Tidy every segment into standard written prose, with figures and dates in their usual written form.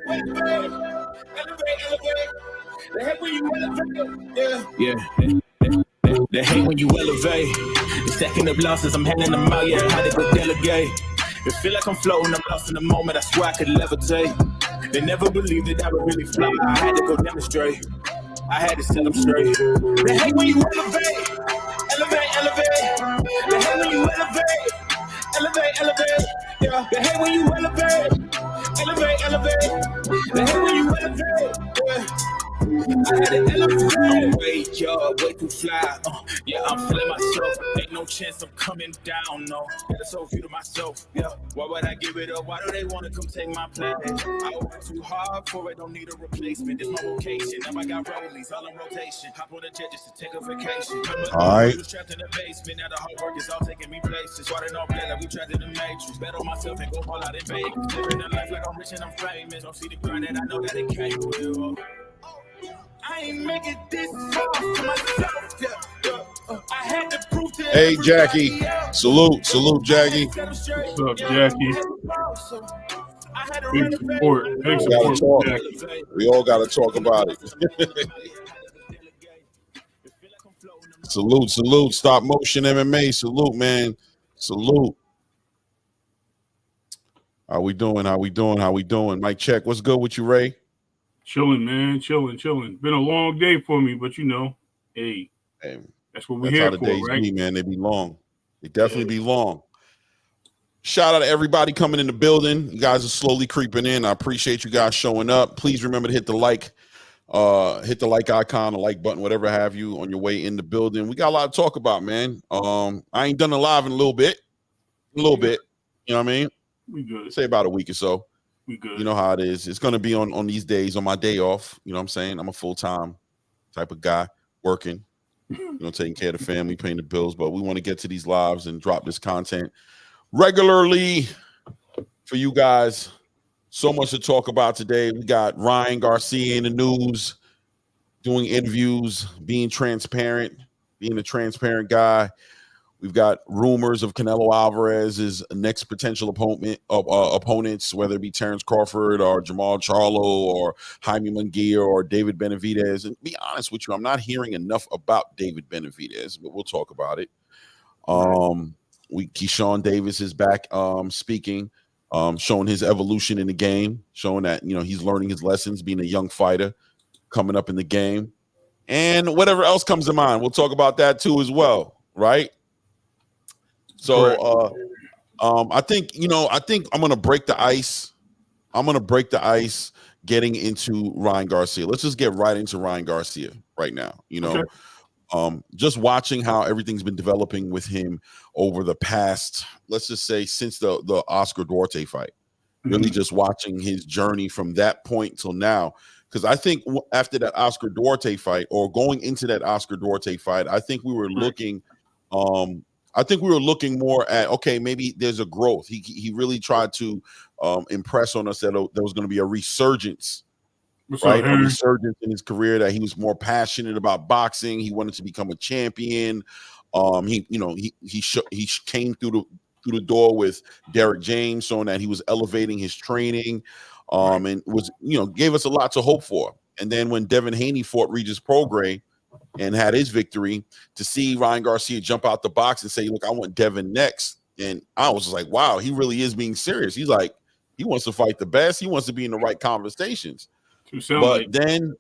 elevate, elevate. They hate when you elevate. Yeah. They hate when you elevate. The second of losses, I'm handing them out. Yeah, I had to go delegate. It feel like I'm floating, I'm lost in the moment. I swear I could levitate. They never believed that I would really fly. I had to go demonstrate. I had to set them straight. They hate when you elevate, elevate. They hate when you elevate. Yeah, they hate when you elevate, elevate. They hate when you elevate. Yeah. I had to elevate. I'm way too fly. Yeah, I'm feeling myself. Ain't no chance I'm coming down. No, got a soul view to myself. Yeah, why would I give it up? Why do they want to come take my place? I work too hard for it. Don't need a replacement. It's my vocation. Now I got rollies all in rotation. Hop on the jet just to take a vacation. All right. I was trapped in the basement. Now the hard work is all taking me places. Starting on play like we trapped in the matrix. Bet on myself and go all out in Vegas. Living a life like I'm rich and I'm famous. Don't see the grind and I know that it came with. I ain't making this far for myself. Yeah. I had to prove to Hey, Jackie. Salute, Jackie. What's up, Jackie? Big support. Jackie. We all got to talk about it. Salute. Stop motion MMA. Salute, man. Salute. How we doing? Mic check. What's good with you, Ray? Chilling, man. Chilling. Been a long day for me, but hey, that's what we're here for, right? Be, man. They be long. They definitely be long. Shout out to everybody coming in the building. You guys are slowly creeping in. I appreciate you guys showing up. Please remember to hit the like icon, the like button, whatever have you on your way in the building. We got a lot to talk about, man. I ain't done a live in a little bit. You know what I mean? We good. Say about a week or so. We good. You know how it is. It's going to be on these days, on my day off. You know what I'm saying? I'm a full-time type of guy working, taking care of the family, paying the bills. But we want to get to these lives and drop this content regularly for you guys. So much to talk about today. We got Ryan Garcia in the news, doing interviews, being transparent, being a transparent guy. We've got rumors of Canelo Alvarez's next potential opponents, whether it be Terrence Crawford or Jamal Charlo or Jaime Munguia or David Benavidez. And to be honest with you, I'm not hearing enough about David Benavidez, but we'll talk about it. Keyshawn Davis is back speaking, showing his evolution in the game, showing that he's learning his lessons, being a young fighter coming up in the game, and whatever else comes to mind. We'll talk about that too as well, right? So I think I'm going to break the ice. Getting into Ryan Garcia. Let's just get right into Ryan Garcia right now. Just watching how everything's been developing with him over the past, let's just say since the Oscar Duarte fight, really just watching his journey from that point till now. Because I think after that Oscar Duarte fight, or going into that Oscar Duarte fight, I think we were looking more at, okay, maybe there's a growth. He really tried to impress on us that there was going to be a resurgence, right? A resurgence in his career, that he was more passionate about boxing. He wanted to become a champion. He came through the door with Derek James, showing that he was elevating his training, and was gave us a lot to hope for. And then when Devin Haney fought Regis Prograis and had his victory, to see Ryan Garcia jump out the box and say, look, I want Devin next. And I was just like, wow, he really is being serious. He's like, he wants to fight the best. He wants to be in the right conversations. But then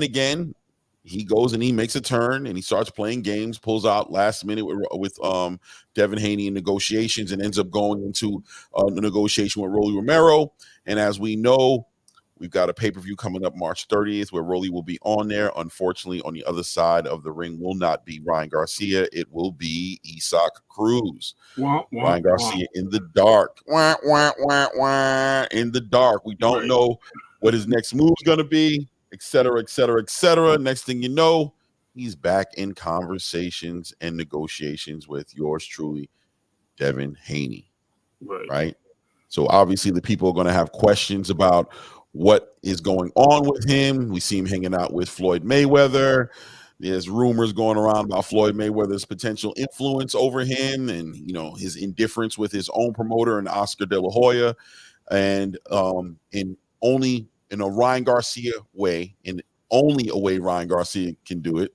again, he goes and he makes a turn and he starts playing games, pulls out last minute with Devin Haney in negotiations, and ends up going into a negotiation with Rolly Romero. And as we know, we've got a pay-per-view coming up March 30th where Rolly will be on there. Unfortunately, on the other side of the ring will not be Ryan Garcia. It will be Isaac Cruz. Ryan Garcia in the dark. In the dark. We don't know what his next move is going to be, et cetera, et cetera, et cetera. Next thing you know, he's back in conversations and negotiations with yours truly, Devin Haney. Right? So obviously the people are going to have questions about what is going on with him. We see him hanging out with Floyd Mayweather. There's rumors going around about Floyd Mayweather's potential influence over him, and his indifference with his own promoter and Oscar De La Hoya. And only in a Ryan Garcia way, and only a way Ryan Garcia can do it.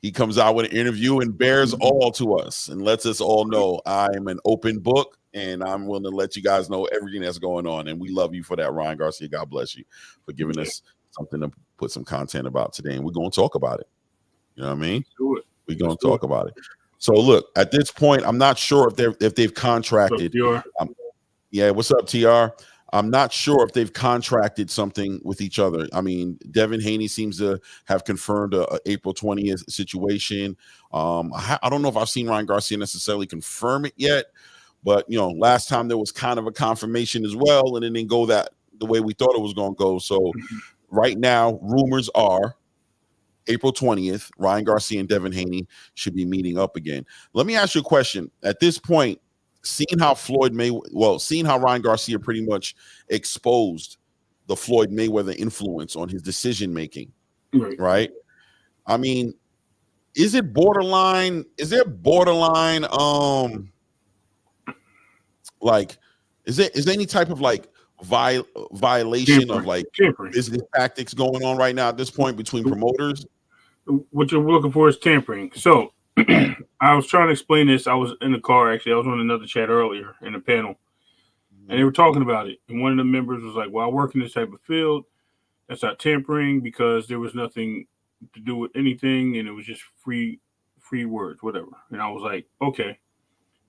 He comes out with an interview and bears all to us and lets us all know I am an open book and I'm willing to let you guys know everything that's going on. And we love you for that, Ryan Garcia. God bless you for giving us something to put some content about today. And we're going to talk about it. You know what I mean? We're going to talk about it. So look, at this point, I'm not sure if they've contracted. Yeah, what's up, TR? I'm not sure if they've contracted something with each other. I mean, Devin Haney seems to have confirmed a April 20th situation. I don't know if I've seen Ryan Garcia necessarily confirm it yet, but last time there was kind of a confirmation as well, and it didn't go the way we thought it was going to go. So right now, rumors are April 20th, Ryan Garcia and Devin Haney should be meeting up again. Let me ask you a question. At this point, seeing how Ryan Garcia pretty much exposed the Floyd Mayweather influence on his decision making, right? I mean, is there borderline, like, is there any type of like violation of like business tactics going on right now at this point between promoters? What you're looking for is tampering. So I was trying to explain this. I was in the car, actually. I was on another chat earlier in the panel, and they were talking about it. And one of the members was like, well, I work in this type of field. That's not tampering because there was nothing to do with anything, and it was just free words, whatever. And I was like, okay.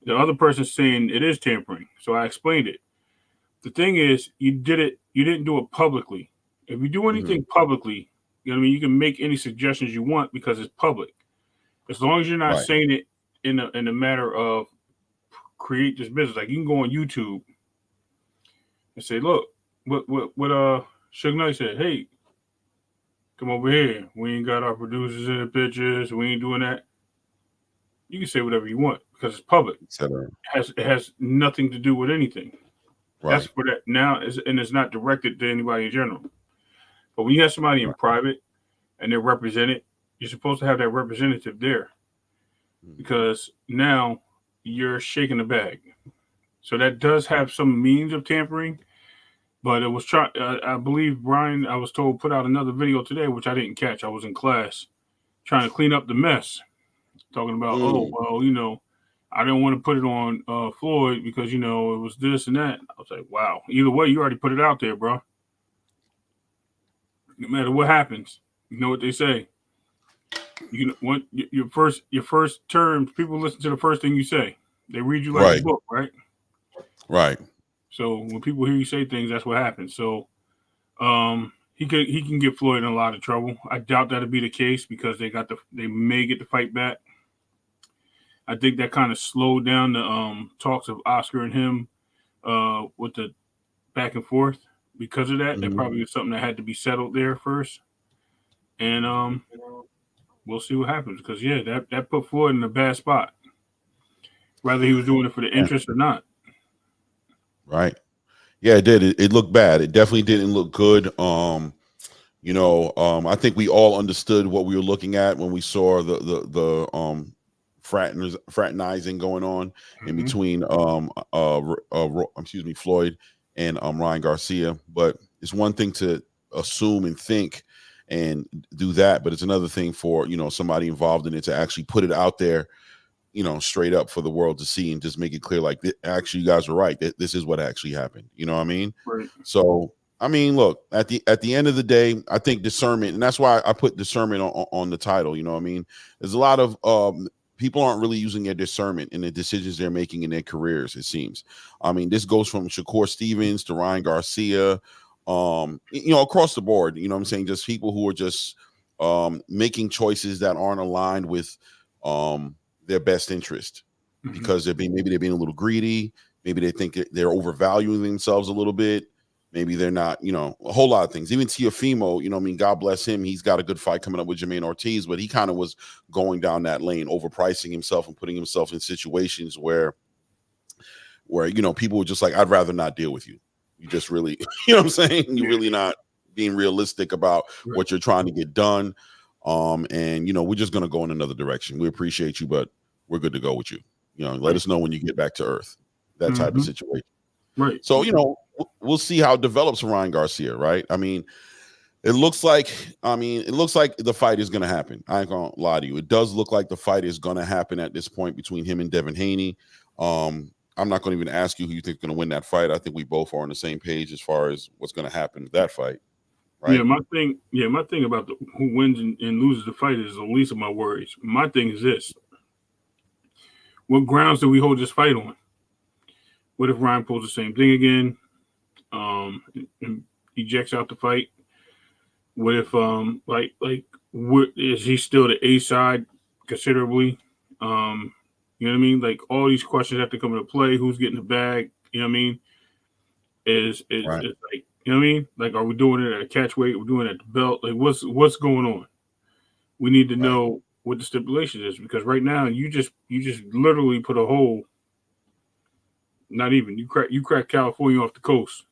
The other person's saying it is tampering. So I explained it. The thing is, you didn't do it publicly. If you do anything publicly, you can make any suggestions you want because it's public. As long as you're not saying it in a matter of create this business, like you can go on YouTube and say, "Look, what Suge Knight said. Hey, come over here. We ain't got our producers in the pictures. We ain't doing that." You can say whatever you want because it's public. It has nothing to do with anything. That's for that now, and it's not directed to anybody in general. But when you have somebody in private and they're represented, you're supposed to have that representative there because now you're shaking the bag. So that does have some means of tampering, but it was I believe Brian, I was told, put out another video today, which I didn't catch. I was in class trying to clean up the mess, talking about, I didn't want to put it on Floyd because, it was this and that. I was like, wow, either way, you already put it out there, bro. No matter what happens, you know what they say. What your first terms, people listen to the first thing you say. They read you like a book, right? Right. So when people hear you say things, that's what happens. So he can get Floyd in a lot of trouble. I doubt that'll be the case because they may get the fight back. I think that kind of slowed down the talks of Oscar and him with the back and forth because of that. That probably was something that had to be settled there first. And we'll see what happens because, that put Floyd in a bad spot, whether he was doing it for the interest or not. Right. Yeah, it did. It looked bad. It definitely didn't look good. I think we all understood what we were looking at when we saw the fraternizing going on in between Floyd and Ryan Garcia. But it's one thing to assume and think and do that, but it's another thing for somebody involved in it to actually put it out there, straight up for the world to see and just make it clear, like, actually, you guys were right. This is what actually happened. You know what I mean? Right. So, I mean, look, at the end of the day, I think discernment, and that's why I put discernment on the title. You know what I mean? There's a lot of people aren't really using their discernment in the decisions they're making in their careers, it seems. I mean, this goes from Shakur Stevens to Ryan Garcia, across the board, you know what I'm saying? Just people who are just making choices that aren't aligned with their best interest because maybe they're being a little greedy. Maybe they think they're overvaluing themselves a little bit. Maybe they're not, a whole lot of things. Even Teofimo, God bless him. He's got a good fight coming up with Jermaine Ortiz, but he kind of was going down that lane, overpricing himself and putting himself in situations where people were just like, I'd rather not deal with you. You just really, you know what I'm saying? You're really not being realistic about what you're trying to get done. And we're just going to go in another direction. We appreciate you, but we're good to go with you. Let us know when you get back to earth, that type of situation. Right. So, we'll see how it develops for Ryan Garcia, right? I mean, it looks like the fight is going to happen. I ain't gonna lie to you. It does look like the fight is going to happen at this point between him and Devin Haney. I'm not going to even ask you who you think is going to win that fight. I think we both are on the same page as far as what's going to happen with that fight. Right? Yeah, my thing about who wins and loses the fight is the least of my worries. My thing is this: what grounds do we hold this fight on? What if Ryan pulls the same thing again? And ejects out the fight. What if what is he still the A side considerably? You know what I mean? Like all these questions have to come into play. Who's getting the bag? You know what I mean? Is Right. like, you know what I mean? Like, are we doing it at a catch weight? We're doing it at the belt? Like, what's going on? We need to know what the stipulation is, because right now you just literally put a hole. Not even you crack California off the coast.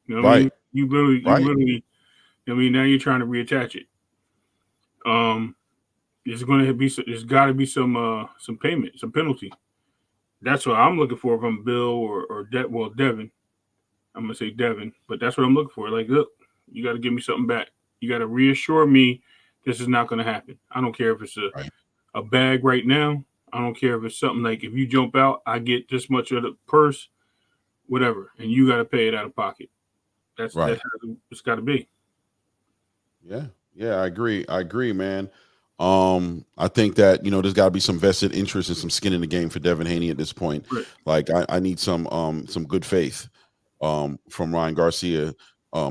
You know what I mean? You literally. You know what I mean? Now you're trying to reattach it. There's got to be some payment, some penalty. That's what I'm looking for from Bill or Devin. I'm gonna say Devin, but that's what I'm looking for. Like, look, you got to give me something back. You got to reassure me this is not going to happen. I don't care if it's a bag right now. I don't care if it's something like if you jump out, I get this much of the purse, whatever, and you got to pay it out of pocket. That's how it's got to be. Yeah, I agree, man. I think that there's got to be some vested interest and some skin in the game for Devin Haney at this point. Right. Like I need some good faith from Ryan Garcia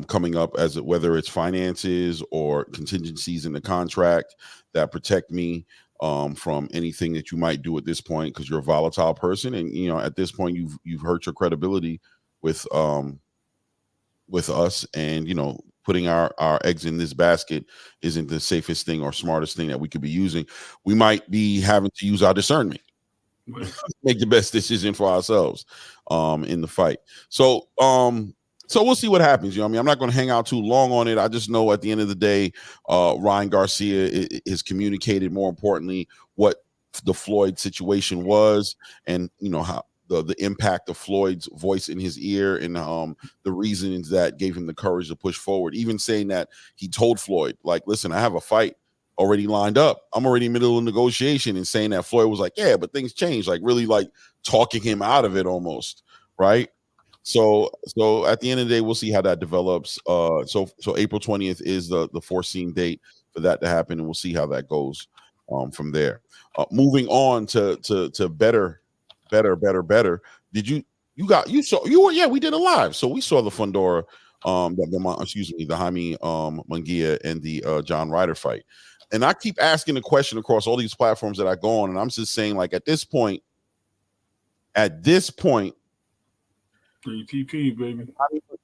coming up, as whether it's finances or contingencies in the contract that protect me from anything that you might do at this point, because you're a volatile person, and at this point you've hurt your credibility with us, and putting our eggs in this basket isn't the safest thing or smartest thing that we could be using. We might be having to use our discernment, make the best decision for ourselves in the fight. So we'll see what happens. I'm not going to hang out too long on it. I just know at the end of the day, Ryan Garcia is communicated, more importantly, what the Floyd situation was, and how the impact of Floyd's voice in his ear, and the reasons that gave him the courage to push forward. Even saying that he told Floyd, like, listen, I have a fight already lined up. I'm already in the middle of negotiation, and saying that Floyd was like, yeah, but things change, like really like talking him out of it almost, right? So at the end of the day, we'll see how that develops. So April 20th is the foreseen date for that to happen, and we'll see how that goes from there. Moving on to better. Did we did a live, so we saw the Fundora, the Jaime Munguia and the John Ryder fight. And I keep asking the question across all these platforms that I go on, and I'm just saying, like, at this point, TP, baby.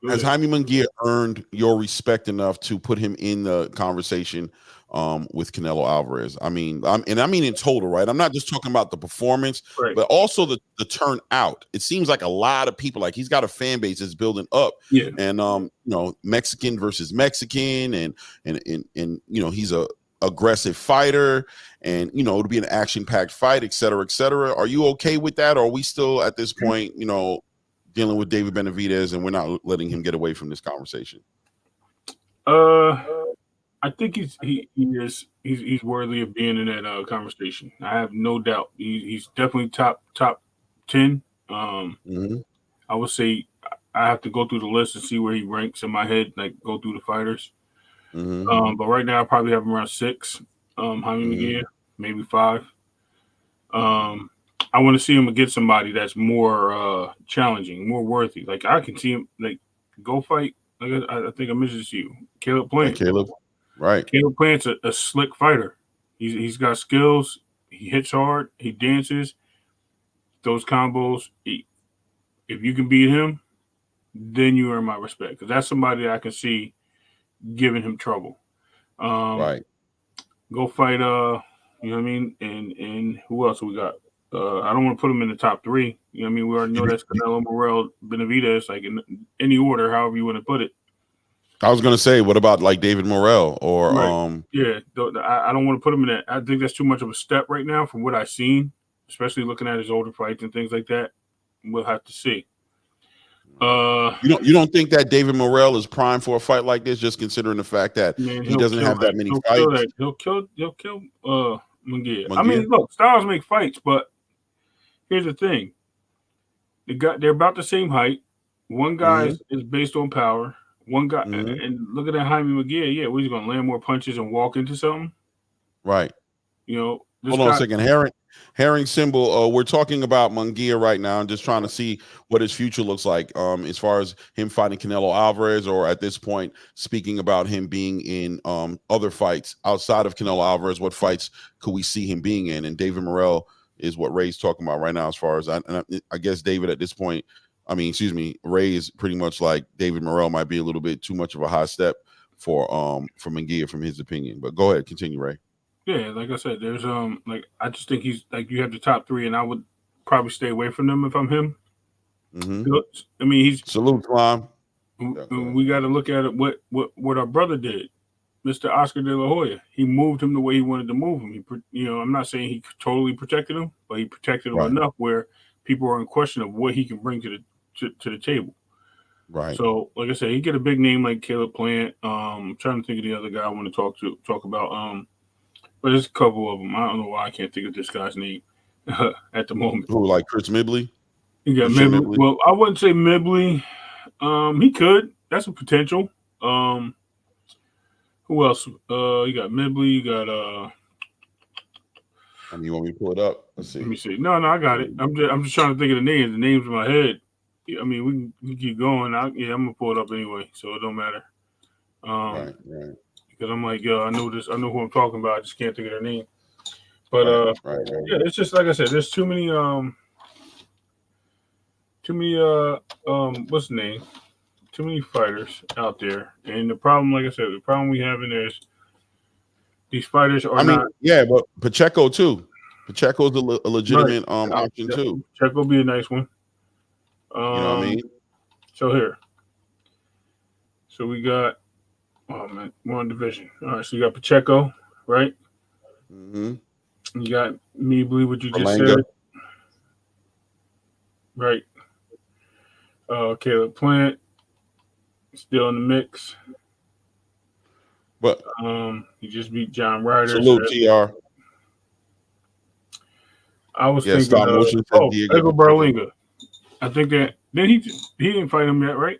Has Jaime Munguia earned your respect enough to put him in the conversation with Canelo Alvarez? I mean in total, right? I'm not just talking about the performance, but also the turnout. It seems like a lot of people, like, he's got a fan base that's building up. Yeah. And Mexican versus Mexican, and he's a aggressive fighter, and it'll be an action-packed fight, et cetera, et cetera. Are you okay with that? Or are we still at this point, dealing with David Benavidez, and we're not letting him get away from this conversation? I think he's worthy of being in that conversation. I have no doubt. He's definitely top 10. I would say I have to go through the list and see where he ranks in my head, like go through the fighters. But right now I probably have him around 6. Jaime Munguia, maybe 5. I want to see him against somebody that's more challenging, more worthy. Like, I can see him like go fight. Like I think I mentioned this to you, Caleb Plant. Right. Caleb Plant's a slick fighter. He's got skills. He hits hard. He dances. Those combos. If you can beat him, then you earn my respect, because that's somebody I can see giving him trouble. Right. Go fight. You know what I mean? And who else we got? I don't want to put him in the top 3. You know what I mean? We already know that's Canelo, Morrell, Benavidez, like in any order, however you want to put it. I was going to say, what about like David Morrell or Yeah, I don't want to put him in that. I think that's too much of a step right now from what I've seen, especially looking at his older fights and things like that. We'll have to see. You don't think that David Morrell is primed for a fight like this, just considering the fact that man, he doesn't have that many he'll fights? Kill that. He'll kill Munguia. I Munguia? mean, look, styles make fights, but here's the thing: they're about the same height. One guy is based on power. One guy, and look at that Jaime Munguia. Yeah, we're going to land more punches and walk into something. Right. You know, hold on a second. Herring symbol. We're talking about Munguia right now and just trying to see what his future looks like. As far as him fighting Canelo Alvarez, or at this point speaking about him being in other fights outside of Canelo Alvarez. What fights could we see him being in? And David Morrell is what Ray's talking about right now. As far as I guess David at this point, Ray is pretty much like David Morrell might be a little bit too much of a high step for Munguia from his opinion. But go ahead, continue, Ray. Yeah, like I said, there's like I just think he's like you have the top three, and I would probably stay away from them if I'm him. I mean, he's salute, Slime. We got to look at it. What our brother did, Mr. Oscar De La Hoya. He moved him the way he wanted to move him. I'm not saying he totally protected him, but he protected him enough where people are in question of what he can bring to the table. Right. So, like I said, he get a big name like Caleb Plant. I'm trying to think of the other guy I want to talk about. But there's a couple of them. I don't know why I can't think of this guy's name at the moment. Who, like Chris Mibley? You got Mibley. Well, I wouldn't say Mibley. He could. That's a potential. Who else? You got Mibley. You got you want me to pull it up? Let's see. Let me see. No, I got it. I'm just trying to think of the names. The names in my head. I mean, we can keep going. I'm gonna pull it up anyway, so it don't matter. Right. Because I'm like, yo, I know who I'm talking about. I just can't think of their name. But yeah, it's just like I said, there's too many what's the name? Too many fighters out there. And the problem, like I said, the problem we have in there is these fighters are not. Yeah, but Pacheco too. Pacheco's a legitimate option too. Pacheco would be a nice one. You know what I mean? So here. So we got we're on division. All right, so you got Pacheco, right? Mm-hmm. You got Mibley, what you just said. Right. Caleb Plant, still in the mix. But he just beat John Ryder. Salute, TR. I was thinking Edgar Berlinga. I think that he didn't fight him yet, right?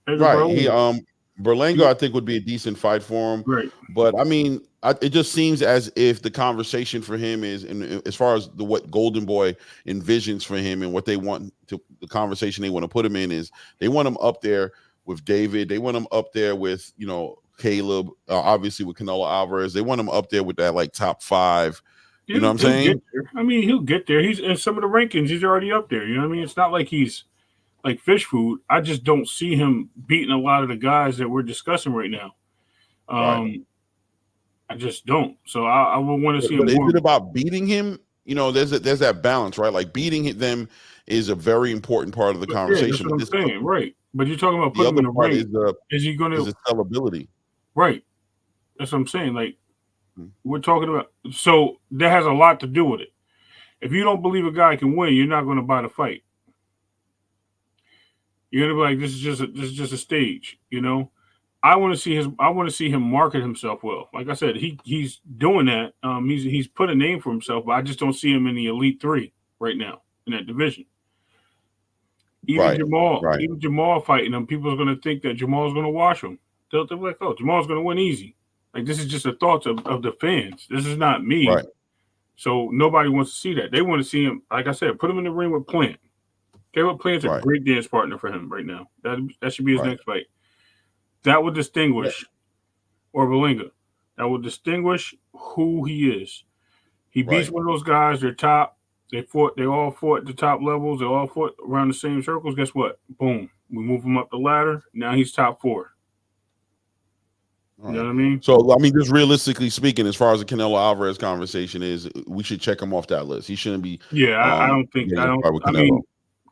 Right. Berlinga, I think, would be a decent fight for him. Right. But I mean, it just seems as if the conversation for him is, and as far as what Golden Boy envisions for him and what they want to, the conversation they want to put him in is they want him up there with David. They want him up there with, Caleb, obviously with Canelo Alvarez. They want him up there with that like top 5. You know what I'm saying? I mean, he'll get there. He's in some of the rankings. He's already up there. You know what I mean? It's not like he's like fish food. I just don't see him beating a lot of the guys that we're discussing right now. Right. I just don't. So I would want to see him. But is it about beating him? There's that balance, right? Like beating them is a very important part of the conversation. Yeah, that's what I'm saying, right? But you're talking about putting him in the ring. Is he going to his sellability? Right. That's what I'm saying. Like we're talking about. So that has a lot to do with it. If you don't believe a guy can win, you're not going to buy the fight. You're gonna be like, this is just a stage, I want to see him market himself well. Like I said, he's doing that. He's put a name for himself, but I just don't see him in the elite 3 right now in that division. Even Jamal fighting him, people are gonna think that Jamal's gonna wash him. They'll be like, oh, Jamal's gonna win easy. Like this is just the thoughts of the fans. This is not me. Right. So nobody wants to see that. They want to see him, like I said, put him in the ring with Plant. Caleb Plant's a great dance partner for him right now. That should be his next fight. That would distinguish, or Berlinga. That would distinguish who he is. He beats one of those guys. They're top. They all fought at the top levels. They all fought around the same circles. Guess what? Boom. We move him up the ladder. Now he's top 4. You know what I mean? So, I mean, just realistically speaking, as far as the Canelo Alvarez conversation is, we should check him off that list. He shouldn't be. Yeah, I don't think. I mean,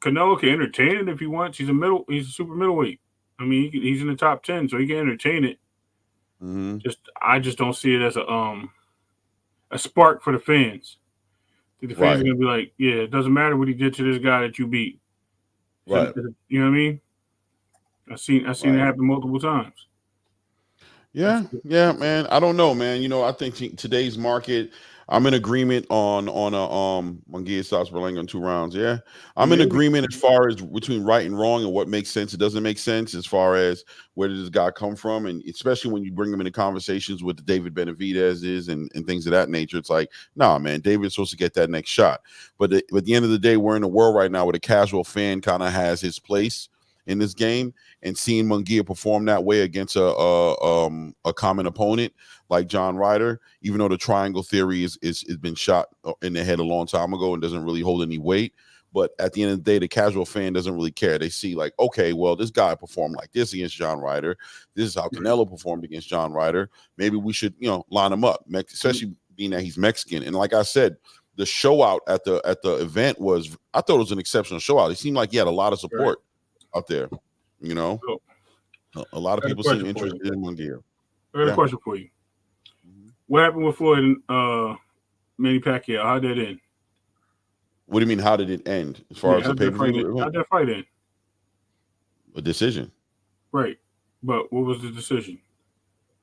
Canelo can entertain it if he wants. He's a super middleweight. I mean, he's in the top 10, so he can entertain it. Mm-hmm. I just don't see it as a spark for the fans. The fans are gonna be like, yeah, it doesn't matter what he did to this guy that you beat. Right. You know what I mean? I seen it happen multiple times. Yeah, man. I don't know, man. I think today's market, I'm in agreement on Munguia stops Berlanga in 2 rounds. Yeah. I'm in agreement as far as between right and wrong and what makes sense. It doesn't make sense as far as where did this guy come from, and especially when you bring him into conversations with the David Benavidez's and things of that nature. It's like, nah, man, David's supposed to get that next shot. But at the end of the day, we're in a world right now where the casual fan kind of has his place in this game, and seeing Munguia perform that way against a common opponent like John Ryder, even though the triangle theory is been shot in the head a long time ago and doesn't really hold any weight. But at the end of the day, the casual fan doesn't really care. They see like, okay, well, this guy performed like this against John Ryder. This is how Canelo performed against John Ryder. Maybe we should, line him up, especially being that he's Mexican. And like I said, the show out at the event I thought it was an exceptional show out. It seemed like he had a lot of support out there, a lot of people seem interested in Munguia. I got a question for you. What happened with Floyd and Manny Pacquiao? How did that end? What do you mean? How did it end? As far as the pay-per-view, how'd that fight end? A decision. Right, but what was the decision?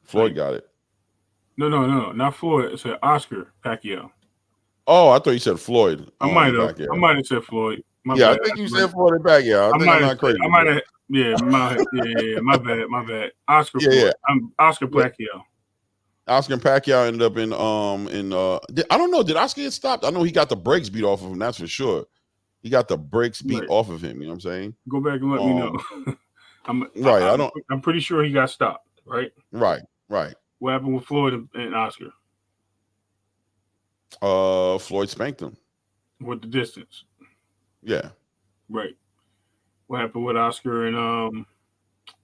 Floyd got it. No, not Floyd. It said Oscar Pacquiao. Oh, I thought you said Floyd. I might have said Floyd. My bad. I think you said Floyd and Pacquiao. I think I'm not crazy. I might have. Yeah, my bad. Oscar. Floyd. I'm Oscar Pacquiao. Oscar and Pacquiao ended up in I don't know. Did Oscar get stopped? I know he got the brakes beat off of him. That's for sure. He got the brakes beat off of him. You know what I'm saying? Go back and let me know. I'm pretty sure he got stopped. Right. Right. What happened with Floyd and Oscar? Floyd spanked him with the distance. Yeah. Right. What happened with Oscar and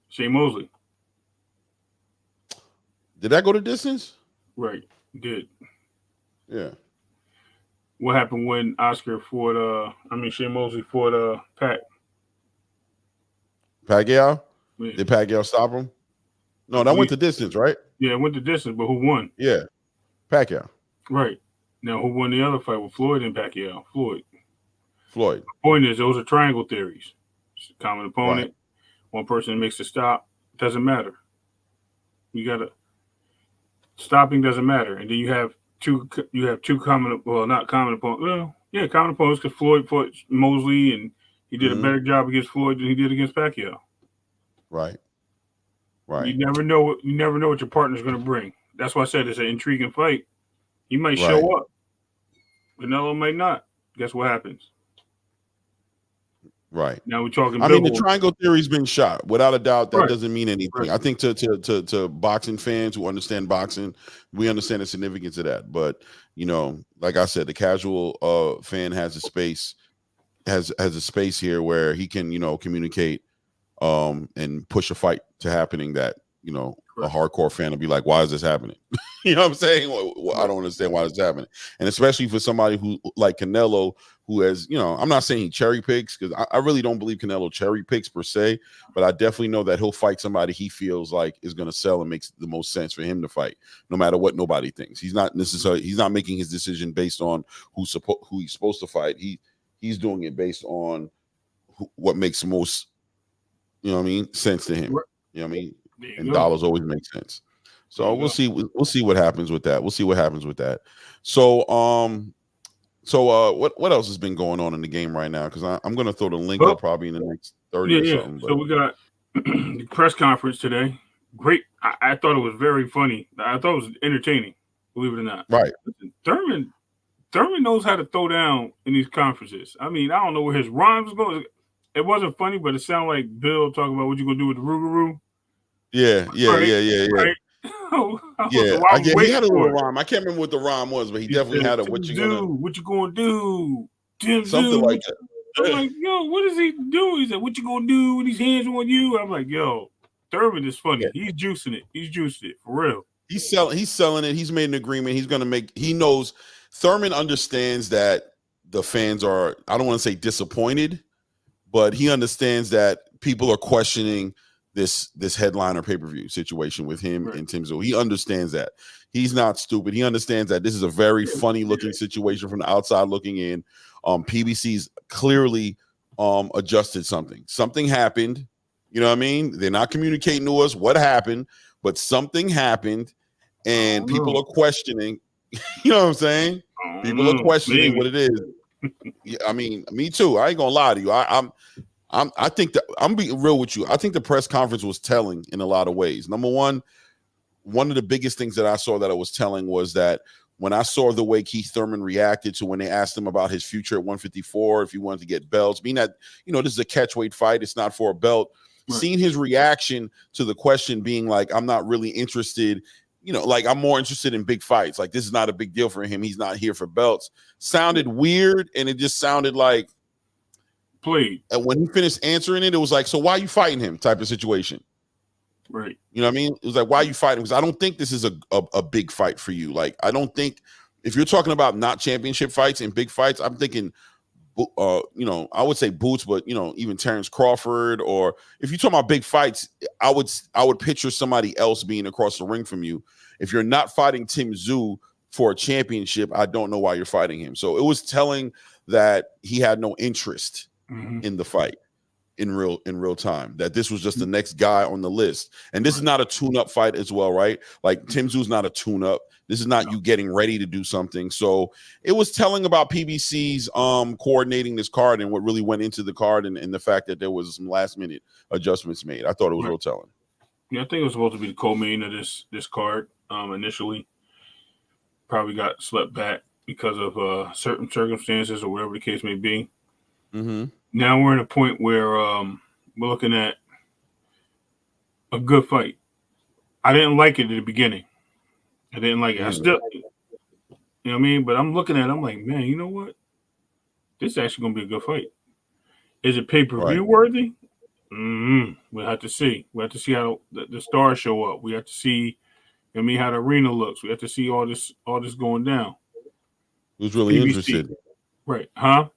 Shane Mosley? Did that go to distance? Right. Did. Yeah. What happened when Oscar fought Shane Mosley fought Pacquiao? Yeah. Did Pacquiao stop him? No, that went to distance, right? Yeah, it went to distance, but who won? Yeah. Pacquiao. Right. Now, who won the other fight with Floyd and Pacquiao? Floyd. The point is, those are triangle theories. Common opponent, one person makes a stop. Doesn't matter. Stopping doesn't matter. And then you have two common, not common opponents. Well, yeah, common opponents, because Floyd fought Mosley and he did a better job against Floyd than he did against Pacquiao. Right. You never know what your partner's going to bring. That's why I said it's an intriguing fight. He might show up. Canelo might not. Guess what happens? Right. Now we're talking. The triangle theory's been shot. Without a doubt, that doesn't mean anything. Right. I think to boxing fans who understand boxing, we understand the significance of that. But like I said, the casual fan has a space here where he can communicate and push a fight to happening that a hardcore fan will be like, why is this happening? You know what I'm saying? I don't understand why this is happening. And especially for somebody who like Canelo, who has, I'm not saying he cherry picks, because I really don't believe Canelo cherry picks per se, but I definitely know that he'll fight somebody he feels like is going to sell and makes the most sense for him to fight, no matter what nobody thinks. He's not making his decision based on who he's supposed to fight. He's doing it based on what makes the most, sense to him. You know what I mean? And dollars always make sense. So we'll see what happens with that. So what else has been going on in the game right now? Because I'm going to throw the link up probably in the next 30 or something. So we got the press conference today. Great. I thought it was very funny. I thought it was entertaining, believe it or not. Right. Thurman knows how to throw down in these conferences. I don't know where his rhymes go. It wasn't funny, but it sounded like Bill talking about what you gonna do with the Rougarou. Yeah. Right? He had a little rhyme. I can't remember what the rhyme was, but he definitely had a what you gonna do? Something like that. I'm like, yo, what is he doing? He said, what you gonna do with these hands on you? I'm like, yo, Thurman is funny. Yeah. He's juicing it for real. He's selling it. He's made an agreement. He knows Thurman understands that the fans are, I don't want to say disappointed, but he understands that people are questioning this headliner pay-per-view situation with him and Tim Tzyu. He understands that. He's not stupid. He understands that this is a very funny looking situation from the outside looking in. PBC's clearly adjusted something. Something happened. You know what I mean? They're not communicating to us what happened, but something happened, and people are questioning. You know what I'm saying? People are questioning what it is. Yeah, I mean, me too. I ain't gonna lie to you. I think that I'm being real with you. I think the press conference was telling in a lot of ways. Number one of the biggest things that I saw that it was telling was that when I saw the way Keith Thurman reacted to when they asked him about his future at 154, if he wanted to get belts, being that, you know, this is a catchweight fight, it's not for a belt. Right. Seeing his reaction to the question being like, I'm not really interested, you know, like I'm more interested in big fights. Like this is not a big deal for him. He's not here for belts. Sounded weird, and it just sounded like played. And when he finished answering it, it was like, so why are you fighting him type of situation. Right. You know what I mean? It was like, why are you fighting? Because I don't think this is a big fight for you. Like, I don't think if you're talking about not championship fights and big fights, I'm thinking, you know, I would say Boots, but, you know, even Terrence Crawford, or if you're talking about big fights, I would picture somebody else being across the ring from you. If you're not fighting Tim Tzyu for a championship, I don't know why you're fighting him. So it was telling that he had no interest in the fight in real time, that this was just the next guy on the list. And this is not a tune-up fight as well, right? Like Tim Tszyu's not a tune-up. This is not you getting ready to do something. So it was telling about PBC's coordinating this card and what really went into the card, and the fact that there was some last-minute adjustments made. I thought it was real telling. Yeah, I think it was supposed to be the co-main of this card initially. Probably got slept back because of certain circumstances or whatever the case may be. Now we're in a point where we're looking at a good fight. I didn't like it at the beginning. I didn't like it. I still, you know what I mean? But I'm looking at it, I'm like, man, you know what? This is actually going to be a good fight. Is it pay-per-view worthy? We'll have to see. We have to see how the stars show up. We have to see, you know what I mean, how the arena looks. We have to see all this going down. Who's really interested? Right. Huh?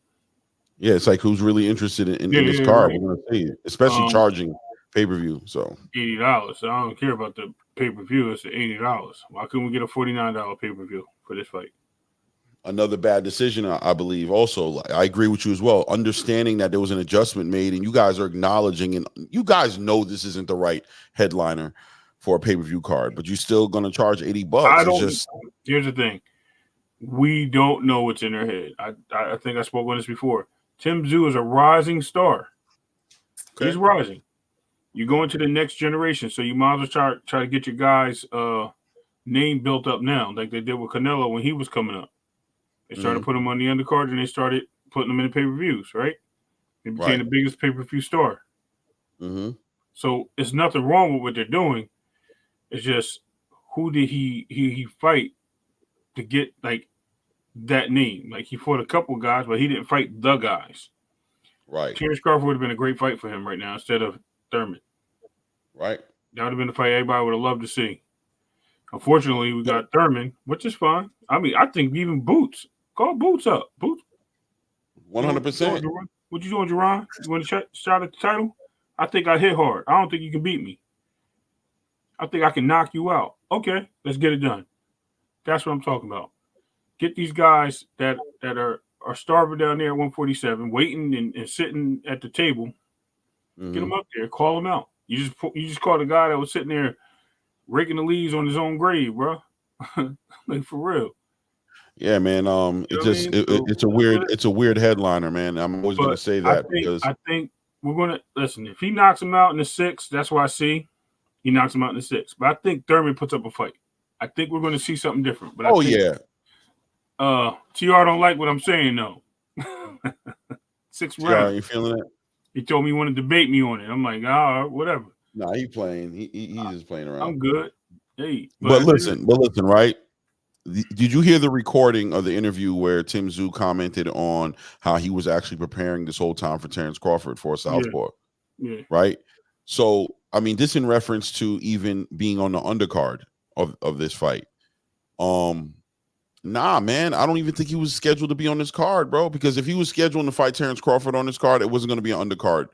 Yeah, it's like who's really interested in this card. Right. We're going to see it, especially charging pay-per-view. So $80. So I don't care about the pay-per-view. It's $80. Why couldn't we get a $49 pay-per-view for this fight? Another bad decision, I believe. Also, I agree with you as well. Understanding that there was an adjustment made, and you guys are acknowledging, and you guys know this isn't the right headliner for a pay-per-view card, but you're still going to charge $80. Here's the thing. We don't know what's in their head. I think I spoke on this before. Tim Tszyu is a rising star. Okay. He's rising. You go into the next generation, so you might as well try to get your guys' name built up now, like they did with Canelo when he was coming up. They started putting him on the undercard, and they started putting him in the pay-per-views, right? He became the biggest pay-per-view star. So it's nothing wrong with what they're doing. It's just, who did he fight to get, like, that name? Like, he fought a couple guys, but he didn't fight the guys. Right. Terrence Crawford would have been a great fight for him right now instead of Thurman. Right. That would have been the fight everybody would have loved to see. Unfortunately, we got Thurman, which is fine. I mean, I think even Boots. Call Boots up. Boots. 100%. What you doing, Jerron? You want to shot at the title? I think I hit hard. I don't think you can beat me. I think I can knock you out. Okay, let's get it done. That's what I'm talking about. Get these guys that are starving down there at 147, waiting and sitting at the table. Get them up there. Call them out. You just called a guy that was sitting there raking the leaves on his own grave, bro. Like, for real. Yeah, man. It's a weird headliner, man. I'm always going to say that I think we're going to listen. If he knocks him out in the 6th, that's what I see. He knocks him out in the 6th. But I think Thurman puts up a fight. I think we're going to see something different. But TR don't like what I'm saying, though. 6 rounds. You feeling it? He told me he wanted to debate me on it. I'm like, whatever. Nah, he playing. He's just playing around. I'm good. Hey, but listen, right? Did you hear the recording of the interview where Tim Tszyu commented on how he was actually preparing this whole time for Terrence Crawford for a southpaw? Yeah. Right. So, I mean, this in reference to even being on the undercard of this fight. Nah, man, I don't even think he was scheduled to be on this card, bro. Because if he was scheduled to fight Terrence Crawford on this card, it wasn't going to be an undercard.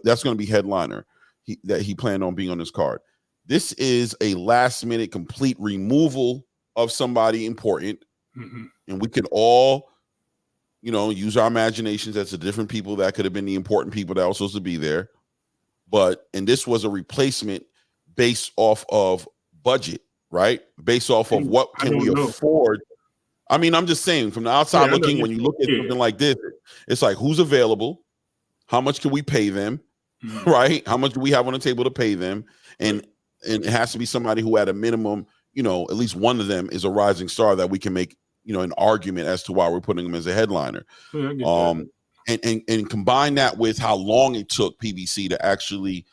That's going to be headliner. That he planned on being on this card. This is a last-minute complete removal of somebody important, and we can all use our imaginations as the different people that could have been the important people that were supposed to be there. And this was a replacement based off of budget, right? Based off of what can we afford. I mean, I'm just saying from the outside looking, when you look at something like this, it's like, who's available? How much can we pay them? Mm-hmm. Right? How much do we have on the table to pay them? And it has to be somebody who at a minimum, at least one of them is a rising star that we can make, an argument as to why we're putting them as a headliner. And combine that with how long it took PBC to actually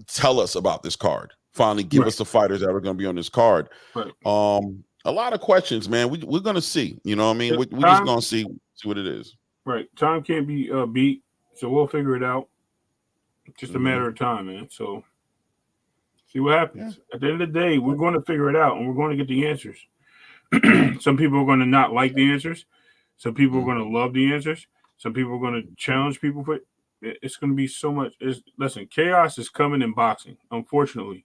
tell us about this card. Finally give us the fighters that are going to be on this card. Right. A lot of questions, man. We're going to see. You know what I mean? We're just going to see what it is. Right. Time can't be beat, so we'll figure it out. It's just a matter of time, man. So see what happens. Yeah. At the end of the day, we're going to figure it out, and we're going to get the answers. Some people are going to not like the answers. Some people are going to love the answers. Some people are going to challenge people for it. It's going to be so much. Listen, chaos is coming in boxing, unfortunately.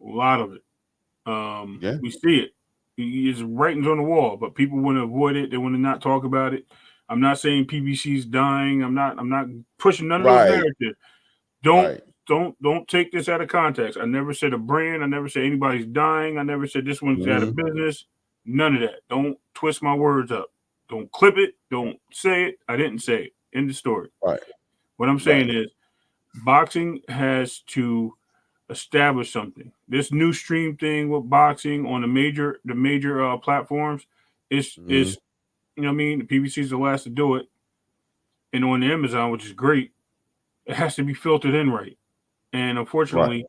A lot of it. We see it. It's writings on the wall, but people want to avoid it. They want to not talk about it. I'm not saying PBC's dying. I'm not pushing none of those narratives. Don't take this out of context. I never said a brand. I never said anybody's dying. I never said this one's out of business. None of that. Don't twist my words up. Don't clip it. Don't say it. I didn't say it. End of story. Right. What I'm saying is boxing has to establish something. This new stream thing with boxing on the major platforms is you know what I mean? The PBC is the last to do it. And on the Amazon, which is great, it has to be filtered in right. And unfortunately,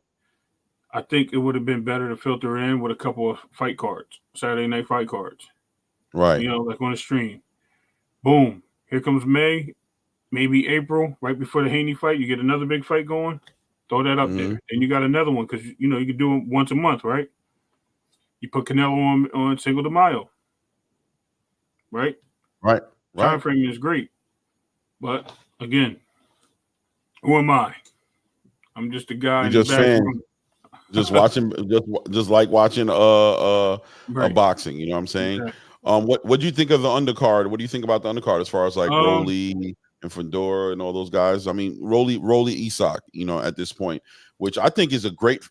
I think it would have been better to filter in with a couple of fight cards, Saturday night fight cards. Right. Like on the stream. Boom. Here comes May, maybe April, right before the Haney fight. You get another big fight going. Throw that up there. And you got another one because, you can do it once a month, right? You put Canelo on Cinco de Mayo. Right? Right. Time frame is great. But, again, who am I? I'm just a guy. You're just fan. Just watching, just like watching a boxing. You know what I'm saying? Exactly. What do you think of the undercard? What do you think about the undercard as far as like Rolly and Fedor and all those guys? I mean, Rolly Isak, at this point, which I think is a great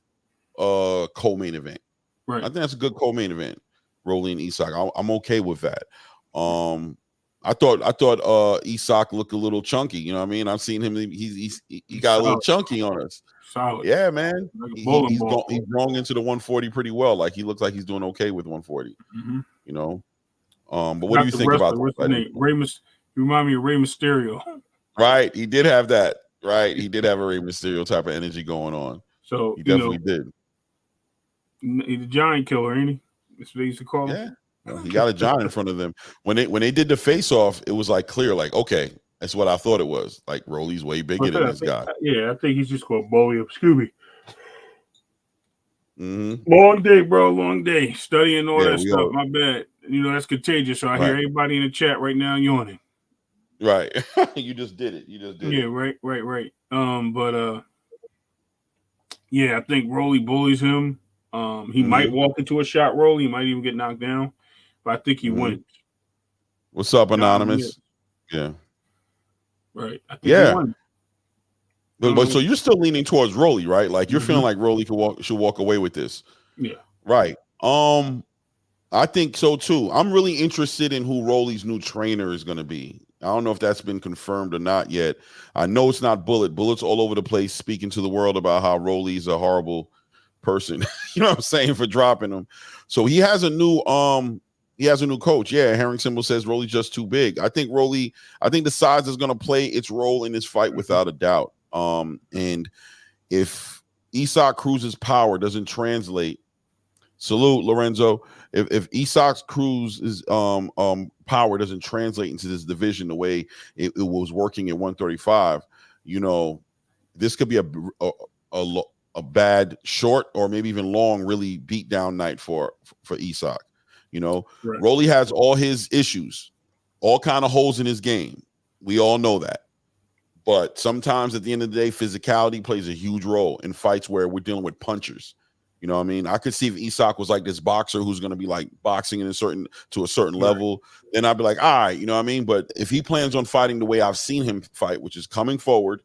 co-main event. Right. I think that's a good co-main event. Rolly and Isak. I'm okay with that. I thought Isak looked a little chunky. You know what I mean? I've seen him. He got a little chunky on us. Solid. Yeah, man. Like he's growing into the 140 pretty well. Like he looks like he's doing okay with 140. But what do you think about that? You remind me of Rey Mysterio. Right. He did have that. Right. He did have a Rey Mysterio type of energy going on. So he definitely did. He's a giant killer, ain't he? That's what they used to call him. Yeah. Well, he got a giant in front of them. When they did the face off, it was like clear, like, okay, that's what I thought it was. Like Rolly's way bigger than this guy. Yeah, I think he's just gonna bully up Scooby. Long day, bro. Long day. Studying all that stuff. My bad. That's contagious. So I hear everybody in the chat right now yawning. Right. You just did it. Yeah, right. But I think Rolly bullies him. He might walk into a shot roll. He might even get knocked down. But I think he wins. What's up, Anonymous? Yeah. Right. I think he wins. But so you're still leaning towards Rolly, right? Like you're feeling like Rolly should walk away with this. Yeah. Right. I think so too. I'm really interested in who Rolly's new trainer is going to be. I don't know if that's been confirmed or not yet. I know it's not Bullet. Bullet's all over the place speaking to the world about how Rolly's a horrible person. You know what I'm saying, for dropping him. So he has a new coach. Yeah, Herring Symbol says Rolly's just too big. I think the size is going to play its role in this fight without a doubt. And if Isak Cruz's power doesn't translate, salute Lorenzo. If Isak Cruz's power doesn't translate into this division the way it was working at 135, this could be a bad short or maybe even long, really beat down night for Isak. Right. Rolly has all his issues, all kind of holes in his game. We all know that. But sometimes at the end of the day, physicality plays a huge role in fights where we're dealing with punchers. You know what I mean? I could see if Isak was like this boxer who's going to be like boxing to a certain level, then I'd be like, all right, you know what I mean? But if he plans on fighting the way I've seen him fight, which is coming forward,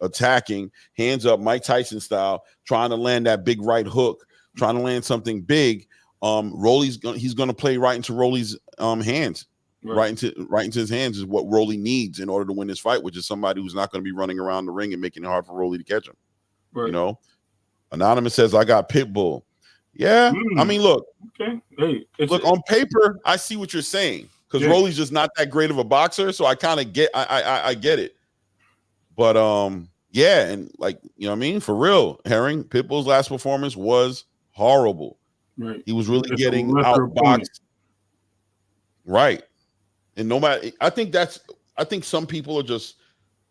attacking, hands up, Mike Tyson style, trying to land that big right hook, trying to land something big, he's gonna play right into Rolly's hands. Right into his hands is what Rolly needs in order to win this fight, which is somebody who's not going to be running around the ring and making it hard for Rolly to catch him. You know, Anonymous says I got Pitbull. Yeah, I mean, look, look on paper, I see what you're saying because Rolly's just not that great of a boxer, so I kind of get, I get it. But yeah, and like you know what I mean, for real, Herring, Pitbull's last performance was horrible. Right, he was really getting outboxed. Right. And no matter, I think some people are just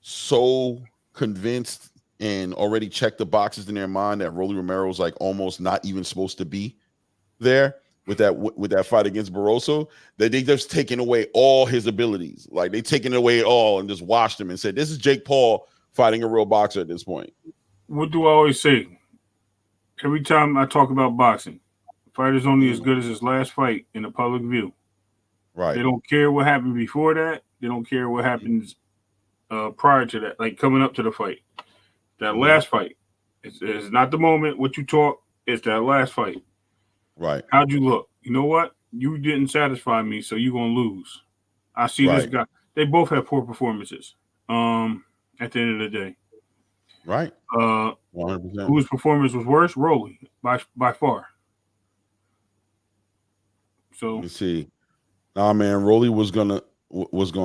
so convinced and already checked the boxes in their mind that Rolly Romero's like almost not even supposed to be there with that fight against Barroso, that they just taken away all his abilities. Like they taken away all and just washed him and said, this is Jake Paul fighting a real boxer at this point. What do I always say? Every time I talk about boxing, fighter's only as good as his last fight in the public view. Right. They don't care what happened before that. They don't care what happens prior to that, like coming up to the fight. That last fight. It's not the moment, what you talk, it's that last fight. Right. How'd you look? You know what? You didn't satisfy me, so you're going to lose. I see this guy. They both have poor performances at the end of the day. Right. 100%. Whose performance was worse? Rolly, by far. So you see. Nah, man, Rolly was gonna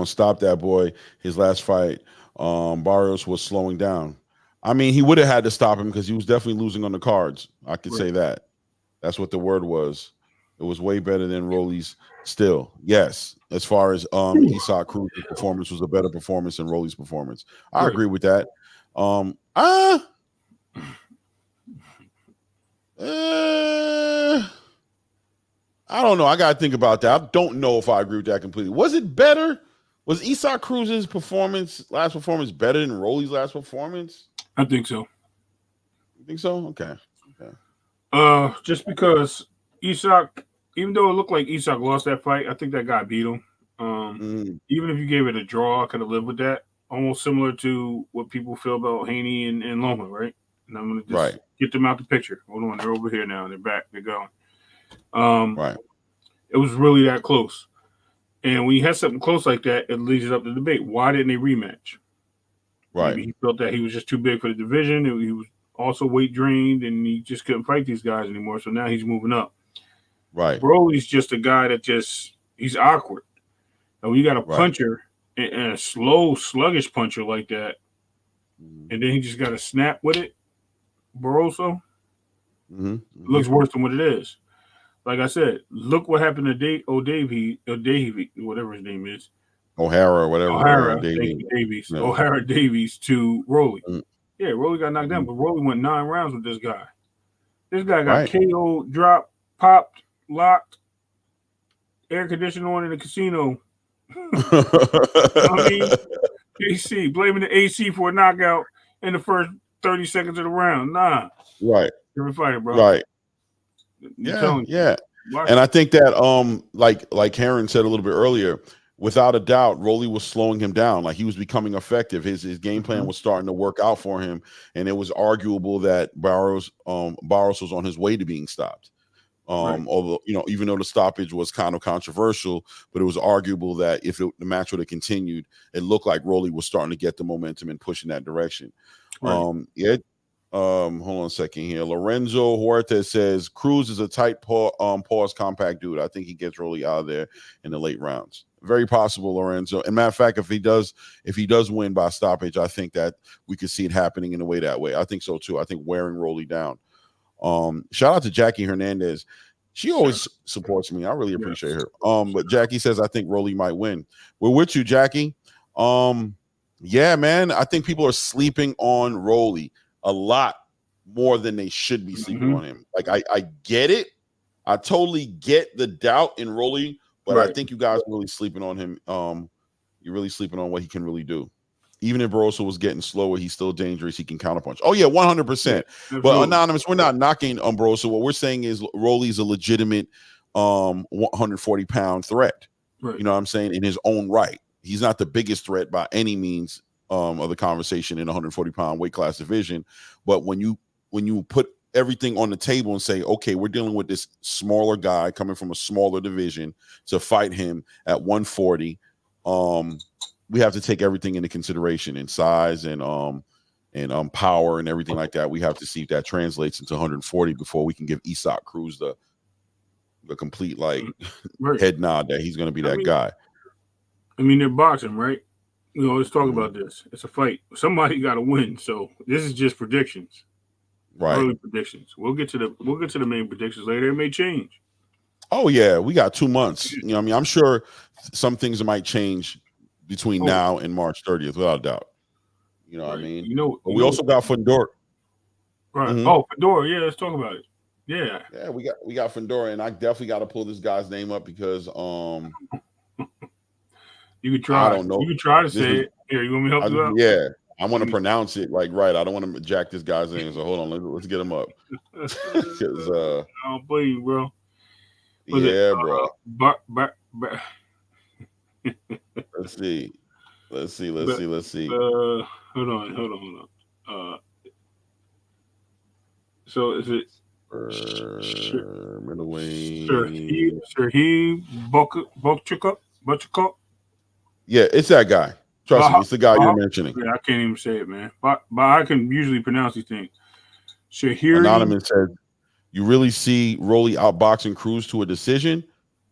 stop that boy. His last fight, Barrios was slowing down. I mean, he would have had to stop him because he was definitely losing on the cards. I could say that. That's what the word was. It was way better than Rolly's. Still, yes. As far as Isak Cruz's performance was a better performance than Rolly's performance. I agree with that. I don't know. I got to think about that. I don't know if I agree with that completely. Was it better? Was Isak Cruz's last performance better than Rolly's last performance? I think so. You think so? Okay. Just because Isak, even though it looked like Isak lost that fight, I think that guy beat him. Even if you gave it a draw, I could have lived with that. Almost similar to what people feel about Haney and Loma, right? And I'm going to just get them out the picture. Hold on. They're over here now. They're back. They're going. It was really that close. And when you have something close like that, it leads up to debate. Why didn't they rematch? Right. Maybe he felt that he was just too big for the division. He was also weight drained, and he just couldn't fight these guys anymore. So now he's moving up. Right. Broly's just a guy that he's awkward. And when you got a puncher and a slow, sluggish puncher like that, and then he just got to snap with it, Barroso, looks worse than what it is. Like I said, look what happened to O'Davey, whatever his name is. O'Hara or whatever. Davies. Yeah. O'Hara Davies to Rolly. Yeah, Rolly got knocked down, but Rolly went 9 rounds with this guy. This guy got KO, dropped, popped, locked, air conditioning on in the casino. I mean, AC, blaming the AC for a knockout in the first 30 seconds of the round. Nah. Right. Different fighter, bro. Right. Yeah. And I think that like Heron said a little bit earlier, without a doubt, Rolly was slowing him down. Like he was becoming effective. His game plan was starting to work out for him, and it was arguable that Barros was on his way to being stopped. Although even though the stoppage was kind of controversial, but it was arguable that if the match would have continued, it looked like Rolly was starting to get the momentum and push in that direction. Hold on a second here. Lorenzo Huerta says Cruz is a tight pause compact dude. I think he gets Rolly out of there in the late rounds. Very possible, Lorenzo. And matter of fact, if he does win by stoppage, I think that we could see it happening in a way that way. I think so too. I think wearing Rolly down. Shout out to Jackie Hernandez. She always supports me. I really appreciate her. But Jackie says I think Rolly might win. We're with you, Jackie. Yeah, man. I think people are sleeping on Rolly a lot more than they should be sleeping on him. Like I get it. I totally get the doubt in Rolly, but I think you guys are really sleeping on him. You're really sleeping on what he can really do. Even if Barroso was getting slower, he's still dangerous. He can counterpunch. Oh yeah, 100%. Yeah, but Anonymous, we're not knocking Barroso. What we're saying is Rolly's a legitimate 140-pound threat. Right. You know what I'm saying? In his own right, he's not the biggest threat by any means of the conversation in 140-pound weight class division. But when you put everything on the table and say, okay, we're dealing with this smaller guy coming from a smaller division to fight him at 140. We have to take everything into consideration in size and power and everything like that. We have to see if that translates into 140 before we can give Isak Cruz the complete head nod that he's going to be that guy. I mean, they're boxing, right? We always talk about this. It's a fight. Somebody got to win. So this is just predictions, right? Early predictions. We'll get to the main predictions later. It may change. Oh yeah, we got 2 months. You know, what I mean, I'm sure some things might change between now and March 30th, without a doubt. You know what I mean? But we also got Fundora. Right. Mm-hmm. Oh, Fundora. Yeah, let's talk about it. Yeah. Yeah, we got Fundora, and I definitely got to pull this guy's name up because you could try. I don't know. You could try to say it. Here, you want me to help you out? Yeah, I want to pronounce it right. I don't want to jack this guy's name. So hold on, let's get him up. Because I don't believe you, bro. Bro. Let's see. Hold on. So is it middleweight? Sirhi Butchukov? Yeah, it's that guy. Trust me, it's the guy you're mentioning. Yeah, I can't even say it, man. But I can usually pronounce these things. Shahiri. Anonymous said, "You really see Rolly outboxing Cruz to a decision?"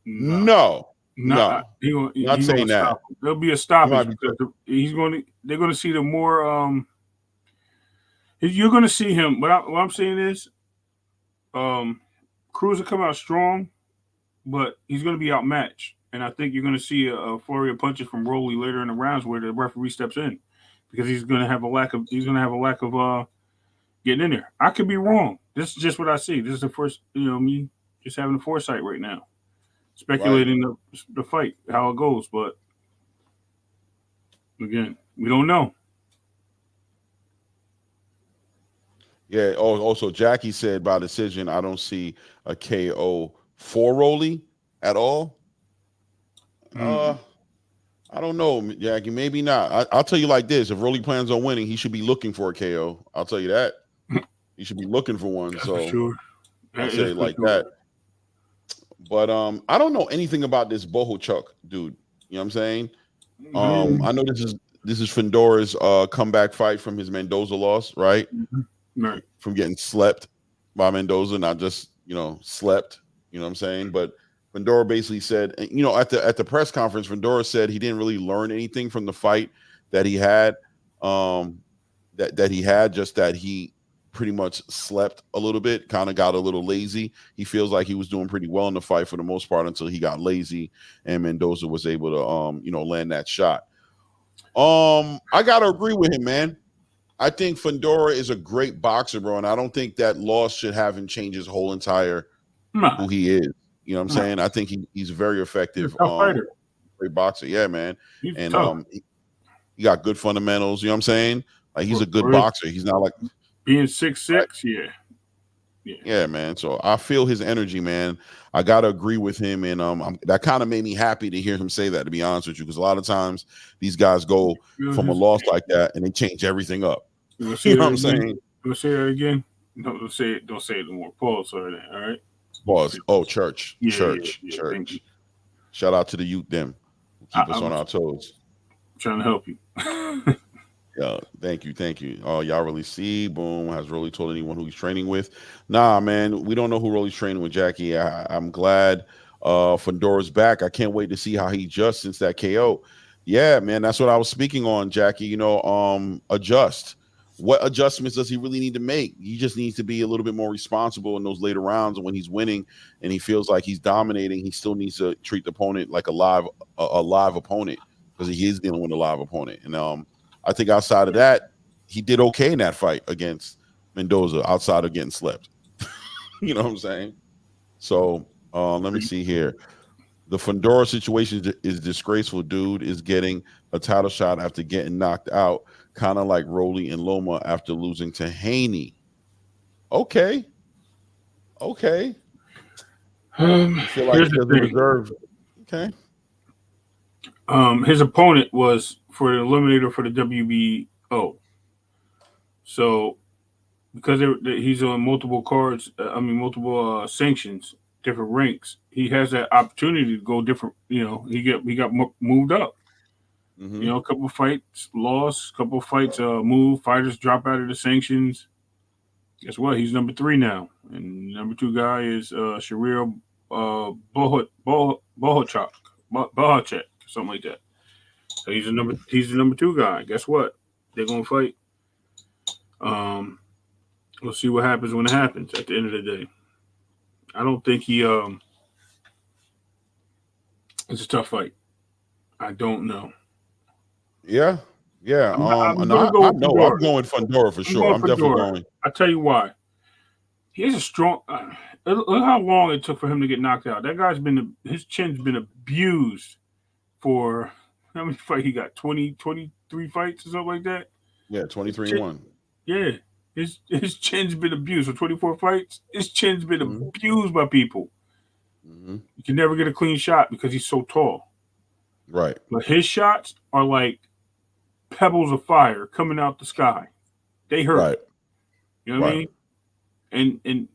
No. Not saying that. There'll be a stoppage because they're going to see the more. You're going to see him. What I'm saying is, Cruz will come out strong, but he's going to be outmatched. And I think you're going to see a flurry of punches from Rolly later in the rounds where the referee steps in because he's going to have a lack of getting in there. I could be wrong. This is just what I see. This is the first, me just having the foresight right now, speculating the fight, how it goes. But again, we don't know. Yeah. Also, Jackie said by decision, I don't see a KO for Rolly at all. I don't know, Jackie. Maybe not. I'll tell you like this: if Rolly plans on winning, he should be looking for a KO. I'll tell you that. He should be looking for one. That's so for sure. I say it like that. But I don't know anything about this Bohochuk dude. You know what I'm saying? I know this is Fundora's comeback fight from his Mendoza loss, right? Right. From getting slept by Mendoza, not just slept. You know what I'm saying? But Fundora basically said, at the press conference, Fundora said he didn't really learn anything from the fight that he had. Just that he pretty much slept a little bit, kind of got a little lazy. He feels like he was doing pretty well in the fight for the most part until he got lazy and Mendoza was able to land that shot. I gotta agree with him, man. I think Fundora is a great boxer, bro, and I don't think that loss should have him change his whole entire who he is. You know what I'm saying? I think he's very effective. Fighter. Great boxer, yeah, man. He's and tough. He got good fundamentals. You know what I'm saying? Like he's a good boxer. He's not like being 6'6", yeah, man. So I feel his energy, man. I gotta agree with him, and that kind of made me happy to hear him say that. To be honest with you, because a lot of times these guys go from a loss like that and they change everything up. You know what I'm saying? You say that again? No, don't say it no more. Pause or that. All right. Pause. Oh, church. Yeah. Shout out to the youth, them. Keep us on our toes. Trying to help you. Yeah, thank you. Oh, y'all really see? Boom. Has Rolly told anyone who he's training with? Nah, man. We don't know who Rolly's training with, Jackie. I'm glad Fundora's back. I can't wait to see how he adjusts since that KO. Yeah, man. That's what I was speaking on, Jackie. Adjust. What adjustments does he really need to make? He just needs to be a little bit more responsible in those later rounds. And when he's winning and he feels like he's dominating, he still needs to treat the opponent like a live opponent because he is dealing with a live opponent. And I think outside of that, he did okay in that fight against Mendoza outside of getting slept. You know what I'm saying? So let me see here. The Fundora situation is disgraceful. Dude is getting a title shot after getting knocked out, kind of like Rolly and Loma after losing to Haney. Okay. You feel like he doesn't deserve. Okay. His opponent was for the eliminator for the WBO. So because he's on multiple cards, multiple sanctions, different ranks, he has that opportunity to go different. He got moved up. Mm-hmm. A couple of fights lost, couple of fights moved. Fighters drop out of the sanctions. Guess what? He's number 3 now, and number 2 guy is Sharir Bohachek, something like that. So he's the number 2 guy. Guess what? They're gonna fight. We'll see what happens when it happens. At the end of the day, I don't think he. It's a tough fight. I don't know. Yeah. I'm going Fundora for sure. I'm definitely going. I'll tell you why. He has a strong. Look how long it took for him to get knocked out. That guy's his chin's been abused for how many fights he got? 23 fights or something like that. Yeah, 23-1. Yeah, his chin's been abused for 24 fights. His chin's been abused by people. Mm-hmm. You can never get a clean shot because he's so tall. Right. But his shots are like pebbles of fire coming out the sky. They hurt. Right. You know what I mean? And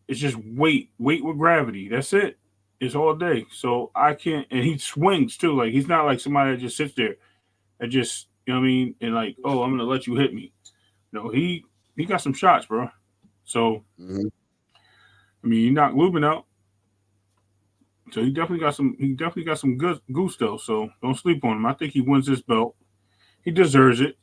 it's just weight with gravity. That's it. It's all day. So I can't. And he swings too. Like he's not like somebody that just sits there and just, you know what I mean? And like, oh, I'm gonna let you hit me. No, he got some shots, bro. So I mean, he knocked Lubin out. So he definitely got some good gusto. So don't sleep on him. I think he wins this belt. He deserves it.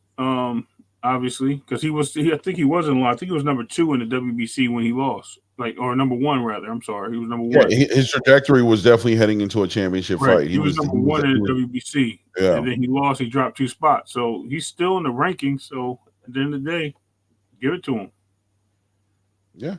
Obviously, because I think he was in line. I think he was number 2 in the WBC when he lost, or number 1 rather. I'm sorry, he was number 1. Yeah, his trajectory was definitely heading into a championship fight. He was number 1 in the WBC. Yeah, and then he lost. He dropped 2 spots, so he's still in the rankings. So at the end of the day, give it to him. Yeah,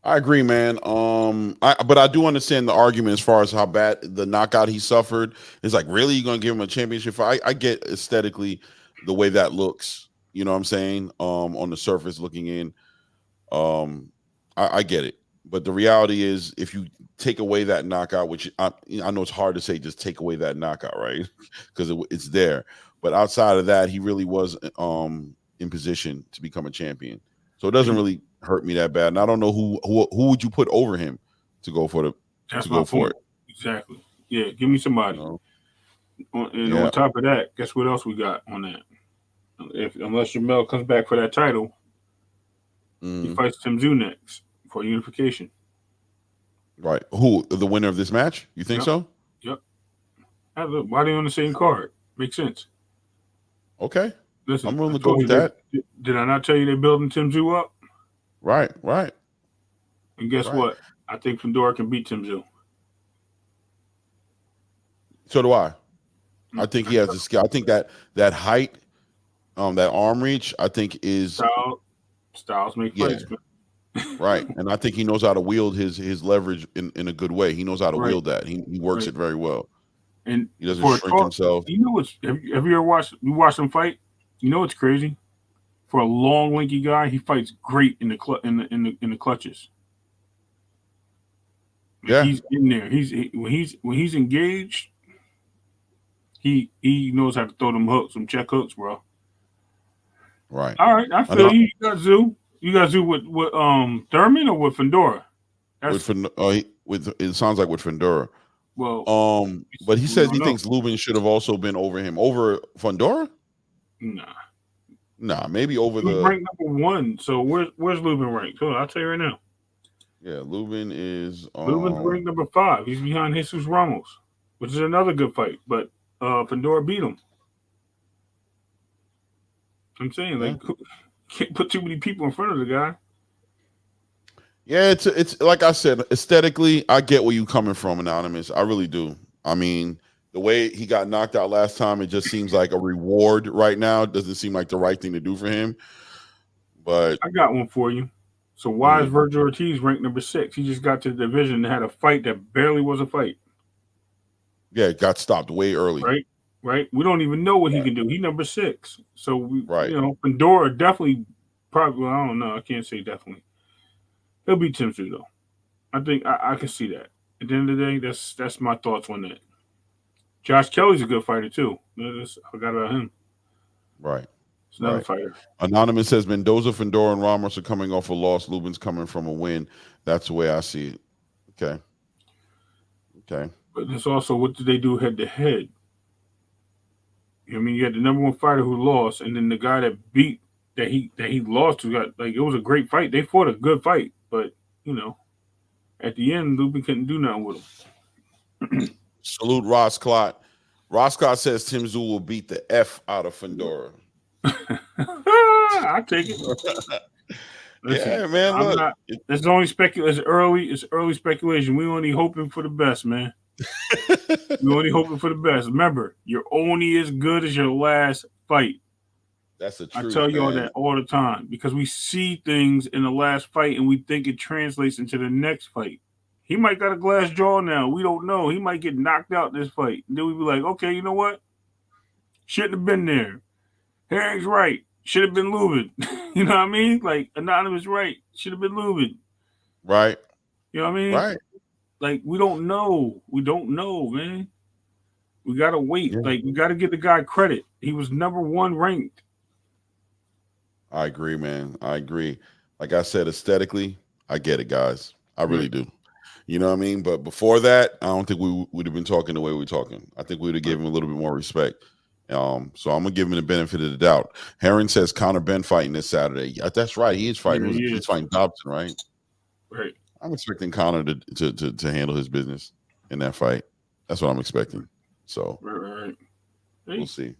I agree, man. But I do understand the argument as far as how bad the knockout he suffered. It's like, really, you're gonna give him a championship fight? I get aesthetically the way that looks. You know what I'm saying? On the surface looking in, I get it. But the reality is, if you take away that knockout, which I know it's hard to say, just take away that knockout, right? Because it's there. But outside of that, he really was in position to become a champion. So it doesn't really hurt me that bad. And I don't know who would you put over him to go for it. Exactly. Yeah, give me somebody. On top of that, guess what else we got on that? Unless Jamel comes back for that title, he fights Tzyu next for unification. Right. Who? The winner of this match? You think so? Yep. Why are they on the same card? Makes sense. Okay. Listen, I'm willing to go with that. Did I not tell you they're building Tzyu up? Right. And guess what? I think Fundora can beat Tzyu. So do I. I think he has the skill. I think that height, that arm reach, I think is styles make fights. Right. And I think he knows how to wield his leverage in a good way. He knows how to wield that. He works it very well. And he doesn't shrink himself. You know what's have you ever watched him fight? You know what's crazy? For a long, lanky guy, he fights great in the clutches. Yeah, he's in there. When he's engaged, he knows how to throw them hooks, some check hooks, bro. Right. All right, I feel you. You got Tzyu. You got Tzyu with Thurman or with Fundora? It sounds like with Fundora. Well, but he says he thinks Lubin should have also been over him. Over Fundora? Nah, maybe over the ranked number 1. So where's Lubin ranked? Hold on, I'll tell you right now. Yeah, Lubin is Lubin's ranked number 5. He's behind Jesus Ramos, which is another good fight. But Fundora beat him. I'm saying, can't put too many people in front of the guy. Yeah, it's like I said, aesthetically, I get where you coming from, Anonymous. I really do. I mean, the way he got knocked out last time, it just seems like a reward right now. It doesn't seem like the right thing to do for him. But I got one for you. So why is Virgil Ortiz ranked number 6? He just got to the division and had a fight that barely was a fight. Yeah, it got stopped way early. Right. We don't even know what he can do. He number 6. So Right. Pandora definitely, probably. Well, I don't know. I can't say definitely. He'll beat Tzyu though. I think I can see that. At the end of the day, that's my thoughts on that. Josh Kelly's a good fighter too. I forgot about him. Right. It's another fighter. Anonymous says Mendoza, Fedor, and Ramos are coming off a loss. Lubin's coming from a win. That's the way I see it. Okay. But there's also, what did they do head to head? I mean, you had the number 1 fighter who lost, and then the guy that beat that he lost to got, like, it was a great fight. They fought a good fight, but at the end, Lubin couldn't do nothing with him. Salute Ross Clot. Ross Clot says Tzyu will beat the F out of Fedor. I take it. Listen, yeah, man. Look, it's only speculation. It's early speculation. We only hoping for the best, man. We only hoping for the best. Remember, you're only as good as your last fight. That's the truth. I tell you all that all the time because we see things in the last fight and we think it translates into the next fight. He might got a glass jaw now. We don't know. He might get knocked out this fight. And then we be like, okay, you know what? Shouldn't have been there. Herring's right. Should have been Lubin. You know what I mean? Like, Anonymous right. Should have been Lubin. Right. You know what I mean? Right. Like, we don't know. We don't know, man. We got to wait. Yeah. Like, we got to give the guy credit. He was number 1 ranked. I agree, man. I agree. Like I said, aesthetically, I get it, guys. I really do. You know what I mean? But before that, I don't think we would have been talking the way we're talking. I think we would have given him a little bit more respect. So I'm gonna give him the benefit of the doubt. Herring says Conor Benn fighting this Saturday. Yeah, that's right. He is fighting. Yeah, he's fighting Dobson, right? Right. I'm expecting Conor to handle his business in that fight. That's what I'm expecting. So right. Hey, we'll see.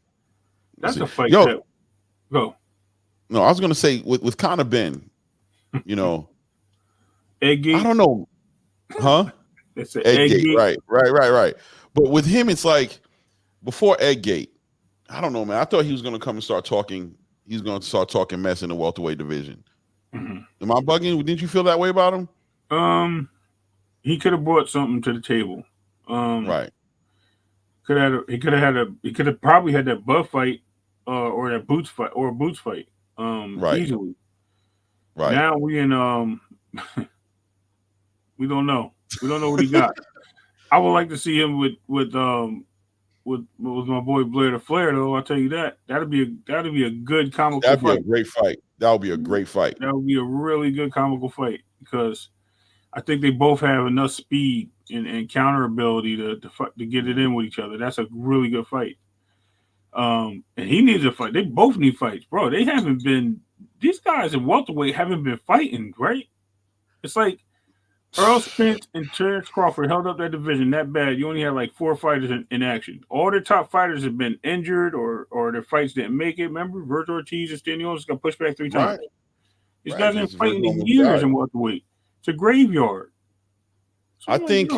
That's a fight. Yo, go. No, I was gonna say with Conor Benn, Egg I don't know, huh? It's an egg gate. Right. But with him, it's like before Egg Gate. I don't know, man. I thought he was gonna come and start talking. He's gonna start talking mess in the welterweight division. Mm-hmm. Am I bugging? Didn't you feel that way about him? He could have brought something to the table. Right. He could have probably had that buff fight, or that boots fight, or a boots fight. Right. Easily. Right. Now we in we don't know. We don't know what he got. I would like to see him with my boy Blair the Flair, though. I'll tell you that. That'd be a good comical fight. That'd be a great fight. That would be a great fight. That would be a really good comical fight because I think they both have enough speed and counter ability to get it in with each other. That's a really good fight. And he needs a fight. They both need fights, bro. They haven't been. These guys in welterweight haven't been fighting, right? It's like Earl Spence and Terrence Crawford held up that division that bad. You only had like 4 fighters in action. All their top fighters have been injured or their fights didn't make it. Remember, Virgil Ortiz and Stanionis got pushed back 3 times. Right. These guys been fighting in years in welterweight. It's a graveyard. So I think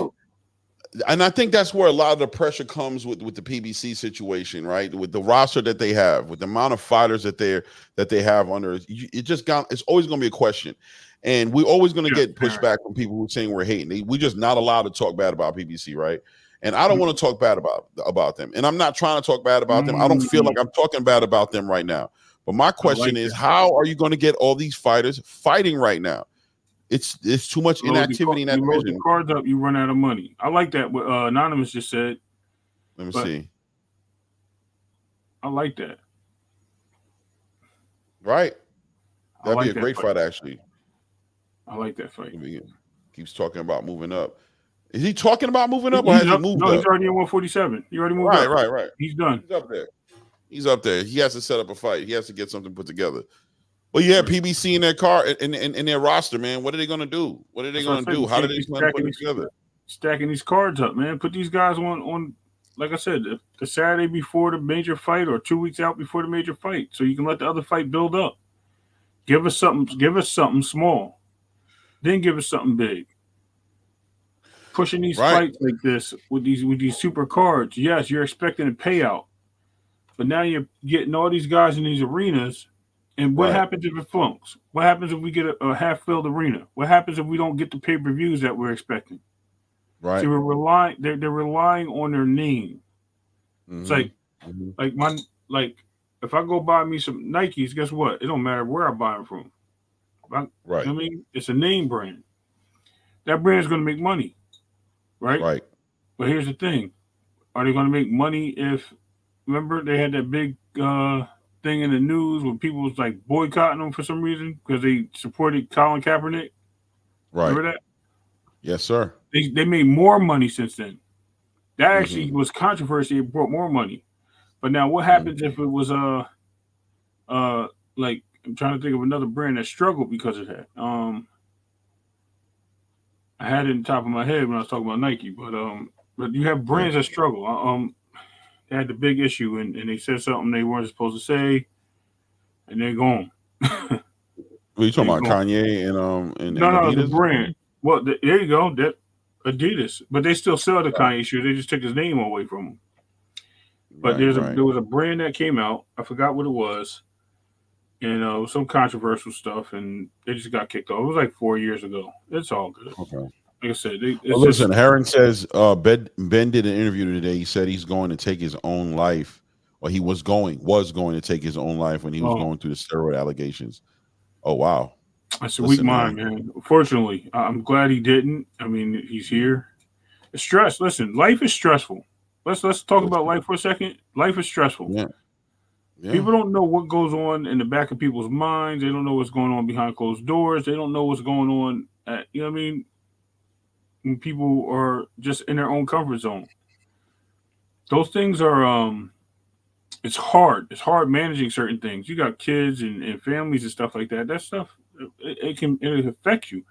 that's where a lot of the pressure comes with the PBC situation, right? With the roster that they have, with the amount of fighters that they have under, it's always going to be a question. And we're always going to get pushback from people who are saying we're hating. We're just not allowed to talk bad about PBC, right? And I don't want to talk bad about them. And I'm not trying to talk bad about them. I don't feel like I'm talking bad about them right now. But my question is, how are you going to get all these fighters fighting right now? It's too much inactivity in that division. You load the cards up, you run out of money. I like that. What Anonymous just said. Let me see. I like that. Right. That'd be a great fight, actually. I like that fight. Keeps talking about moving up. Is he talking about moving up or has he moved up? No, he's already in 147. He already moved up. Right. He's done. He's up there. He has to set up a fight. He has to get something put together. Well, yeah, PBC in their in their roster, man. What are they going to do? What are they going to do? How do they plan to put it together? Stacking these cards up, man. Put these guys on like I said, the Saturday before the major fight or 2 weeks out before the major fight, so you can let the other fight build up. Give us something small, then give us something big. Pushing these fights like this with these super cards, yes, you're expecting a payout, but now you're getting all these guys in these arenas. And what happens if it flunks? What happens if we get a half-filled arena? What happens if we don't get the pay-per-views that we're expecting? Right. See, we're relying. They're relying on their name. It's like my if I go buy me some Nikes, guess what? It don't matter where I buy them from. Right. I mean, it's a name brand. That brand is going to make money, right? Right. But here's the thing: are they going to make money if? Remember, they had that big thing in the news when people was like boycotting them for some reason because they supported Colin Kaepernick. Right. Remember that? Yes, sir. They made more money since then. That actually was controversy. It brought more money. But now, what happens if it was like I'm trying to think of another brand that struggled because of that. I had it in the top of my head when I was talking about Nike, but you have brands that struggle. They had the big issue and they said something they weren't supposed to say, and they're gone. What are you talking about, Kanye and no, Adidas? the brand. Well, there you go. That Adidas, but they still sell the Kanye shoe. They just took his name away from him. But there was a brand that came out. I forgot what it was, and some controversial stuff, and they just got kicked off. It was like 4 years ago. It's all good. Okay. Like I said, listen. Heron says Ben did an interview today. He said he's going to take his own life, or he was going to take his own life when he was going through the steroid allegations. Oh wow, that's a weak mind, man. Fortunately, I'm glad he didn't. I mean, he's here. It's stress. Listen, life is stressful. Let's talk about life for a second. Life is stressful. Yeah. People don't know what goes on in the back of people's minds. They don't know what's going on behind closed doors. They don't know what's going on you know what I mean? When people are just in their own comfort zone. Those things are it's hard. It's hard managing certain things. You got kids and families and stuff like that. That stuff it can affect you.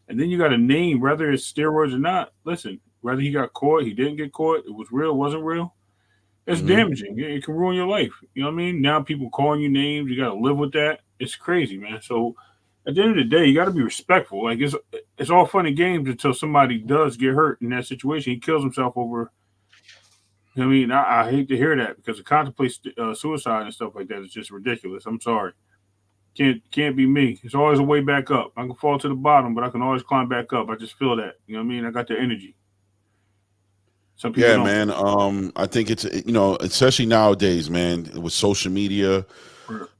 And then you got a name, whether it's steroids or not. Listen, whether he got caught, he didn't get caught, it was real, wasn't real. It's damaging. It can ruin your life. You know what I mean? Now people calling you names. You got to live with that. It's crazy, man. So at the end of the day, you got to be respectful. Like it's all fun and games until somebody does get hurt in that situation. He kills himself over. I mean, I hate to hear that because to contemplate suicide and stuff like that is just ridiculous. I'm sorry. Can't be me. It's always a way back up. I can fall to the bottom, but I can always climb back up. I just feel that. You know what I mean? I got the energy. Some people don't. Man. I think it's especially nowadays, man, with social media,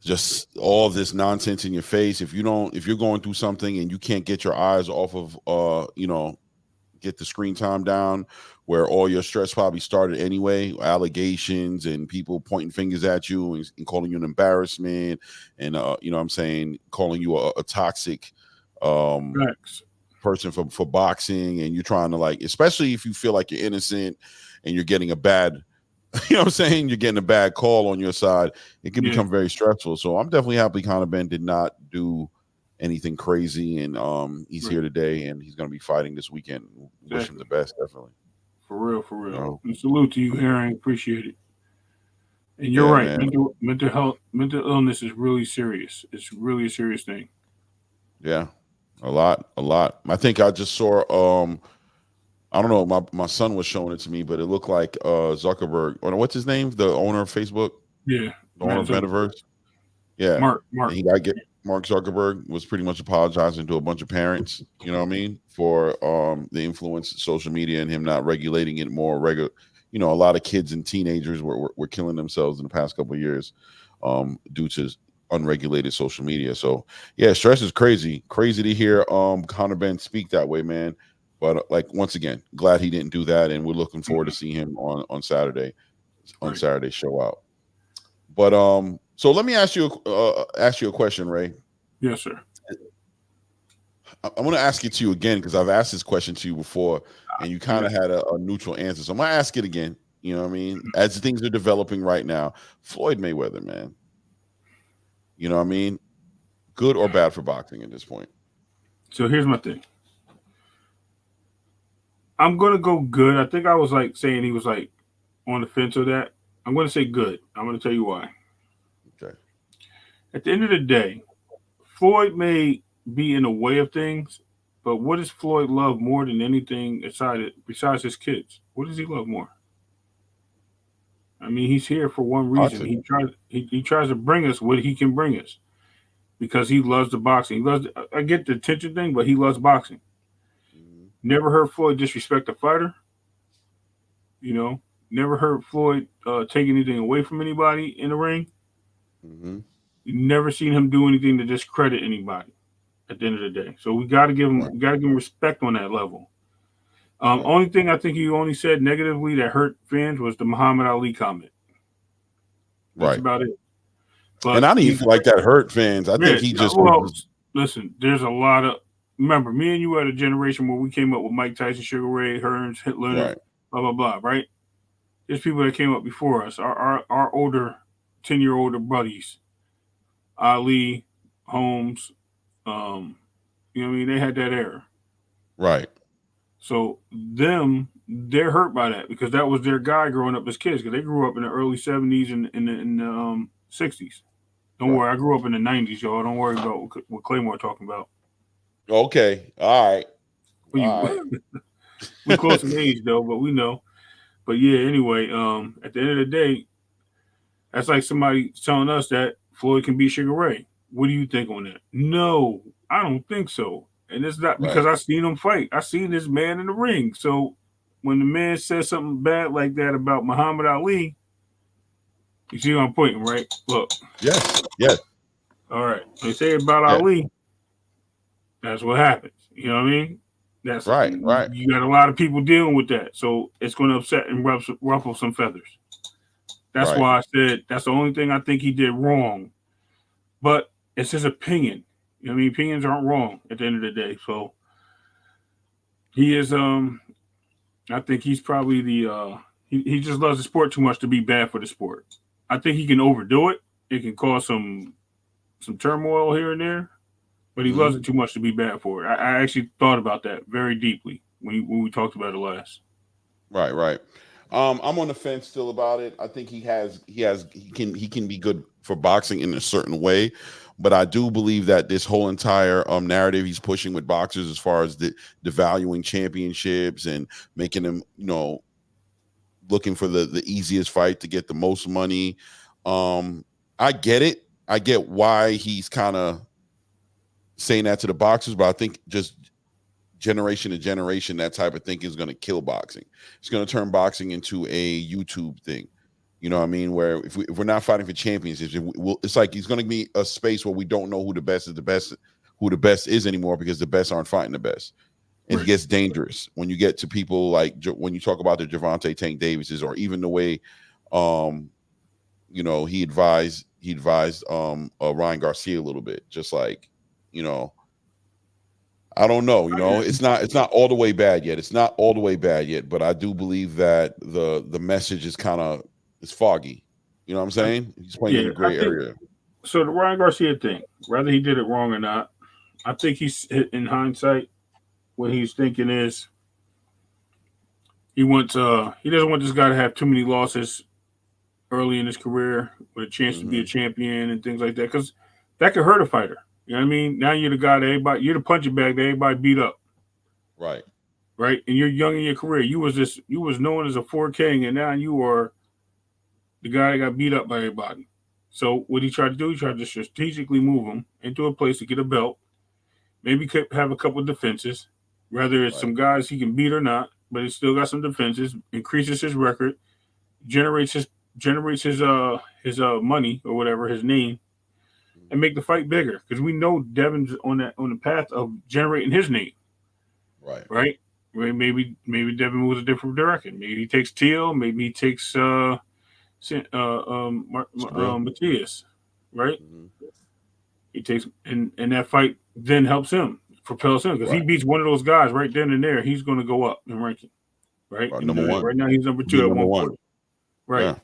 just all this nonsense in your face. If you're going through something and you can't get your eyes off of get the screen time down, where all your stress probably started anyway, allegations and people pointing fingers at you and calling you an embarrassment, and I'm saying calling you a toxic person for boxing, and you're trying to especially if you feel like you're innocent and you're getting a bad you're getting a bad call on your side, it can become very stressful. So I'm definitely happy Conor Ben did not do anything crazy, and he's here today and he's going to be fighting this weekend. Wish him the best, definitely. For real. And salute to you, Aaron. Appreciate it. And you're right, mental illness is really serious. It's really a serious thing. Yeah. A lot. I think I just saw I don't know, my son was showing it to me, but it looked like Zuckerberg, or what's his name? The owner of Facebook? Yeah. The owner of Metaverse. Yeah. Mark. And Mark Zuckerberg was pretty much apologizing to a bunch of parents, you know what I mean, for the influence of social media and him not regulating it more regular. A lot of kids and teenagers were killing themselves in the past couple of years due to unregulated social media. So yeah, stress is crazy to hear Conor Ben speak that way, man. But once again, glad he didn't do that, and we're looking forward to seeing him on Saturday show out. But so let me ask you a question, Ray. Yes, sir. I'm going to ask it to you again because I've asked this question to you before, and you kind of had a neutral answer. So I'm going to ask it again. You know what I mean? As things are developing right now, Floyd Mayweather, man. You know what I mean? Good or bad for boxing at this point? So here's my thing. I'm going to go good. I think I was saying he was on the fence of that. I'm going to say good. I'm going to tell you why. Okay. At the end of the day, Floyd may be in the way of things, but what does Floyd love more than anything besides his kids? What does he love more? I mean, he's here for one reason. He tries to bring us what he can bring us because he loves the boxing. I get the attention thing, but he loves boxing. Never heard Floyd disrespect a fighter. Never heard Floyd take anything away from anybody in the ring. Mm-hmm. Never seen him do anything to discredit anybody at the end of the day. So we got to give him, respect on that level. Only thing I think he only said negatively that hurt fans was the Muhammad Ali comment. That's about it. But and I didn't feel like that hurt fans. I think he just listen. There's a lot of. Remember, me and you had a generation where we came up with Mike Tyson, Sugar Ray, Hearns, Hitler, blah blah blah. Right? There's people that came up before us. Our older, 10-year older buddies, Ali, Holmes. You know what I mean? They had that era. Right. So they're hurt by that because that was their guy growing up as kids because they grew up in the early 70s and in the 60s. Don't worry, I grew up in the 90s, y'all. Don't worry about what Claymore talking about. Okay. All right. We close in age though, but we know. But yeah, anyway, at the end of the day, that's like somebody telling us that Floyd can beat Sugar Ray. What do you think on that? No, I don't think so. And it's not because I seen him fight. I seen this man in the ring. So when the man says something bad like that about Muhammad Ali, you see what I'm pointing, right? Look. Yes. All right. They say about Ali, that's what happens. You know what I mean? That's right. You got a lot of people dealing with that. So it's going to upset and ruffle some feathers. That's why I said that's the only thing I think he did wrong. But it's his opinion. You know what I mean? Opinions aren't wrong at the end of the day. So he is I think he's probably the he just loves the sport too much to be bad for the sport. I think he can overdo it. It can cause some turmoil here and there, but he loves it too much to be bad for it. I actually thought about that very deeply when we talked about it last. Right. I'm on the fence still about it. I think he can be good for boxing in a certain way, but I do believe that this whole entire narrative he's pushing with boxers as far as devaluing championships and making them, looking for the easiest fight to get the most money. I get it. I get why he's kind of saying that to the boxers, but I think just generation to generation, that type of thinking is going to kill boxing. It's going to turn boxing into a YouTube thing. You know what I mean? Where if we're not fighting for championships, it's like it's going to be a space where we don't know who the best is anymore because the best aren't fighting the best. And it gets dangerous when you get to people like when you talk about the Gervonta Tank Davises, or even the way, he advised Ryan Garcia a little bit, just like, I don't know, it's not all the way bad yet. It's not all the way bad yet, but I do believe that the message is it's foggy. You know what I'm saying? He's playing in a gray area. So the Ryan Garcia thing, whether he did it wrong or not, I think he's in hindsight. What he's thinking is he doesn't want this guy to have too many losses early in his career with a chance to be a champion and things like that, because that could hurt a fighter. You know what I mean? Now you're the guy that you're the punching bag that everybody beat up. Right. And you're young in your career. You was known as a 4K, and now you are the guy that got beat up by everybody. So what he tried to do, he tried to strategically move him into a place to get a belt. Maybe could have a couple of defenses, whether it's some guys he can beat or not, but he still got some defenses, increases his record, generates his money or whatever, his name, and make the fight bigger. Because we know Devin's on the path of generating his name. Right? Maybe Devin moves a different direction. Maybe he takes Teal, maybe he takes Matias, right? He takes and that fight then helps him, propels him, because he beats one of those guys right then and there. He's going to go up in ranking, right? Number one. Right now he's number 2 at 140. Right. Yeah.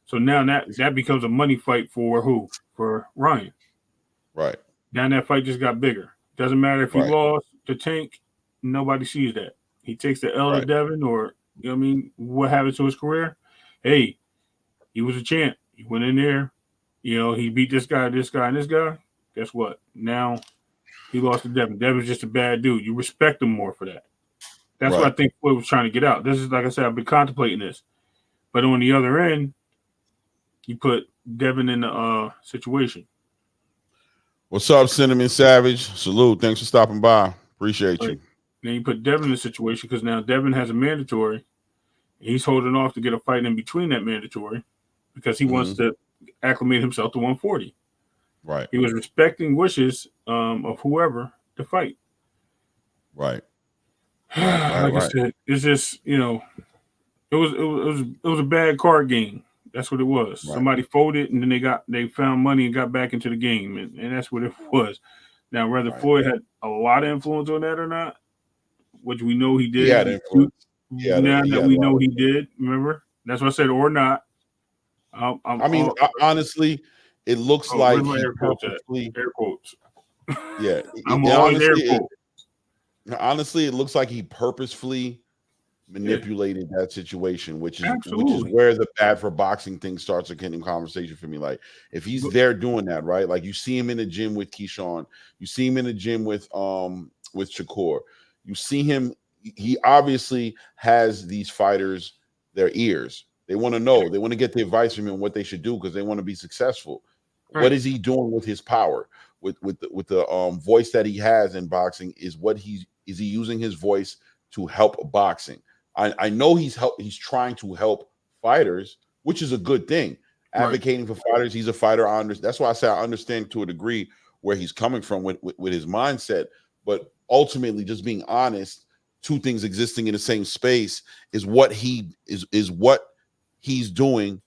So now that becomes a money fight for who? For Ryan. Right. Now that fight just got bigger. Doesn't matter if he lost to Tank. Nobody sees that. He takes the L to Devin, or what happened to his career? Hey, he was a champ. He went in there. He beat this guy, and this guy. Guess what? Now he lost to Devin. Devin's just a bad dude. You respect him more for that. That's what I think Floyd was trying to get out. This is, like I said, I've been contemplating this. But on the other end, you put Devin in the situation. What's up, Cinnamon Savage? Salute. Thanks for stopping by. Appreciate you. Then you put Devin in the situation because now Devin has a mandatory. He's holding off to get a fight in between that mandatory because he wants to acclimate himself to 140. Right. He was respecting wishes of whoever to fight. Right. Like I said, it's just it was a bad card game. That's what it was. Right. Somebody folded and then they found money and got back into the game, and that's what it was. Now, whether Floyd had a lot of influence on that or not, which we know he did. He had influence. We know he did. Remember, that's what I said, or not. Honestly, it looks like he air quotes. Air quotes. Yeah, I'm always air quotes. Honestly, it looks like he purposefully manipulated that situation, which is where the bad for boxing thing starts a getting conversation for me. Like, if he's there doing that, right? Like, you see him in the gym with Keyshawn, you see him in the gym with Shakur, you see him. He obviously has these fighters, their ears. They want to know. They want to get the advice from him what they should do because they want to be successful. Right. What is he doing with his power? With the voice that he has in boxing, is he using his voice to help boxing? I know he's trying to help fighters, which is a good thing. Advocating for fighters, he's a fighter. That's why I say I understand to a degree where he's coming from with his mindset. But ultimately, just being honest, two things existing in the same space is what he's doing,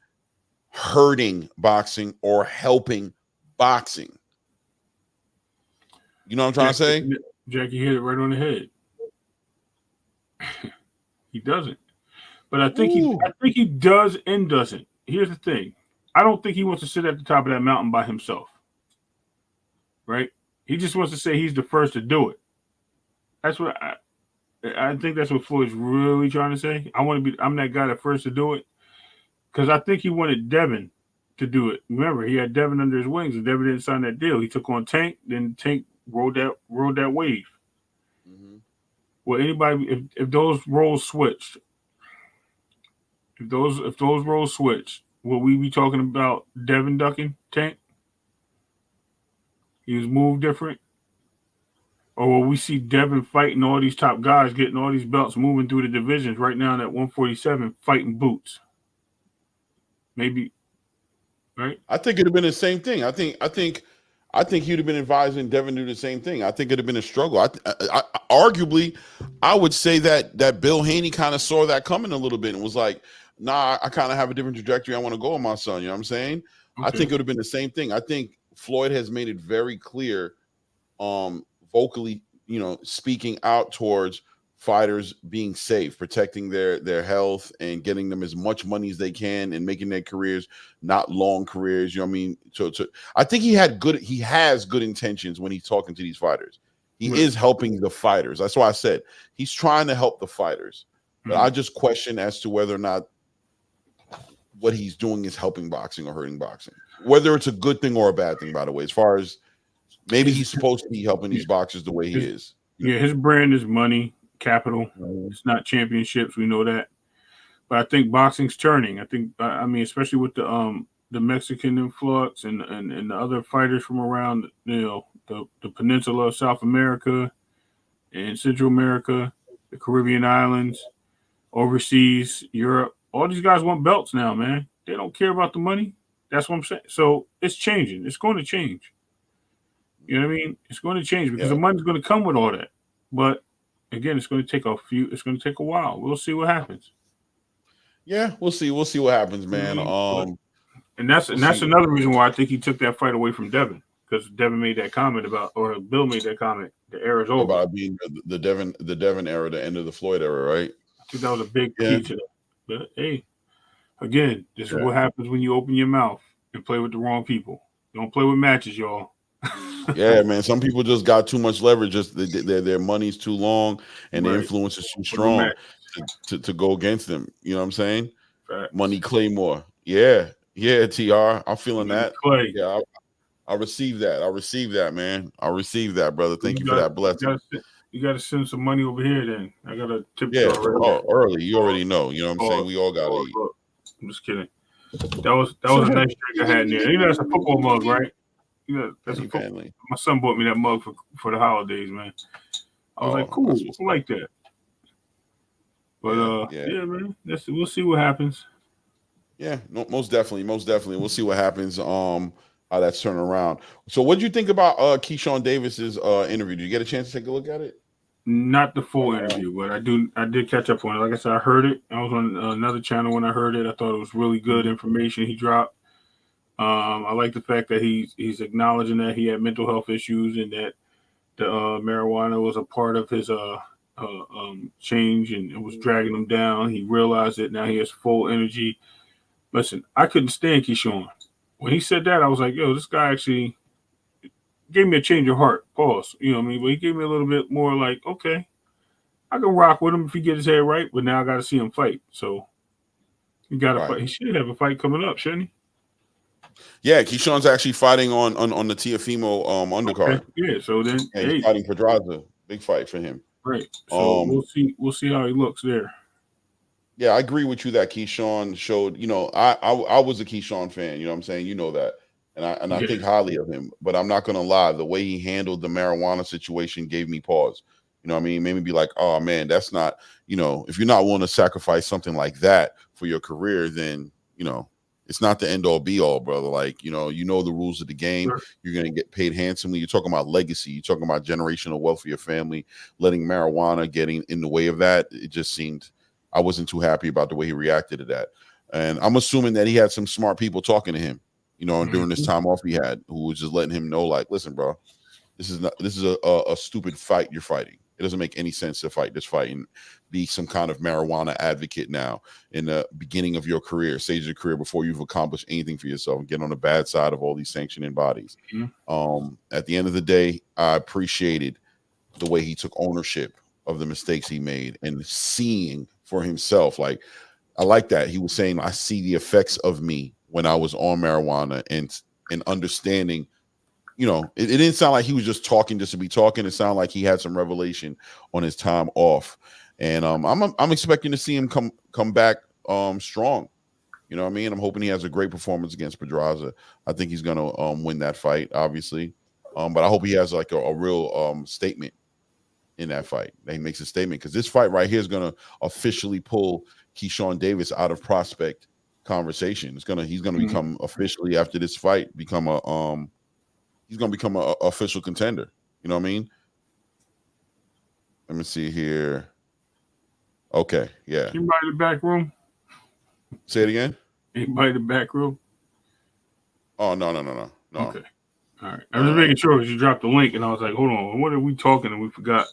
hurting boxing or helping boxing. You know what I'm trying to say? Jackie hit it right on the head. He doesn't. But I think he does and doesn't. Here's the thing. I don't think he wants to sit at the top of that mountain by himself. Right? He just wants to say he's the first to do it. That's what I think that's what Floyd's really trying to say. I'm that guy that first to do it. Because I think he wanted Devin to do it. Remember, he had Devin under his wings, and Devin didn't sign that deal. He took on Tank, then Tank rode that wave. Mm-hmm. Well, anybody, if those roles switched, if those roles switched, will we be talking about Devin ducking Tank? He was moved different, or will we see Devin fighting all these top guys, getting all these belts, moving through the divisions right now at 147, fighting boots? Maybe, right? I think it'd have been the same thing. I think he'd have been advising Devin to do the same thing. I think it'd have been a struggle. Arguably, I would say that Bill Haney kind of saw that coming a little bit and was like, "Nah, I kind of have a different trajectory I want to go on my son." You know what I'm saying? Okay. I think it would have been the same thing. I think Floyd has made it very clear, vocally, speaking out towards fighters being safe, protecting their health and getting them as much money as they can and making their careers not long careers. You know what I mean? So I think he has good intentions when he's talking to these fighters. He is helping the fighters. That's why I said he's trying to help the fighters. But I just question as to whether or not what he's doing is helping boxing or hurting boxing. Whether it's a good thing or a bad thing, by the way, as far as maybe he's supposed to be helping these boxers the way he is. Yeah, his brand is money. Capital. It's not championships. We know that, but I think boxing's turning. I mean, especially with the Mexican influx and the other fighters from around, the peninsula of South America and Central America, the Caribbean islands, overseas, Europe. All these guys want belts now, man. They don't care about the money. That's what I'm saying. So it's changing. It's going to change. You know what I mean? It's going to change because the money's going to come with all that, but again, it's going to take a while. We'll see what happens. Yeah, we'll see. We'll see what happens, man. And that's another reason why I think he took that fight away from Devin, because Devin made that comment or Bill made that comment. The era's over. About being the Devin era, the end of the Floyd era, right? I think that was a big key to that. But hey, again, this is what happens when you open your mouth and play with the wrong people. Don't play with matches, y'all. Yeah, man. Some people just got too much leverage. Just their money's too long and the influence is too strong to go against them. You know what I'm saying? Right. Money Claymore. Yeah, TR. I'm feeling that. Clay. Yeah, I receive that. I receive that, man. I receive that, brother. Thank you for that blessing. You got to send some money over here, then. I got to tip you early. You already know. You know what I'm saying? We all got to eat. I'm just kidding. That was a nice drink I had in there. You know, that's a football mug, right? Yeah, that's a family. My son bought me that mug for the holidays, man. I was like, cool, I like that. But yeah, man, we'll see what happens. Yeah, no, most definitely. We'll see what happens. How that's turning around. So, what did you think about Keyshawn Davis's interview? Did you get a chance to take a look at it? Not the full interview, but I did catch up on it. Like I said, I heard it. I was on another channel when I heard it. I thought it was really good information he dropped. I like the fact that he's acknowledging that he had mental health issues and that the marijuana was a part of his change and it was dragging him down. He realized it. Now he has full energy. Listen, I couldn't stand Keyshawn. When he said that, I was like, yo, this guy actually gave me a change of heart. Pause. You know what I mean? But he gave me a little bit more like, okay, I can rock with him if he gets his head right, but now I got to see him fight. So he got to fight. He should have a fight coming up, shouldn't he? Yeah, Keyshawn's actually fighting on the Teofimo undercard. Okay. Yeah, so then he's fighting Pedraza. Big fight for him. Right. So we'll see how he looks there. Yeah, I agree with you that Keyshawn showed, I was a Keyshawn fan, you know what I'm saying? You know that. And I think highly of him, but I'm not gonna lie, the way he handled the marijuana situation gave me pause. You know what I mean? Made me be like, oh man, that's not, if you're not willing to sacrifice something like that for your career, then it's not the end all be all, brother. Like, the rules of the game. Sure. You're going to get paid handsomely. You're talking about legacy. You're talking about generational wealth for your family. Letting marijuana getting in the way of that, it just seemed, I wasn't too happy about the way he reacted to that. And I'm assuming that he had some smart people talking to him, during this time off he had, who was just letting him know, like, listen, bro, this is a stupid fight you're fighting. It doesn't make any sense to fight this fight and be some kind of marijuana advocate now in the beginning of your career, stage of your career, before you've accomplished anything for yourself and get on the bad side of all these sanctioning bodies. Mm-hmm. At the end of the day, I appreciated the way he took ownership of the mistakes he made and seeing for himself. Like, I like that. He was saying, I see the effects of me when I was on marijuana and understanding. It didn't sound like he was just talking just to be talking. It sounded like he had some revelation on his time off, and I'm expecting to see him come back strong. You know what I mean? I'm hoping he has a great performance against Pedraza. I think he's gonna win that fight, obviously, but I hope he has like a real statement in that fight. That he makes a statement, because this fight right here is gonna officially pull Keyshawn Davis out of prospect conversation. He's gonna become officially, after this fight, become a he's going to become an official contender. You know what I mean? Let me see here. Okay, yeah. Anybody in the back room? Say it again? Anybody in the back room? Oh, no. Okay. All right. I was making sure because you dropped the link, and I was like, hold on. What are we talking? And we forgot.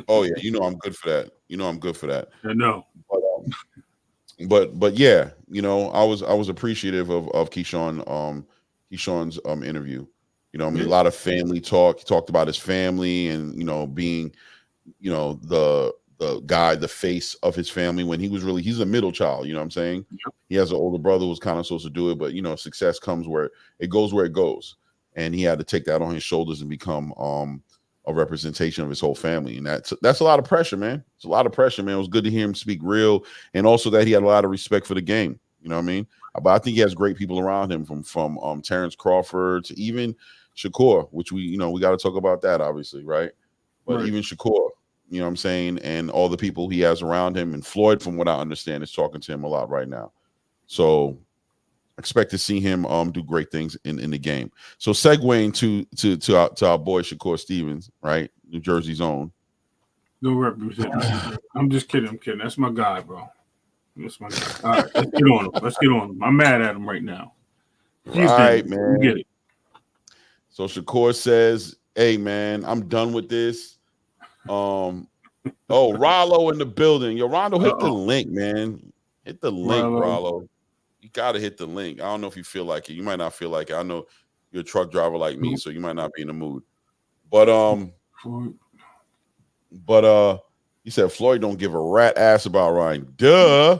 Oh, yeah. I'm good for that. I know. But yeah, I was appreciative of Keyshawn's interview. A lot of family talk. He talked about his family and being the guy, the face of his family, when he's a middle child. You know what I'm saying? Yep. He has an older brother who's kind of supposed to do it, but success comes where it goes, and he had to take that on his shoulders and become a representation of his whole family. And that's a lot of pressure, man. It's a lot of pressure, man. It was good to hear him speak real, and also that he had a lot of respect for the game. You know what I mean? But I think he has great people around him, from Terrence Crawford to even Shakur, which we got to talk about that, obviously, right? But even Shakur, you know what I'm saying, and all the people he has around him, and Floyd, from what I understand, is talking to him a lot right now. So expect to see him do great things in the game. So segueing to our boy Shakur Stevens, right? New Jersey's own. No representative. I'm just kidding. I'm kidding. That's my guy, bro. That's my guy. All right, let's get on him. I'm mad at him right now. Right, man. You get it. So Shakur says, hey, man, I'm done with this. Rollo in the building. Yo, Rondo, hit the link, man. Hit the link, Rollo. You got to hit the link. I don't know if you feel like it. You might not feel like it. I know you're a truck driver like me, so you might not be in the mood. But you said Floyd don't give a rat ass about Ryan. Duh.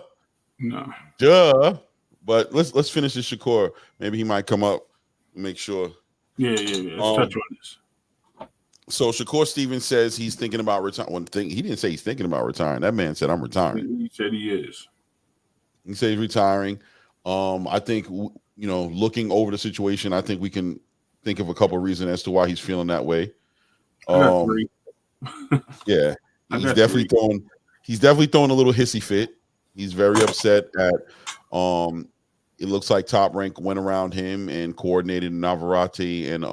No. Duh. But let's finish this Shakur. Maybe he might come up and make sure. Yeah. Let's touch on this. So Shakur Stevens says he's thinking about retiring. One thing, he didn't say he's thinking about retiring. That man said, I'm retiring. He said he is. He said he's retiring. I think, looking over the situation, I think we can think of a couple of reasons as to why he's feeling that way. I got three. Yeah, he's definitely throwing a little hissy fit. He's very upset at it looks like Top Rank went around him and coordinated Navarrete and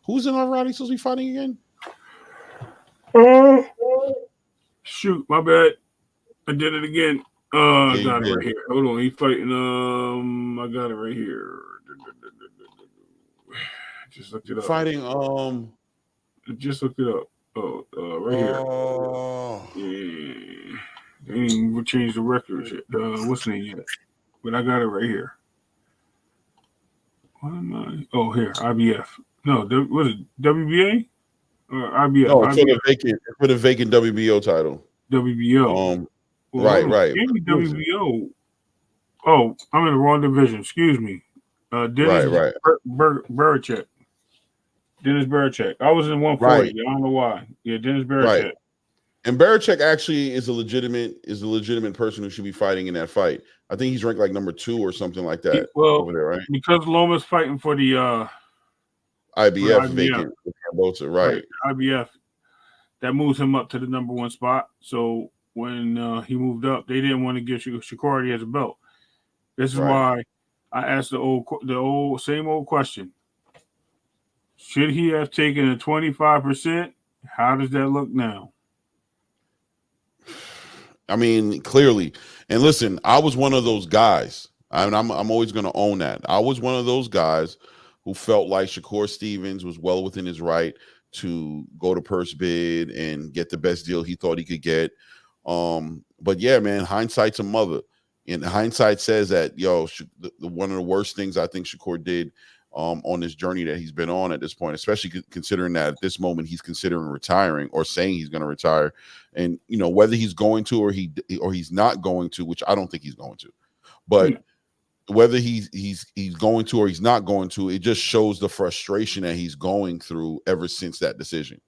who's in Navarrete supposed to be fighting again? Shoot, my bad. I did it again. I Yeah, got it right here. Hold on, he's fighting. I got it right here. Just looked it up. Fighting. Just looked it up. Oh, right here. Yeah, they didn't even change the records yet. What's the name yet? But I got it right here. What am I? Oh, here, IBF. No, what is it? WBA or IBF? No, it's IBF. for the vacant WBO title. WBO. Right. Gave me WBO. Oh, I'm in the wrong division. Excuse me. Dennis Barachek. Dennis Barachek. I was in 140. Right. I don't know why. Yeah, Dennis Barachek. Right. And Barachek actually is a legitimate person who should be fighting in that fight. I think he's ranked like number 2 or something like that over there, right? Because Loma's fighting for the IBF vacant with Barbosa, right? IBF. That moves him up to the number 1 spot. So when he moved up, they didn't want to give Shakur as a belt. This is why I asked the same old question. Should he have taken a 25%? How does that look now? I mean, clearly. And listen, I was one of those guys. I'm always going to own that. I was one of those guys who felt like Shakur Stevens was well within his right to go to purse bid and get the best deal he thought he could get. But yeah, man, hindsight's a mother. And hindsight says that, one of the worst things I think Shakur did on this journey that he's been on at this point, especially considering that at this moment he's considering retiring or saying he's going to retire, and whether he's going to or he's not going to, which I don't think he's going to, but whether he's going to or he's not going to, it just shows the frustration that he's going through ever since that decision,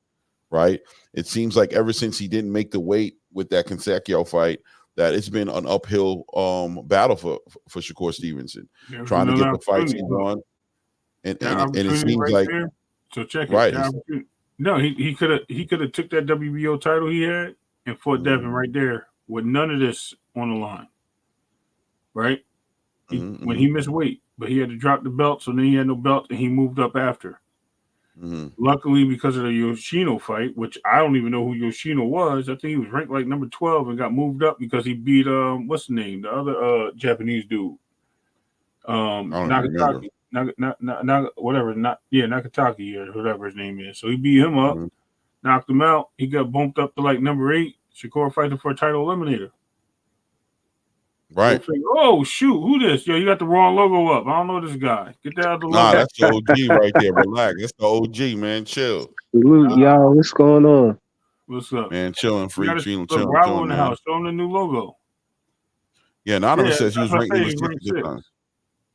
right? It seems like ever since he didn't make the weight with that Canelo fight, that it's been an uphill battle for Shakur Stevenson, trying to get the fights he won. And it seems like there. So check it. Right. No, he could have took that WBO title he had and fought Devin right there with none of this on the line. Right? When he missed weight, but he had to drop the belt, so then he had no belt and he moved up after. Luckily, because of the Yoshino fight, which I don't even know who Yoshino was, I think he was ranked like number 12 and got moved up because he beat what's the name? The other Japanese dude. Nagataki. Nakataki or whatever his name is. So he beat him up, knocked him out. He got bumped up to like number 8. Shakur fighting for a title eliminator. Right. Oh shoot, who this? Yo, you got the wrong logo up. I don't know this guy. Get that out the logo. Nah, that's the OG right there. Relax. That's the OG, man. Chill. Y'all, what's going on? What's up? Man, chilling, free. Chilling, Bravo in the house. Show him the new logo. Yeah, Nana says he was ranked number 6.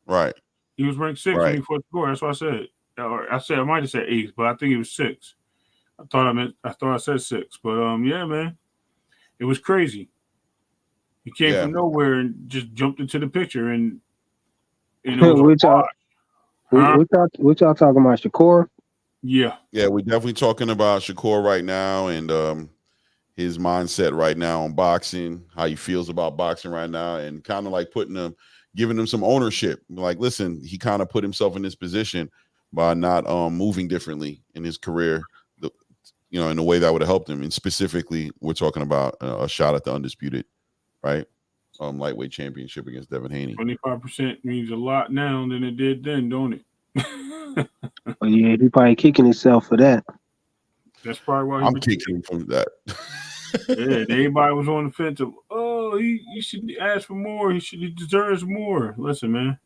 Right. He was ranked 6 when he fought Shakur. That's what I said. Or I might have said 8, but I think he was 6. I thought I said 6. But yeah, man. It was crazy. He came from nowhere and just jumped into the picture and what y'all talking about, Shakur? Yeah, we're definitely talking about Shakur right now and his mindset right now on boxing, how he feels about boxing right now, and kind of like giving him some ownership. Like, listen, he kind of put himself in this position by not moving differently in his career, in a way that would have helped him. And specifically, we're talking about a shot at the undisputed, right? Lightweight championship against Devin Haney. 25% means a lot now than it did then, don't it? Oh yeah, he probably kicking himself for that. That's probably why I'm kicking him from that. Yeah, everybody was on the fence of, he should ask for more. He deserves more. Listen, man.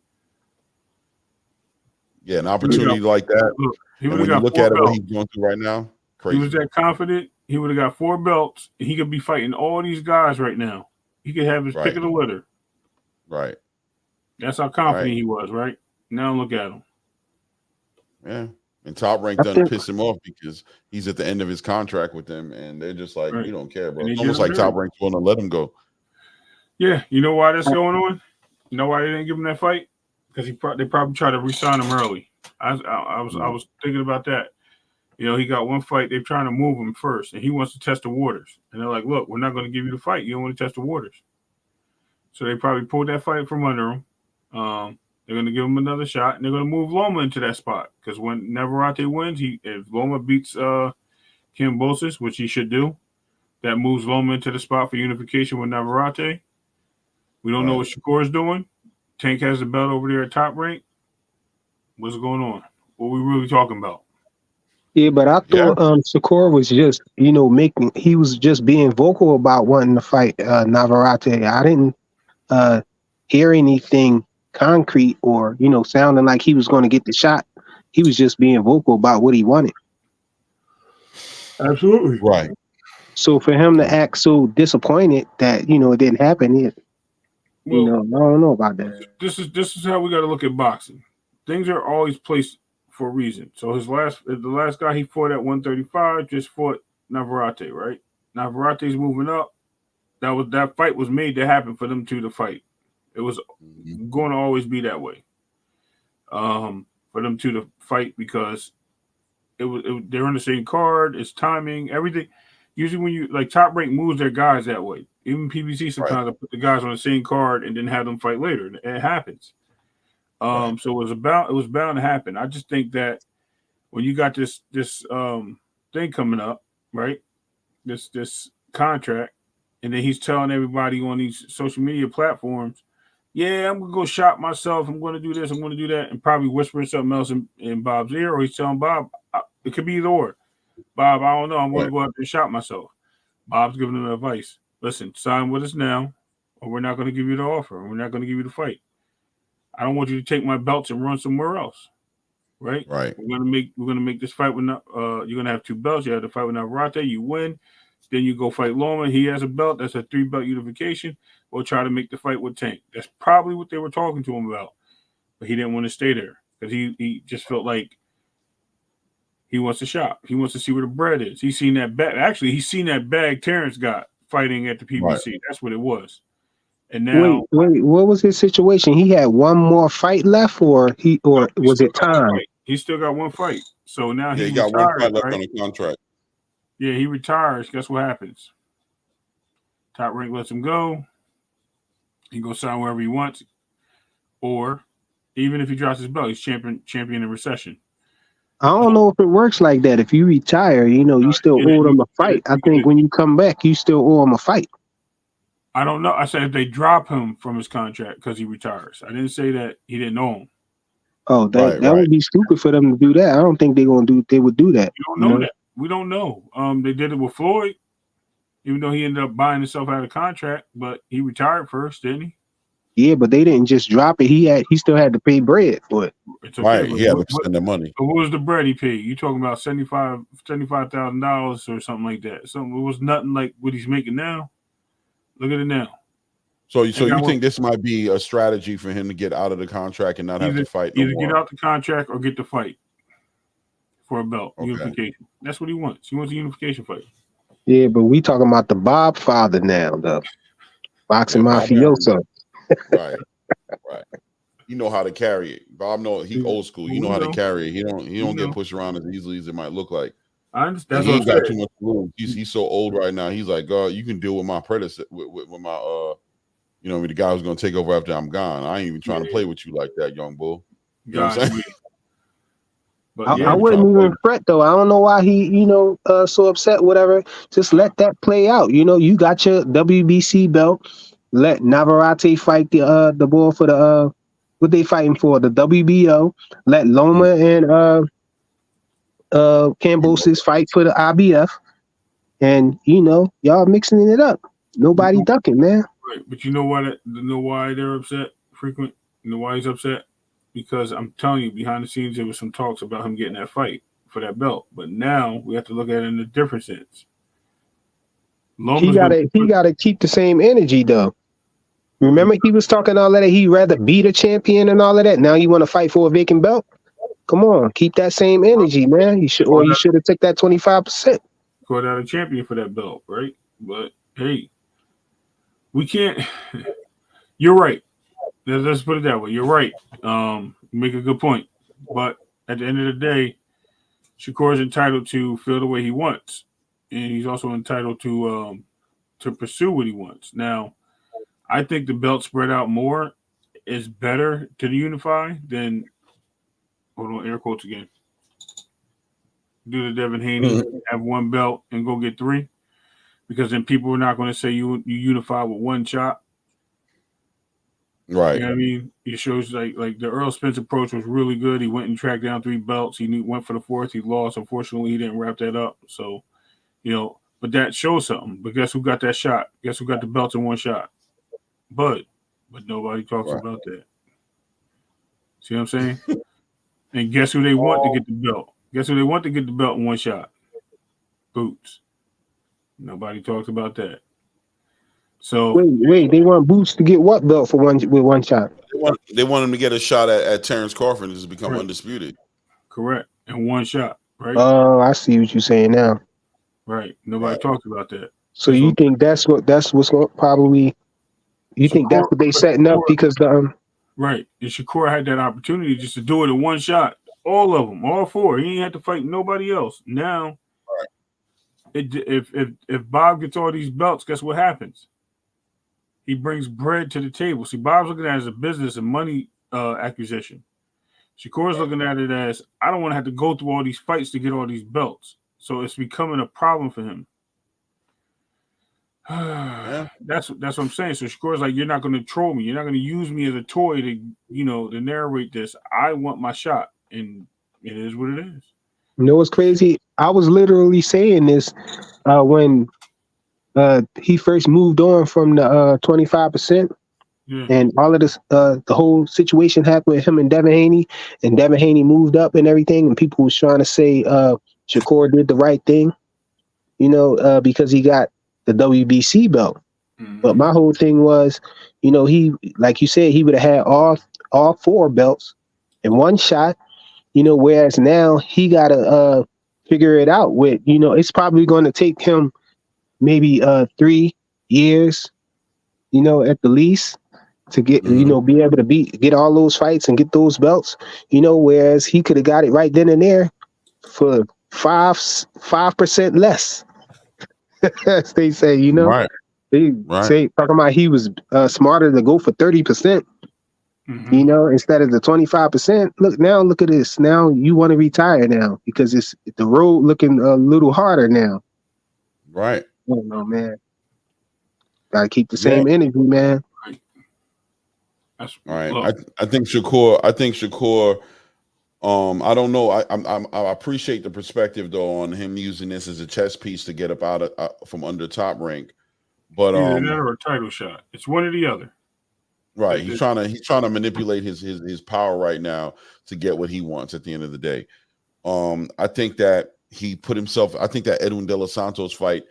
Yeah, an opportunity like that. Look, when you look at what he's going through right now, crazy. He was that confident. He would have got 4 belts. He could be fighting all these guys right now. He could have his pick of the litter. Right. That's how confident he was, right? Now look at him. Yeah. And Top Rank doesn't piss him off because he's at the end of his contract with them, and they're just like, we don't care, bro. It's almost like Top Rank's going to let him go. Yeah. You know why that's going on? You know why they didn't give him that fight? Because they probably tried to re-sign him early. I was thinking about that. He got one fight. They're trying to move him first, and he wants to test the waters. And they're like, "Look, we're not going to give you the fight. You don't want to test the waters." So they probably pulled that fight from under him. They're going to give him another shot, and they're going to move Loma into that spot because when Navarrete wins, if Loma beats Kambosos, which he should do, that moves Loma into the spot for unification with Navarrete. We don't know what Shakur is doing. Tank has the belt over there at Top Rank. What's going on? What are we really talking about? Yeah, but I thought Shakur was just, he was just being vocal about wanting to fight Navarrete. I didn't hear anything concrete or, sounding like he was going to get the shot. He was just being vocal about what he wanted. Absolutely. Right. So for him to act so disappointed that, it didn't happen, I don't know about that. This is how we got to look at boxing. Things are always placed for a reason. So the last guy he fought at 135 just fought Navarrete, right? Navarrete's moving up. That fight was made to happen for them two to fight. It was going to always be that way. For them two to fight because they're on the same card. It's timing, everything. Usually when you Top Rank moves their guys that way. Even PBC sometimes I put the guys on the same card and then have them fight later. It happens. So it was bound to happen. I just think that when you got this thing coming up, right? This contract, and then he's telling everybody on these social media platforms, yeah, I'm gonna go shop myself. I'm gonna do this. I'm gonna do that, and probably whispering something else in Bob's ear, or he's telling Bob, it could be either or. Bob, I don't know. I'm gonna go out there and shop myself. Bob's giving him advice. Listen, sign with us now, or we're not gonna give you the offer. We're not gonna give you the fight. I don't want you to take my belts and run somewhere else. Right? Right. We're gonna make this fight with you're gonna have two belts. You have to fight with Navarrete, you win. Then you go fight Loma. He has a belt. That's a 3-belt unification. We'll try to make the fight with Tank. That's probably what they were talking to him about. But he didn't want to stay there because he just felt like he wants to shop. He wants to see where the bread is. He's seen that bag. Actually, he's seen that bag Terrence got fighting at the PBC. Right. That's what it was. And now, wait, what was his situation? He had one more fight left, or was it time? He still got one fight. So now he got one fight left on the contract. Yeah, he retires. Guess what happens? Top Rank lets him go. He can go sign wherever he wants. Or even if he drops his belt, he's champion in recession. I don't know if it works like that. If you retire, you still owe them a fight. I think when you come back, you still owe him a fight. I don't know. I said if they drop him from his contract because he retires. I didn't say that he didn't owe him. Oh, that would be stupid for them to do that. I don't think they would do that. We don't know that. We don't know. They did it with Floyd, even though he ended up buying himself out of contract, but he retired first, didn't he? Yeah, but they didn't just drop it. He still had to pay bread for it. It's okay, right. He had to spend the money. But what was the bread he paid? You talking about $75,000 or something like that? It was nothing like what he's making now. Look at it now. So you think this might be a strategy for him to get out of the contract and not have to fight? Either get out the contract or get the fight for a belt unification. That's what he wants. He wants a unification fight. Yeah, but we talking about the Bob father now, the boxing mafioso. Right. You know how to carry it. Bob he old school. You know how to carry it. He don't get pushed around as easily as it might look like. I understand. He ain't got too much room. He's so old right now. He's like, God, you can deal with my predecessor, with my the guy who's gonna take over after I'm gone. I ain't even trying to play with you like that, young bull. You know what I'm saying? But I wouldn't even fret though. I don't know why he, so upset. Whatever. Just let that play out. You got your WBC belt. Let Navarrete fight the boy for the what they fighting for, the WBO. Let Loma and Kambosos fight for the IBF. And y'all mixing it up. Nobody ducking, man. Right, but you know why they're upset? Frequent. You know why he's upset? Because I'm telling you, behind the scenes there was some talks about him getting that fight for that belt. But now we have to look at it in a different sense. He gotta keep the same energy though. Remember he was talking all of that. He'd rather beat a champion and all of that. Now you want to fight for a vacant belt? Come on, keep that same energy, man. You should have took that 25%. Called out a champion for that belt, right? But hey, we can't. You're right. Let's put it that way. You're right. You make a good point. But at the end of the day, Shakur is entitled to feel the way he wants, and he's also entitled to pursue what he wants. Now, I think the belt spread out more is better to the unify than, hold on, air quotes again. Do the Devin Haney, have one belt and go get 3, because then people are not going to say you unify with one shot. Right. You know what I mean? It shows like the Earl Spence approach was really good. He went and tracked down 3 belts. He went for the 4th. He lost. Unfortunately, he didn't wrap that up. So, but that shows something. But guess who got that shot? Guess who got the belts in one shot? But nobody talks about that. See what I'm saying? And guess who they want to get the belt? Guess who they want to get the belt in one shot? Boots. Nobody talks about that. So wait, they want Boots to get what belt with one shot? They want him to get a shot at Terrence Crawford and to become undisputed. Correct. In one shot, right? Oh, I see what you're saying now. Right. Nobody talks about that. So you think that's what's probably? You think that's what they setting up because the right? And Shakur had that opportunity just to do it in one shot. All of them, all 4. He ain't had to fight nobody else. Now, if Bob gets all these belts, guess what happens? He brings bread to the table. See, Bob's looking at it as a business and money acquisition. Shakur's looking at it as, I don't want to have to go through all these fights to get all these belts. So it's becoming a problem for him. That's what I'm saying. So Shakur's like, you're not going to troll me. You're not going to use me as a toy to, to narrate this. I want my shot. And it is what it is. You know what's crazy? I was literally saying this when he first moved on from the 25%, and all of this, the whole situation happened with him and Devin Haney moved up and everything, and people was trying to say Shakur did the right thing, because he got the WBC belt. Mm-hmm. But my whole thing was, he, like you said, he would have had all 4 belts in one shot, whereas now he got to figure it out with, it's probably going to take him maybe 3 years, at the least, to get, be able to get all those fights and get those belts, whereas he could have got it right then and there for 5% less. As they say, Right. They say, talking about he was smarter to go for 30%, instead of the 25%. Look at this. Now you want to retire now because it's the road looking a little harder now. Right. I don't know, man. Gotta keep the same energy, man. That's right. I think Shakur. I don't know. I appreciate the perspective though on him using this as a chess piece to get up out of from under Top Rank, but either that or a title shot. It's one or the other. Right. He's trying to manipulate his power right now to get what he wants at the end of the day. I think that he put himself. I think that Edwin De Los Santos fight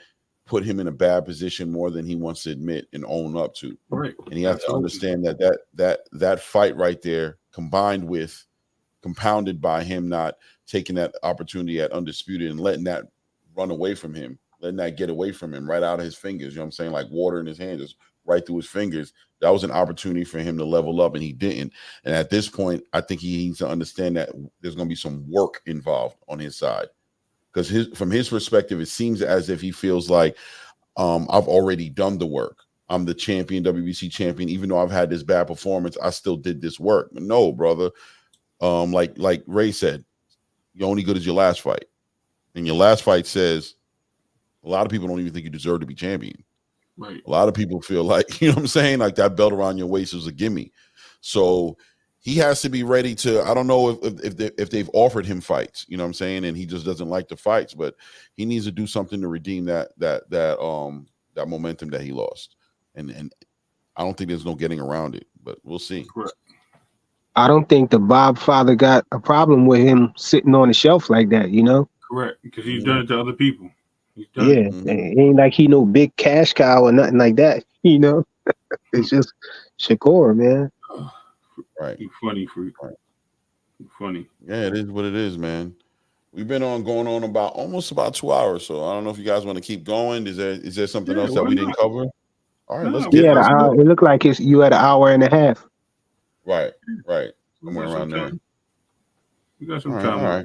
put him in a bad position more than he wants to admit and own up to. Right. And he has to understand that fight right there, compounded by him not taking that opportunity at Undisputed and letting that run away from him, letting that get away from him right out of his fingers. You know what I'm saying? Like water in his hands, just right through his fingers. That was an opportunity for him to level up, and he didn't. And at this point, I think he needs to understand that there's going to be some work involved on his side. Because from his perspective, it seems as if he feels like I've already done the work. I'm the champion, WBC champion. Even though I've had this bad performance, I still did this work. But no, brother. Like Ray said, you're only good as your last fight. And your last fight says a lot of people don't even think you deserve to be champion. Right. A lot of people feel like, you know what I'm saying? Like that belt around your waist was a gimme. So he has to be ready to, I don't know if they've offered him fights, you know what I'm saying? And he just doesn't like the fights, but he needs to do something to redeem that momentum that he lost. And I don't think there's no getting around it, but we'll see. Correct. I don't think the Bob father got a problem with him sitting on the shelf like that, Correct, because he's done it to other people. It ain't like he no big cash cow or nothing like that, It's just Shakur, man. Right. You funny freak. Right. You funny. Yeah, it is what it is, man. We've been going on almost about 2 hours, so I don't know if you guys want to keep going. Is there something else that we didn't cover? All right, let's get it. It looked like you had an hour and a half. Right. Somewhere around there. We got some time.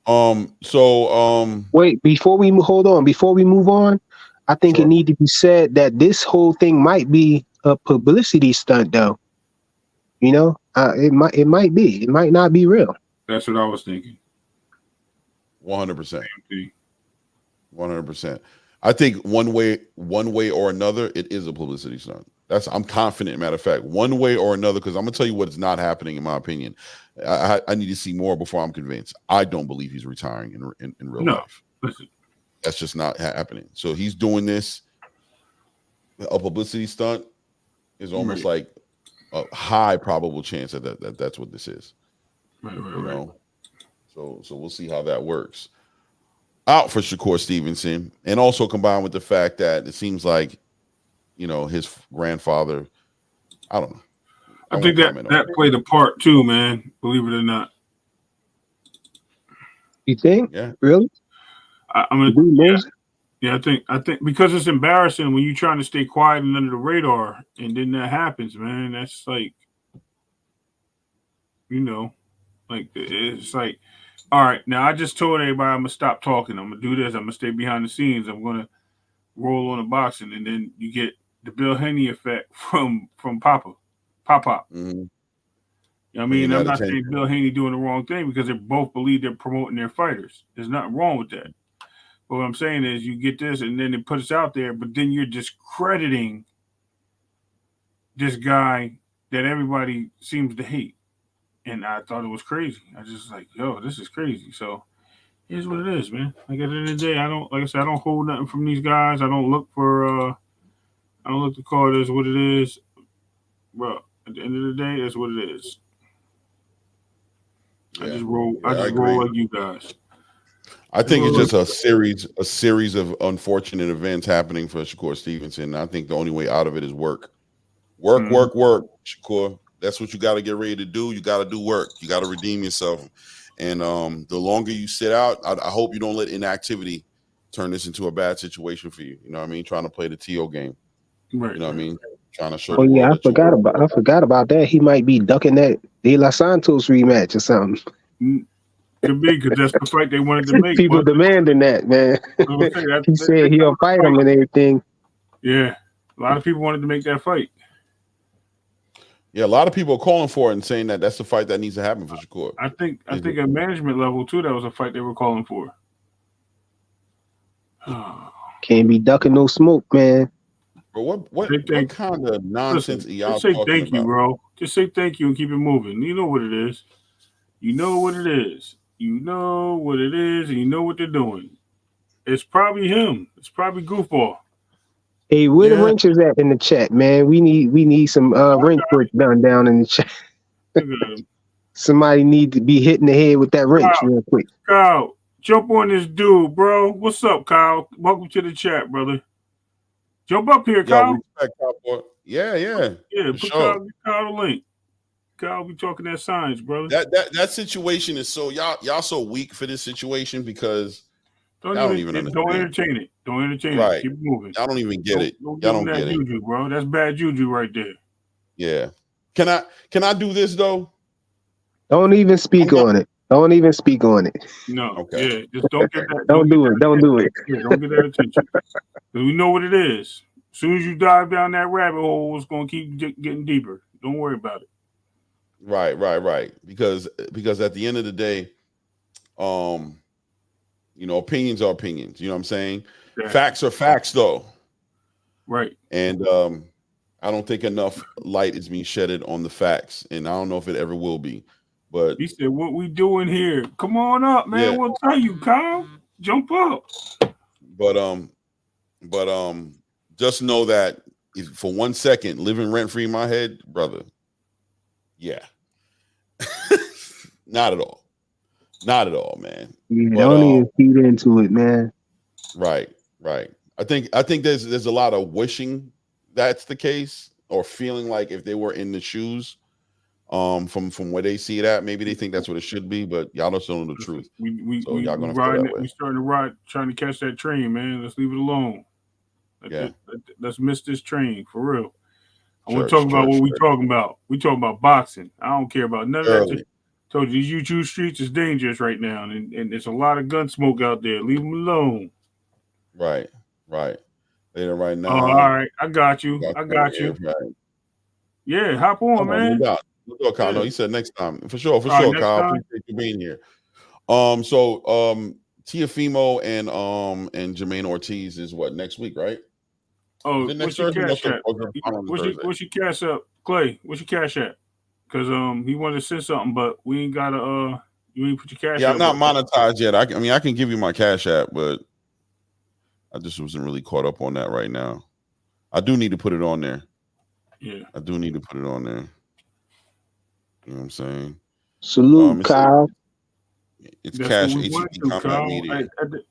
Wait, before we move on, I think it need to be said that this whole thing might be a publicity stunt, though. You know, it might be. It might not be real. That's what I was thinking. 100%. 100%. I think one way or another, it is a publicity stunt. I'm confident. Matter of fact, one way or another, because I'm gonna tell you what's not happening in my opinion. I need to see more before I'm convinced. I don't believe he's retiring in real life. Listen. That's just not happening. So he's doing this. A publicity stunt is almost like a high probable chance that that's what this is. Right. So we'll see how that works. Out for Shakur Stevenson, and also combined with the fact that it seems like, his grandfather. I don't know. I think that played a part too, man. Believe it or not. You think? Yeah. Really? I think because it's embarrassing when you're trying to stay quiet and under the radar, and then that happens, man. That's like, it's like, all right, now I just told everybody I'm gonna stop talking. I'm gonna do this. I'm gonna stay behind the scenes. I'm gonna roll on the boxing, and then you get the Bill Henney effect from Papa. Mm-hmm. You know what I mean? I'm not saying Bill Henney doing the wrong thing because they both believe they're promoting their fighters. There's nothing wrong with that. But what I'm saying is you get this and then it puts us out there, but then you're discrediting this guy that everybody seems to hate. And I thought it was crazy. I just like, yo, this is crazy. So here's what it is, man. Like at the end of the day, I don't hold nothing from these guys. I don't look to call it as what it is. Bro, at the end of the day, that's what it is. Yeah. I just roll like you guys. I think it's just a series of unfortunate events happening for Shakur Stevenson. I think the only way out of it is work. Work, Shakur. That's what you got to get ready to do. You got to do work. You got to redeem yourself. And the longer you sit out, I hope you don't let inactivity turn this into a bad situation for you. You know what I mean? Trying to play the TO game. Right. You know what I mean? Trying to show. Oh yeah, I forgot about that. He might be ducking that De La Santos rematch or something. Could be because that's the fight they wanted to make. People demanding that, man. He said he'll fight him and everything. Yeah, a lot of people wanted to make that fight. Yeah, a lot of people are calling for it and saying that that's the fight that needs to happen for Shakur. I think at management level too, that was a fight they were calling for. Can't be ducking no smoke, man. But what kind of nonsense are y'all talking about? Just say thank you, bro. Just say thank you and keep it moving. You know what it is. You know what it is. You know what it is, and you know what they're doing. It's probably him. It's probably Goofball. Hey, where the wrenches at in the chat, man? We need some wrench work done down in the chat. Somebody need to be hitting the head with that wrench real quick. Kyle, jump on this dude, bro. What's up, Kyle? Welcome to the chat, brother. Jump up here, Kyle. Respect, Kyle. Yeah. Put Kyle the link. Kyle be talking that science, brother. That situation is so y'all so weak for this situation because don't entertain it. Don't entertain it. Keep moving. I don't even get it. Y'all don't get juju, bro. That's bad juju right there. Yeah. Can I do this though? Don't even speak on it. Don't even speak on it. No. Okay. Yeah. Just don't get that. Don't do it. Don't do it. Yeah, don't get that attention. We know what it is. As soon as you dive down that rabbit hole, it's gonna keep getting deeper. Don't worry about it. Right. Because at the end of the day, opinions are opinions. You know what I'm saying? Yeah. Facts are facts, though. Right. And I don't think enough light is being shedded on the facts, and I don't know if it ever will be. But he said, "What we doing here? Come on up, man. Yeah. We'll tell you, Kyle. Jump up." But just know that if for 1 second living rent free in my head, brother. Yeah. Not at all, man. Yeah, don't even feed into it, man. Right. I think there's a lot of wishing that's the case, or feeling like if they were in the shoes, from where they see it at, maybe they think that's what it should be, but y'all don't know the truth. We starting to ride, trying to catch that train, man. Let's leave it alone. Let's miss this train for real. I want to talk about what we talking about. We talking about boxing. I don't care about none of that. Told you these YouTube streets is dangerous right now, and there's a lot of gun smoke out there. Leave them alone. Right. Later right now. Oh, all right. I got you. Right. Yeah, hop on, man. No doubt. Kyle. No, he said next time. For sure, Next Kyle. time. Appreciate you being here. So Teofimo and Jermaine Ortiz is what, next week, right? Oh, what's your cash at? What's your cash up, Clay? What's your cash at? Because he wanted to send something, but we ain't gotta you ain't put your cash. Yeah, I'm not monetized yet. I mean, I can give you my cash app, but I just wasn't really caught up on that right now. I do need to put it on there. Yeah, I do need to put it on there. You know what I'm saying? Salute, Kyle. It's cash. Kyle. Media.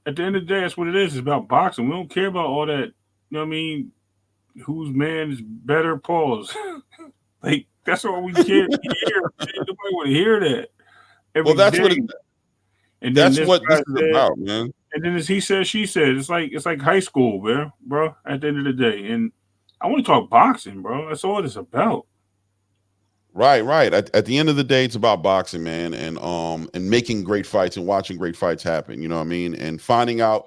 At the end of the day, that's what it is. It's about boxing. We don't care about all that. You know what I mean? Whose man is better? Pause. Like, that's all we care. Hear. Nobody want to hear that. Well, that's what. That's what this is about, man. And then as he said, she said, it's like high school, man, bro. At the end of the day, and I want to talk boxing, bro. That's all it's about. Right. At the end of the day, it's about boxing, man, and making great fights and watching great fights happen. You know what I mean? And finding out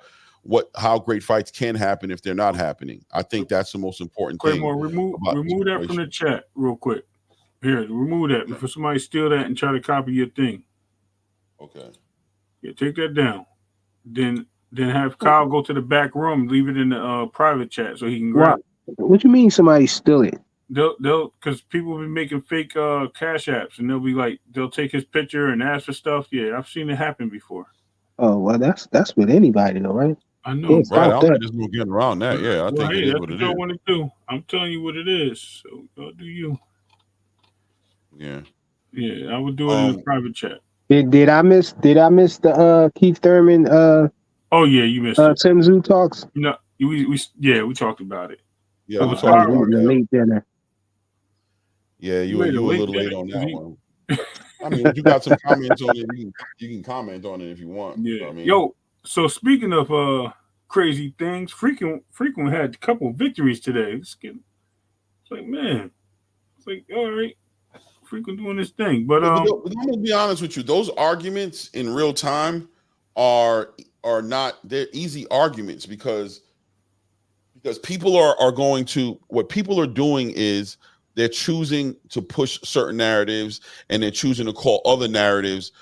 how great fights can happen if they're not happening. I think that's the most important thing. Remove that from the chat real quick. Here, remove that before somebody steal that and try to copy your thing. Okay. Yeah, take that down. Then have Kyle go to the back room, leave it in the private chat so he can grab it. What you mean somebody steal it? They'll because people be making fake cash apps and they'll take his picture and ask for stuff. Yeah, I've seen it happen before. Oh well, that's with anybody though, right? I know. Right. I don't think there's no getting around that. Yeah, I think it is what it is. I want to do. I'm telling you what it is. So go do you. Yeah. Yeah, I would do it in the private chat. Did I miss the Keith Thurman oh yeah, you missed it. Tzyu talks? No, we talked about it. Yeah, we talked about it. Late dinner. Yeah, you were a little late on that one. I mean, if you got some comments on it, you can comment on it if you want. Yeah. You know what I mean? Yo, so speaking of crazy things, frequent had a couple victories today. It's like, man, it's like, all right, frequent doing this thing. But I'm gonna be honest with you, those arguments in real time are not, they're easy arguments because people are going to, what people are doing is they're choosing to push certain narratives and they're choosing to call other narratives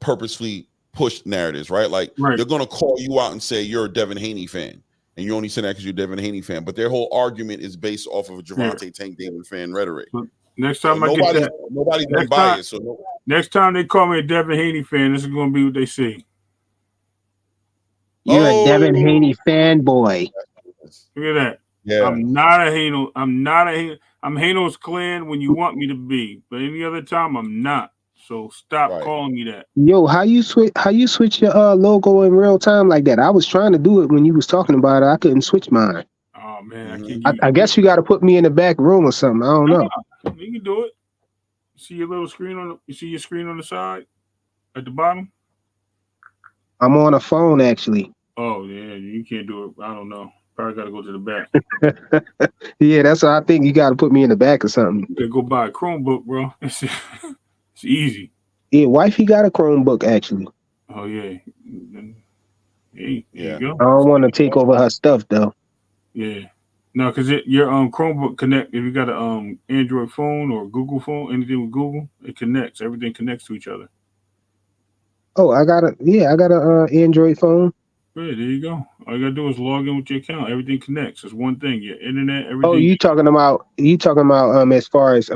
purposefully pushed narratives, right? Like they're going to call you out and say you're a Devin Haney fan and you only say that because you're a Devin Haney fan, but their whole argument is based off of a Gervonta Tank Davis fan rhetoric. So next time nobody's going to buy it. So next time they call me a Devin Haney fan, this is going to be what they say. You're a Devin Haney fanboy. Look at that. Yeah. I'm not a Haney. I'm Haney's clan when you want me to be, but any other time I'm not. So stop calling me that. Yo, how you switch your logo in real time like that? I was trying to do it when you was talking about it. I couldn't switch mine. Oh man, I guess you got to put me in the back room or something. I don't know. You can do it. See your little screen you see your screen on the side at the bottom? I'm on a phone actually. Oh yeah, you can't do it. I don't know. Probably got to go to the back. Yeah, that's what I think. You got to put me in the back or something. You better go buy a Chromebook, bro. It's easy. Yeah, wifey got a Chromebook actually. Oh yeah. Hey, there you go. I don't want to take over her stuff though. Yeah. No, because your Chromebook connect. If you got an Android phone or Google phone, anything with Google, it connects. Everything connects to each other. Oh, I got a Android phone. Yeah, there you go. All you gotta do is log in with your account. Everything connects. It's one thing. Your internet, everything. Oh, you talking about as far as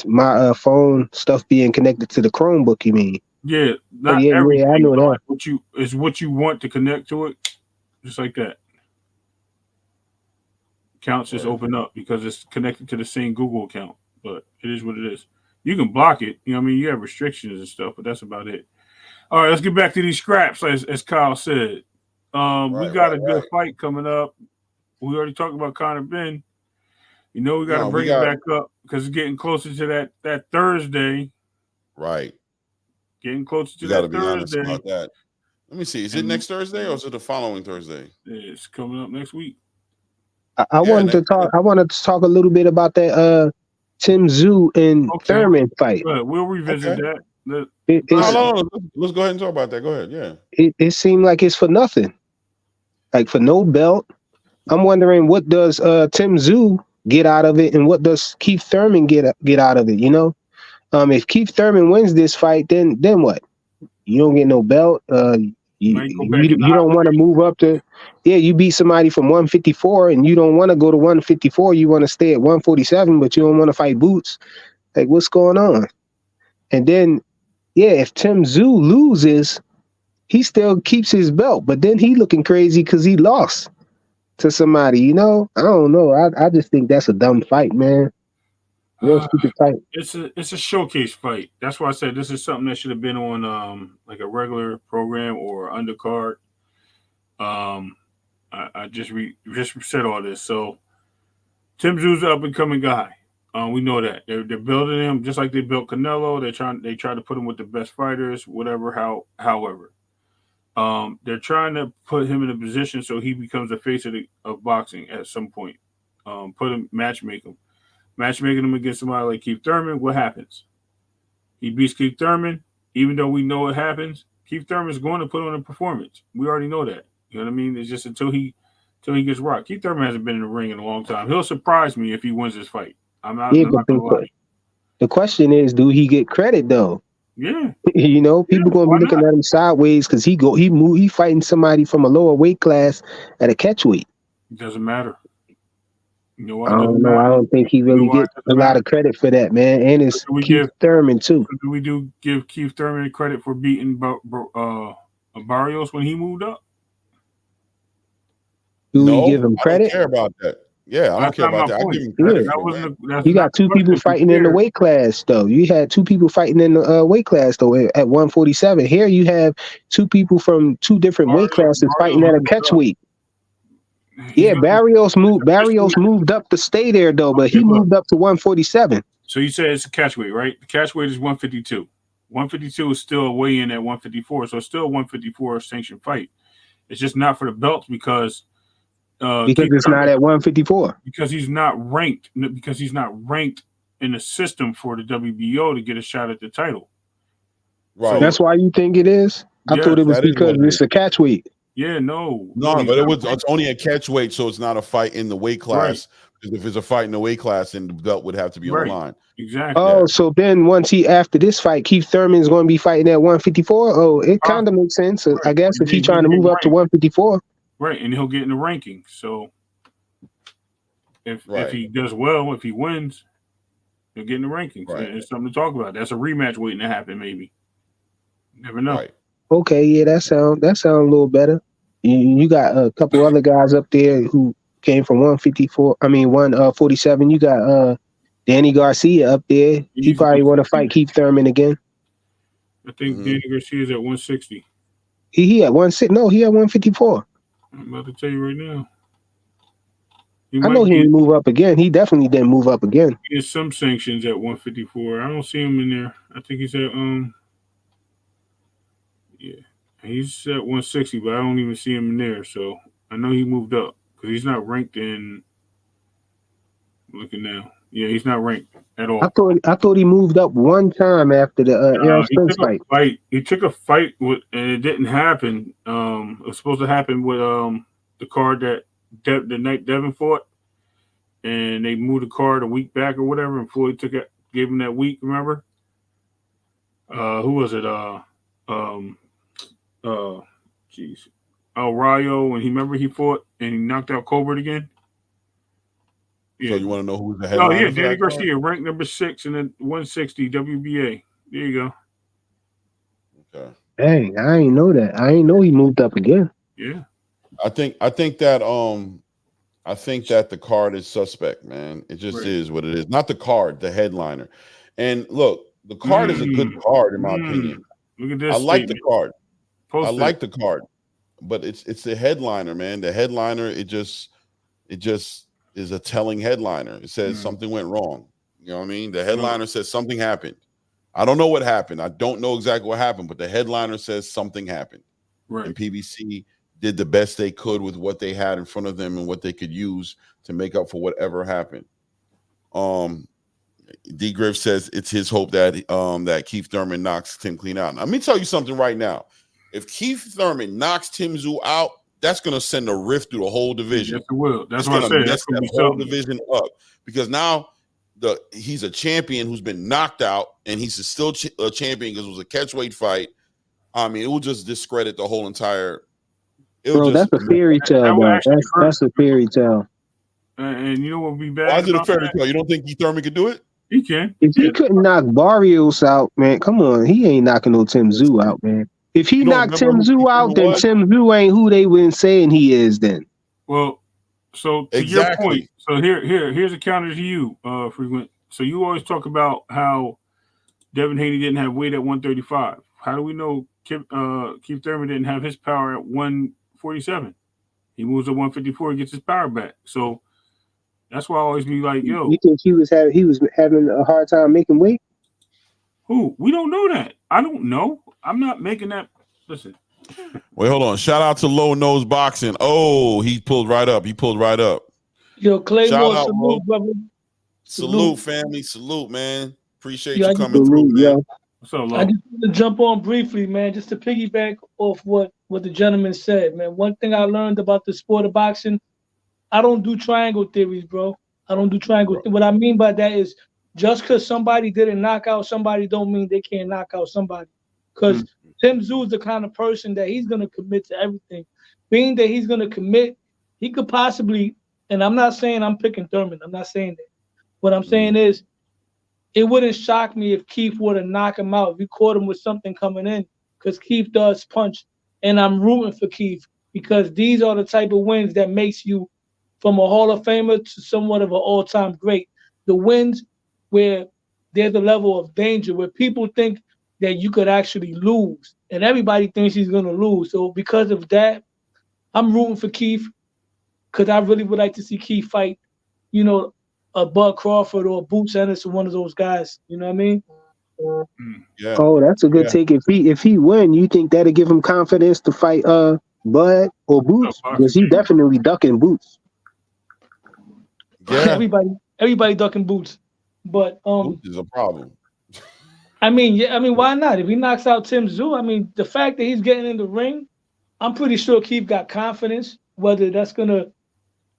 my phone stuff being connected to the Chromebook, you mean? Yeah, not everything. Yeah, I know that. What you want to connect to it, just like that. Accounts just open up because it's connected to the same Google account. But it is what it is. You can block it. You know what I mean? You have restrictions and stuff, but that's about it. All right, let's get back to these scraps, as Kyle said. We got a good fight coming up. We already talked about Conor Ben. You know we got to bring it back up because it's getting closer to that Thursday. Right. Getting closer to that Thursday. Be honest about that. Let me see. Is it next Thursday or is it the following Thursday? It's coming up next week. I wanted to talk a little bit about that Tim Tzyu and Thurman fight. But we'll revisit that. Let's go ahead and talk about that. Go ahead. Yeah. It seemed like it's for nothing, like for no belt. I'm wondering what does Tim Tzyu get out of it, and what does Keith Thurman get out of it? You know, if Keith Thurman wins this fight, then what? You don't get no belt. You don't want to move up to. Yeah, you beat somebody from 154, and you don't want to go to 154. You want to stay at 147, but you don't want to fight Boots. Like, what's going on? And then, yeah, if Tim Tzyu loses, he still keeps his belt, but then he looking crazy because he lost to somebody. You know, I don't know. I just think that's a dumb fight, man. Real stupid fight. It's a showcase fight. That's why I said this is something that should have been on like a regular program or undercard. I just said all this. So Tim Tzયુ's an up and coming guy. We know that they're building him just like they built Canelo. They try to put him with the best fighters, whatever. However, they're trying to put him in a position so he becomes the face of boxing at some point. Matchmaking him against somebody like Keith Thurman. What happens? He beats Keith Thurman, even though we know what happens. Keith Thurman is going to put on a performance. We already know that. You know what I mean? It's just until he gets rocked. Keith Thurman hasn't been in the ring in a long time. He'll surprise me if he wins this fight. I'm not going to lie. The question is, do he get credit though? Yeah. You know, people going to be looking at him sideways because he fighting somebody from a lower weight class at a catch weight. It doesn't matter. You know what? I don't know. I don't think he really gets a lot of credit for that, man. And it's Keith Thurman too. We do give Keith Thurman credit for beating Barrios when he moved up. Do we give him credit? I don't care about that. Yeah, I don't care about that. I give him credit. You got two people fighting in the weight class, though. You had two people fighting in the weight class, though, at 147. Here you have two people from two different weight classes fighting at a catch weight. Yeah, Barrios moved up to stay there, though, but he moved up to 147. So you said it's a catch weight, right? The catch weight is 152. 152 is still a weigh-in at 154, so it's still a 154 sanctioned fight. It's just not for the belts because it's not at 154. Because he's not ranked. Because he's not ranked in the system for the WBO to get a shot at the title. Right. So that's why you think it is? I thought it was because it's a catch weight. Yeah, no, but it's only a catch weight, so it's not a fight in the weight class. Because if it's a fight in the weight class, then the belt would have to be on the line. Exactly. Oh, so then after this fight, Keith Thurman is going to be fighting at 154. Oh, it kind of makes sense. I guess if he's trying to move up to 154. Right, and he'll get in the ranking. So if he does well, if he wins, he'll get in the rankings. Right. It's something to talk about. That's a rematch waiting to happen, maybe. You never know. Right. Okay, yeah, that sound a little better. You got a couple other guys up there who came from 147. You got Danny Garcia up there. He probably want to fight Keith Thurman again. I think Danny Garcia's at 160. He at 160. No, he at 154. I'm about to tell you right now. I know he didn't move up again. He definitely didn't move up again. He has some sanctions at 154. I don't see him in there. I think he's at he's at 160, but I don't even see him in there. So I know he moved up because he's not ranked in. Looking now, yeah, he's not ranked at all. I thought he moved up one time after the Errol Spence fight. He took a fight and it didn't happen. It was supposed to happen with the card that the night Devin fought, and they moved the card a week back or whatever, and Floyd gave him that week. Remember? Who was it? El Rayo, and he fought and he knocked out Colbert again. Yeah. So you want to know who's the headliner? Oh yeah, Danny Garcia, ranked number 6 in the 160 WBA. There you go. Okay. Dang, I ain't know that. I ain't know he moved up again. Yeah. I think that the card is suspect, man. It just is what it is. Not the card, the headliner. And look, the card is a good card in my opinion. Look at this. I like the card. Like the card, but it's the headliner, man. The headliner, it just is a telling headliner. It says something went wrong. You know what I mean? The headliner says something happened. I don't know what happened. I don't know exactly what happened, but the headliner says something happened. Right. And PBC did the best they could with what they had in front of them and what they could use to make up for whatever happened. D. Griff says it's his hope that that Keith Thurman knocks Tim clean out. Now, let me tell you something right now. If Keith Thurman knocks Tim Tzyu out, that's going to send a rift through the whole division. Yes, it will. That's what I said. Mess that whole division up, because now he's a champion who's been knocked out, and he's still a champion because it was a catchweight fight. I mean, it will just discredit the whole entire. Bro, that's a fairy tale, bro. That's a fairy tale. And you know what would be bad? Why is it a fairy tale? You don't think Keith Thurman could do it? He can. If he couldn't knock Barrios out, man, come on. He ain't knocking no Tim Tzyu out, man. If he knocked Tim Tzyu out, then Tim Tzyu ain't who they been saying he is then. Well, so to your point, so here's a counter to you, Frequent. So you always talk about how Devin Haney didn't have weight at 135. How do we know Keith Thurman didn't have his power at 147? He moves to 154 and gets his power back. So that's why I always be like, yo. You think he was having a hard time making weight? Who? We don't know that. I don't know. I'm not making that. Listen. Wait, hold on. Shout out to Low Nose Boxing. Oh, he pulled right up. Yo, Claymore, salute, brother. Salute, family. Salute, man. Appreciate you coming through, man. Yo. So, I just want to jump on briefly, man, just to piggyback off what the gentleman said, man. One thing I learned about the sport of boxing, I don't do triangle theories, bro. I don't do triangle. What I mean by that is just because somebody didn't knock out somebody don't mean they can't knock out somebody. Because Tim Tzyu is the kind of person that he's going to commit to everything. Being that he's going to commit, he could possibly, and I'm not saying I'm picking Thurman. I'm not saying that. What I'm saying is it wouldn't shock me if Keith were to knock him out. If we caught him with something coming in, because Keith does punch. And I'm rooting for Keith because these are the type of wins that makes you from a Hall of Famer to somewhat of an all-time great. The wins where there's a level of danger, where people think that you could actually lose, and everybody thinks he's going to lose. So because of that, I'm rooting for Keith because I really would like to see Keith fight, a Bud Crawford or a Boots Anderson, one of those guys. You know what I mean? Yeah. Oh, that's a good take. If he win, you think that'll give him confidence to fight Bud or Boots? Because he definitely ducking Boots. Yeah. Everybody ducking Boots. But Boots is a problem. I mean, why not? If he knocks out Tim Tzyu, the fact that he's getting in the ring, I'm pretty sure Keith got confidence. Whether that's gonna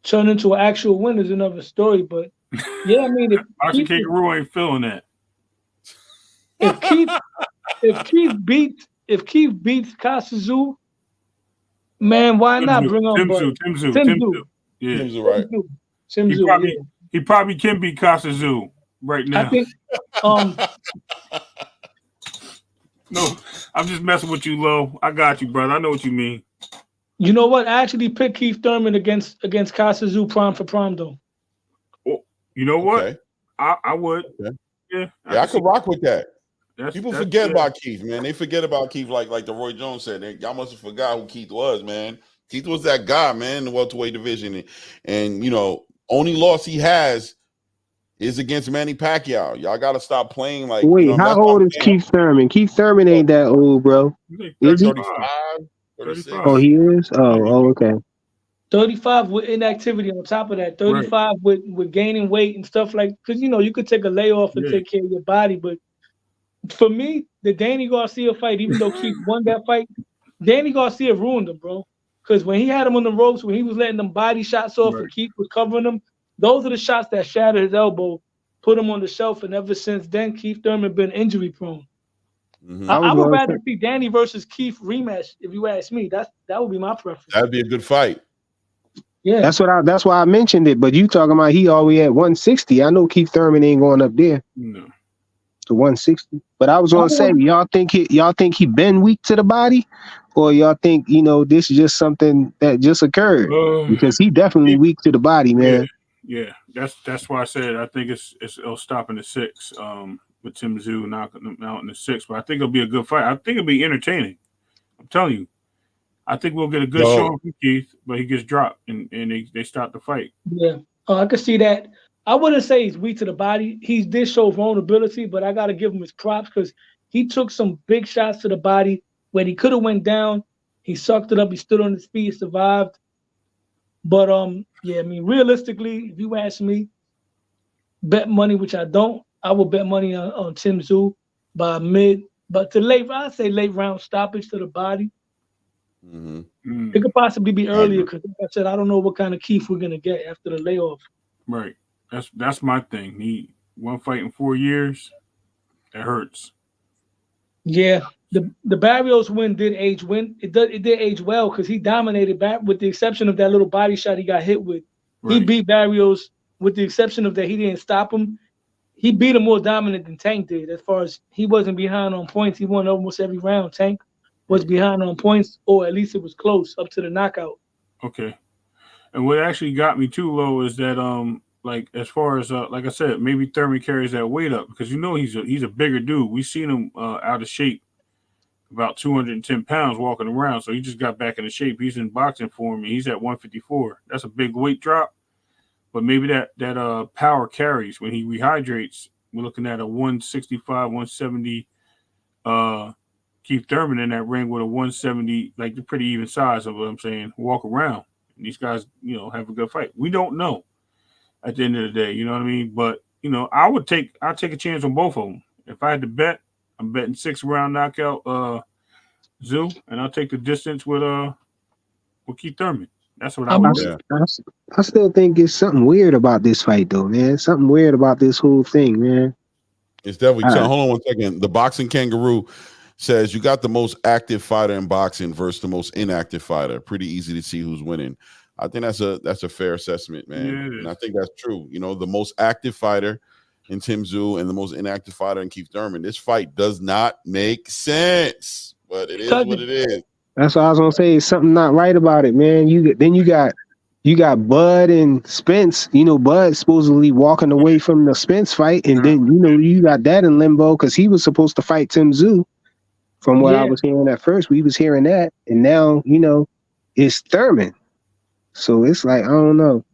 turn into an actual win is another story. But yeah, if Kangaroo ain't feeling that. If Keith beats Kasazu, man, why not bring on Tim Tzyu? Yeah. Tim Tzyu, right? Tim Tzyu, he probably can beat Kasazu right now. I think. No, I'm just messing with you, Lo. I got you, brother. I know what you mean. You know what? I actually picked Keith Thurman against Kasazu prime for prime, though. Oh, you know what? Okay. I would. Okay. Yeah, I could rock with that. People forget good. about Keith, man. They forget about Keith, like the Roy Jones said. Y'all must have forgot who Keith was, man. Keith was that guy, man, in the welterweight division, and only loss he has is against Manny Pacquiao. Y'all got to stop playing like. Wait, how old is Keith Thurman? Keith Thurman ain't that old, bro. Is he? 36. Oh, he is. Oh, okay. 35 with inactivity on top of that. 35 with gaining weight and stuff because you could take a layoff and take care of your body, but for me, the Danny Garcia fight, even though Keith won that fight, Danny Garcia ruined him, bro. Because when he had him on the ropes, when he was letting them body shots off and Keith was covering them, those are the shots that shattered his elbow, put him on the shelf, and ever since then, Keith Thurman been injury prone. Mm-hmm. I would rather see Danny versus Keith rematch, if you ask me. That would be my preference. That'd be a good fight. Yeah. That's why I mentioned it, but you talking about he all the way at 160. I know Keith Thurman ain't going up there. No. To 160. But I was gonna say, y'all think he been weak to the body, or y'all think this is just something that just occurred? Because he definitely weak to the body, man. Yeah. That's why I said I think it'll stop in the 6. With Tim Tzyu knocking him out in the 6, but I think it'll be a good fight. I think it'll be entertaining. I'm telling you. I think we'll get a good showing from Keith, but he gets dropped and they stop the fight. Yeah, I could see that. I wouldn't say he's weak to the body. He did show vulnerability, but I got to give him his props because he took some big shots to the body when he could have went down. He sucked it up. He stood on his feet, survived. But realistically, if you ask me, bet money, which I don't, I would bet money on Tim Tszyu by but I'd say late round stoppage to the body. Mm-hmm. It could possibly be earlier because, like I said, I don't know what kind of Keith we're gonna get after the layoff. Right. That's my thing. He one fight in 4 years. That hurts. Yeah, the Barrios win did age it did age well because he dominated back with the exception of that little body shot he got hit with. Right. He beat Barrios with the exception of that he didn't stop him. He beat him more dominant than Tank did as far as he wasn't behind on points. He won almost every round. Tank was behind on points, or at least it was close up to the knockout. Okay. And what actually got me too low is that like as far as like I said, maybe Thurman carries that weight up because he's a bigger dude. We've seen him out of shape, about 210 pounds walking around. So he just got back into shape. He's in boxing form and he's at 154. That's a big weight drop. But maybe that power carries when he rehydrates. We're looking at a 165, 170 Keith Thurman in that ring with a 170, like the pretty even size of what I'm saying, walk around. And these guys, have a good fight. We don't know at the end of the day, you know what I mean? But, I'll take a chance on both of them. If I had to bet, I'm betting 6-round knockout Tzyu, and I'll take the distance with Keith Thurman. That's what I would do. I still think it's something weird about this fight, though, man. Something weird about this whole thing, man. It's definitely. Hold on one second. The Boxing Kangaroo says you got the most active fighter in boxing versus the most inactive fighter. Pretty easy to see who's winning. I think that's a fair assessment, man. Yeah, and I think that's true. The most active fighter in Tim Tszyu and the most inactive fighter in Keith Thurman. This fight does not make sense, but it is what it is. That's what I was gonna say. It's something not right about it, man. You got Bud and Spence. Bud supposedly walking away from the Spence fight, and then you got that in limbo because he was supposed to fight Tim Tszyu. From what I was hearing at first, we was hearing that, and now it's Thurman. So it's like I don't know.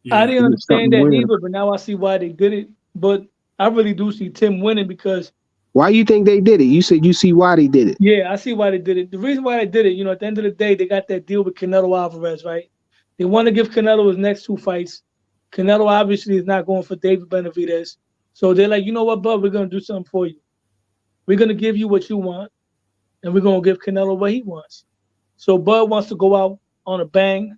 Yeah. I didn't understand that either, but now I see why they did it. But I really do see Tim winning because. Why you think they did it? You said you see why they did it. Yeah, I see why they did it. The reason why they did it, at the end of the day, they got that deal with Canelo Alvarez, right? They want to give Canelo his next 2 fights. Canelo obviously is not going for David Benavidez. So they're like, you know what, bud, we're going to do something for you. We're going to give you what you want, and we're going to give Canelo what he wants. So Bud wants to go out on a bang.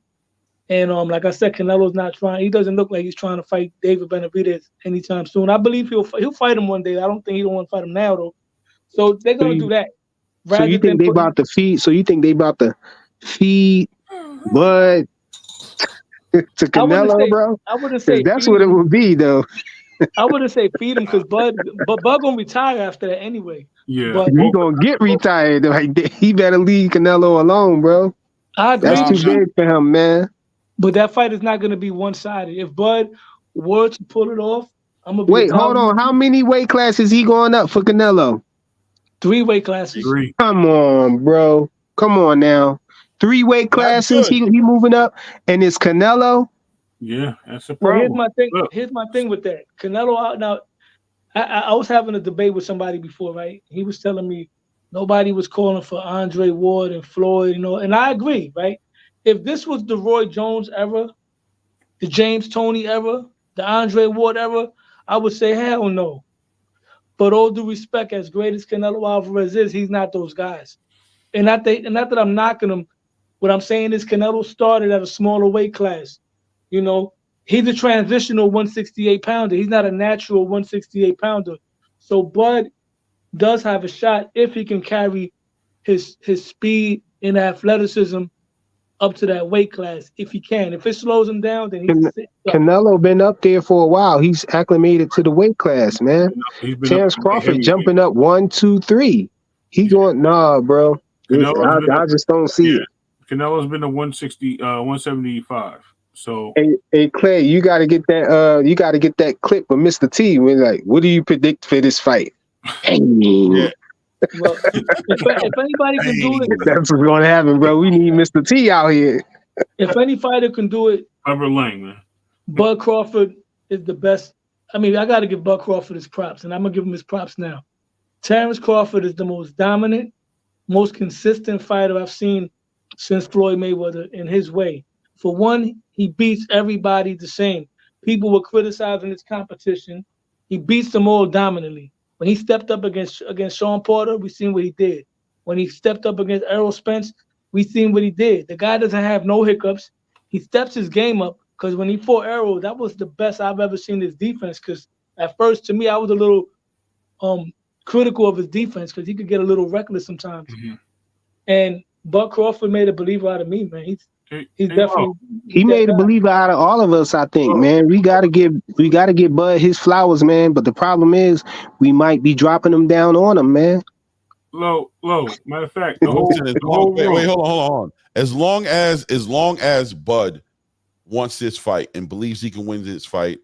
And like I said, Canelo's not trying. He doesn't look like he's trying to fight David Benavidez anytime soon. I believe he'll fight him one day. I don't think he don't want to fight him now though. So they're gonna do that. So you think they about to feed? So you think they about to feed Bud to Canelo, bro? I wouldn't say that's what it would be though. I wouldn't say feed him because Bud gonna retire after that anyway. Yeah, but he gonna get retired. Like he better leave Canelo alone, bro. That's too big for him, man. But that fight is not going to be one-sided. If Bud were to pull it off, I'm going to wait. Hold on. How many weight classes he going up for Canelo? 3 weight classes. 3. Come on, bro. Come on now. 3 weight classes. He moving up, and it's Canelo. Yeah, that's a problem. Here's my thing with that. Canelo. Now, I was having a debate with somebody before, right? He was telling me nobody was calling for Andre Ward and Floyd, and I agree, right? If this was the Roy Jones era, the James Toney era, the Andre Ward era, I would say hell no. But all due respect, as great as Canelo Alvarez is, he's not those guys. And not that I'm knocking him. What I'm saying is Canelo started at a smaller weight class. He's a transitional 168 pounder. He's not a natural 168 pounder. So Bud does have a shot if he can carry his speed and athleticism up to that weight class if he can. If it slows him down, then Canelo been up there for a while. He's acclimated to the weight class, man. Terrence Crawford jumping up 1, 2, 3. He going bro. I just don't see it. Canelo's been to 160, 175. So hey Clay, you got to get that. You got to get that clip with Mr. T. When like, what do you predict for this fight? Yeah. Well, if anybody can do it, that's what's going to happen, bro. We need Mr. T out here. If any fighter can do it, man. Bud Crawford is the best. I mean, I got to give Bud Crawford his props, and I'm gonna give him his props now. Terrence Crawford is the most dominant, most consistent fighter I've seen since Floyd Mayweather in his way. For one, he beats everybody the same. People were criticizing his competition. He beats them all dominantly. When he stepped up against Sean Porter, we seen what he did. When he stepped up against Errol Spence, we seen what he did. The guy doesn't have no hiccups. He steps his game up because when he fought Errol, that was the best I've ever seen his defense. Because at first, to me, I was a little critical of his defense because he could get a little reckless sometimes. Mm-hmm. And Bud Crawford made a believer out of me, man. He's definitely he made a believer out of all of us. I think, man. We gotta give Bud his flowers, man. But the problem is, we might be dropping him down on him, man. Low. Matter of fact, wait, hold on. As long as Bud wants this fight and believes he can win this fight,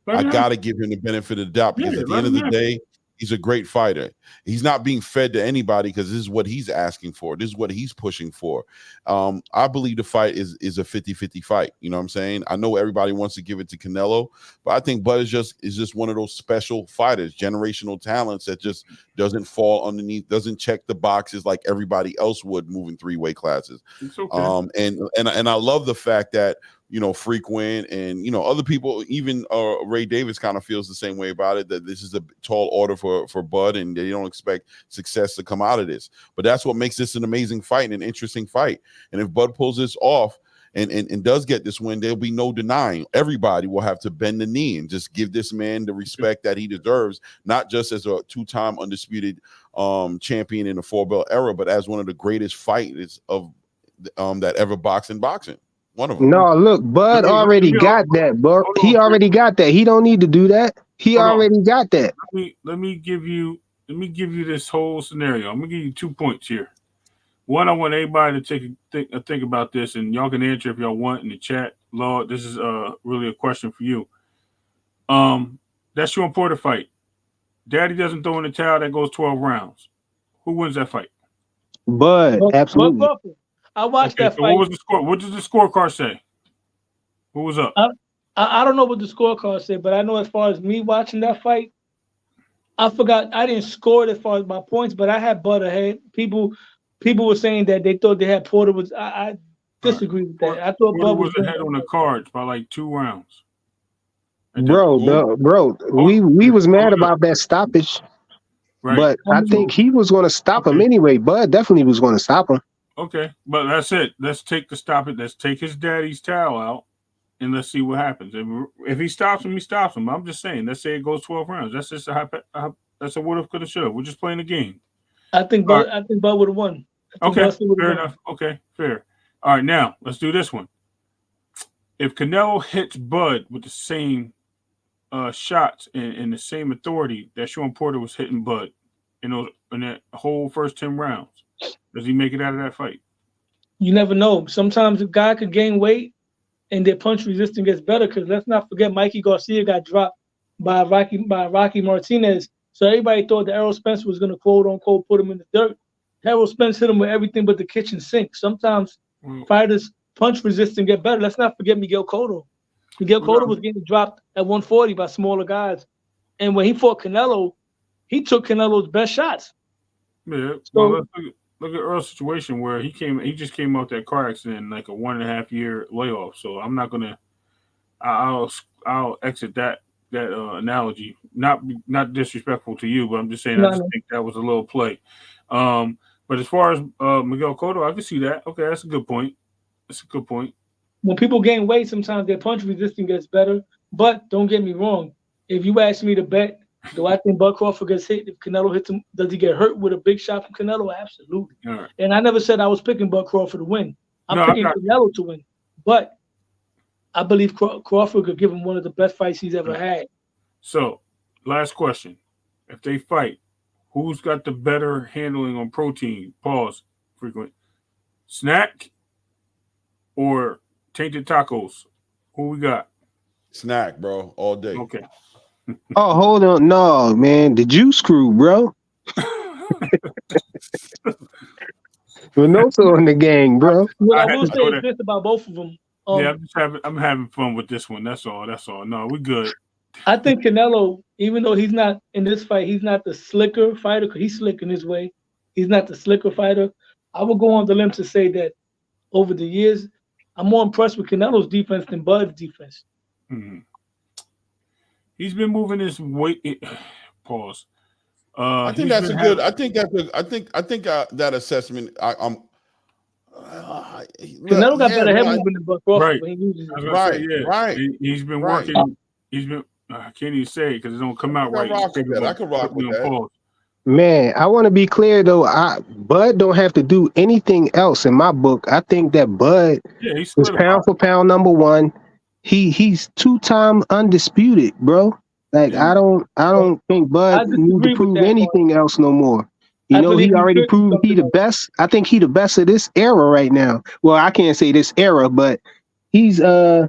I gotta give him the benefit of the doubt because at the end of the day, he's a great fighter. He's not being fed to anybody because this is what he's asking for. This is what he's pushing for. I believe the fight is a 50-50 fight. You know what I'm saying? I know everybody wants to give it to Canelo, but I think Bud is just one of those special fighters, generational talents that just doesn't fall underneath, doesn't check the boxes like everybody else would moving 3-weight classes. It's okay. And I love the fact that, you know, Frequent and, you know, other people, even Ray Davis kind of feels the same way about it, that this is a tall order for Bud and they don't expect success to come out of this. But that's what makes this an amazing fight and an interesting fight. And if Bud pulls this off and does get this win, there'll be no denying. Everybody will have to bend the knee and just give this man the respect that he deserves, not just as a 2-time undisputed champion in the 4-belt era, but as one of the greatest fighters of that ever boxed in boxing. One of them. No, look, Bud already got that, bro. He already got that. He don't need to do that. He already got that. Let me give you this whole scenario. I'm gonna give you 2 points here. One, I want everybody to think about this, and y'all can answer if y'all want in the chat. Lord, this is really a question for you. That's your important fight. Daddy doesn't throw in the towel. That goes 12 rounds. Who wins that fight? Bud, absolutely. I watched that fight. What was the score? What did the scorecard say? Who was up? I don't know what the scorecard said, but I know as far as me watching that fight, I forgot. I didn't score it as far as my points, but I had Bud ahead. People were saying that they thought they had Porter was. I disagree with that. I thought Bud was ahead on the cards by like 2 rounds. Bro, we was mad about that stoppage, right. But I think he was going to stop him anyway. Bud definitely was going to stop him. Okay, but that's it. Let's take the stop it. Let's take his daddy's towel out, and let's see what happens. If he stops him, he stops him. I'm just saying. Let's say it goes 12 rounds. That's just that's a would have, could have, should have. We're just playing the game. I think Bud would have won. Okay, fair enough. Okay, fair. All right, now let's do this one. If Canelo hits Bud with the same shots and the same authority that Sean Porter was hitting Bud in that whole first 10 rounds, does he make it out of that fight? You never know. Sometimes a guy could gain weight and their punch resistance gets better, because let's not forget Mikey Garcia got dropped by Rocky Martinez. So everybody thought that Errol Spence was going to quote unquote put him in the dirt. Errol Spence hit him with everything but the kitchen sink. Sometimes fighters punch resistance get better. Let's not forget Miguel Cotto. Miguel Cotto was getting dropped at 140 by smaller guys. And when he fought Canelo, he took Canelo's best shots. Yeah. So, well, look at Earl's situation where he just came out that car accident in like a 1.5 year layoff. So I'm not gonna. I'll exit that analogy. Not disrespectful to you, but I'm just saying I just think that was a little play. But as far as Miguel Cotto, I can see that. Okay, that's a good point. When people gain weight, sometimes their punch resistance gets better. But don't get me wrong. If you ask me to bet, do I think Bud Crawford gets hit? If Canelo hits him, does he get hurt with a big shot from Canelo? Absolutely. Right. And I never said I was picking Bud Crawford to win. I'm picking Canelo to win. But I believe Crawford could give him one of the best fights he's ever had. So, last question. If they fight, who's got the better handling on protein? Pause. Frequent. Snack or tainted tacos? Who we got? Snack, bro. All day. Okay. Oh, hold on. No, man. The juice crew, bro. Renoso in the gang, bro. What I will say is this about both of them. Yeah, I'm having fun with this one. That's all. No, we're good. I think Canelo, even though he's not in this fight, he's not the slicker fighter, because he's slick in his way. He's not the slicker fighter. I will go on the limb to say that over the years, I'm more impressed with Canelo's defense than Bud's defense. Mm-hmm. He's been moving his weight. Pause. I think that's a good. I think that's a. I think that assessment. Canelo got better head movement than Buck Crawford, right. but he uses it. Right. He's been working. He's been. I can't even say it because it don't come out right. I can rock with that. Pause. Man, I want to be clear though. Bud don't have to do anything else in my book. I think that Bud is pound for pound number one. He's 2-time undisputed, bro. Like I don't think Bud needs to prove anything else no more. You know, he already proved he the best. I think he the best of this era right now. Well, I can't say this era, but he's I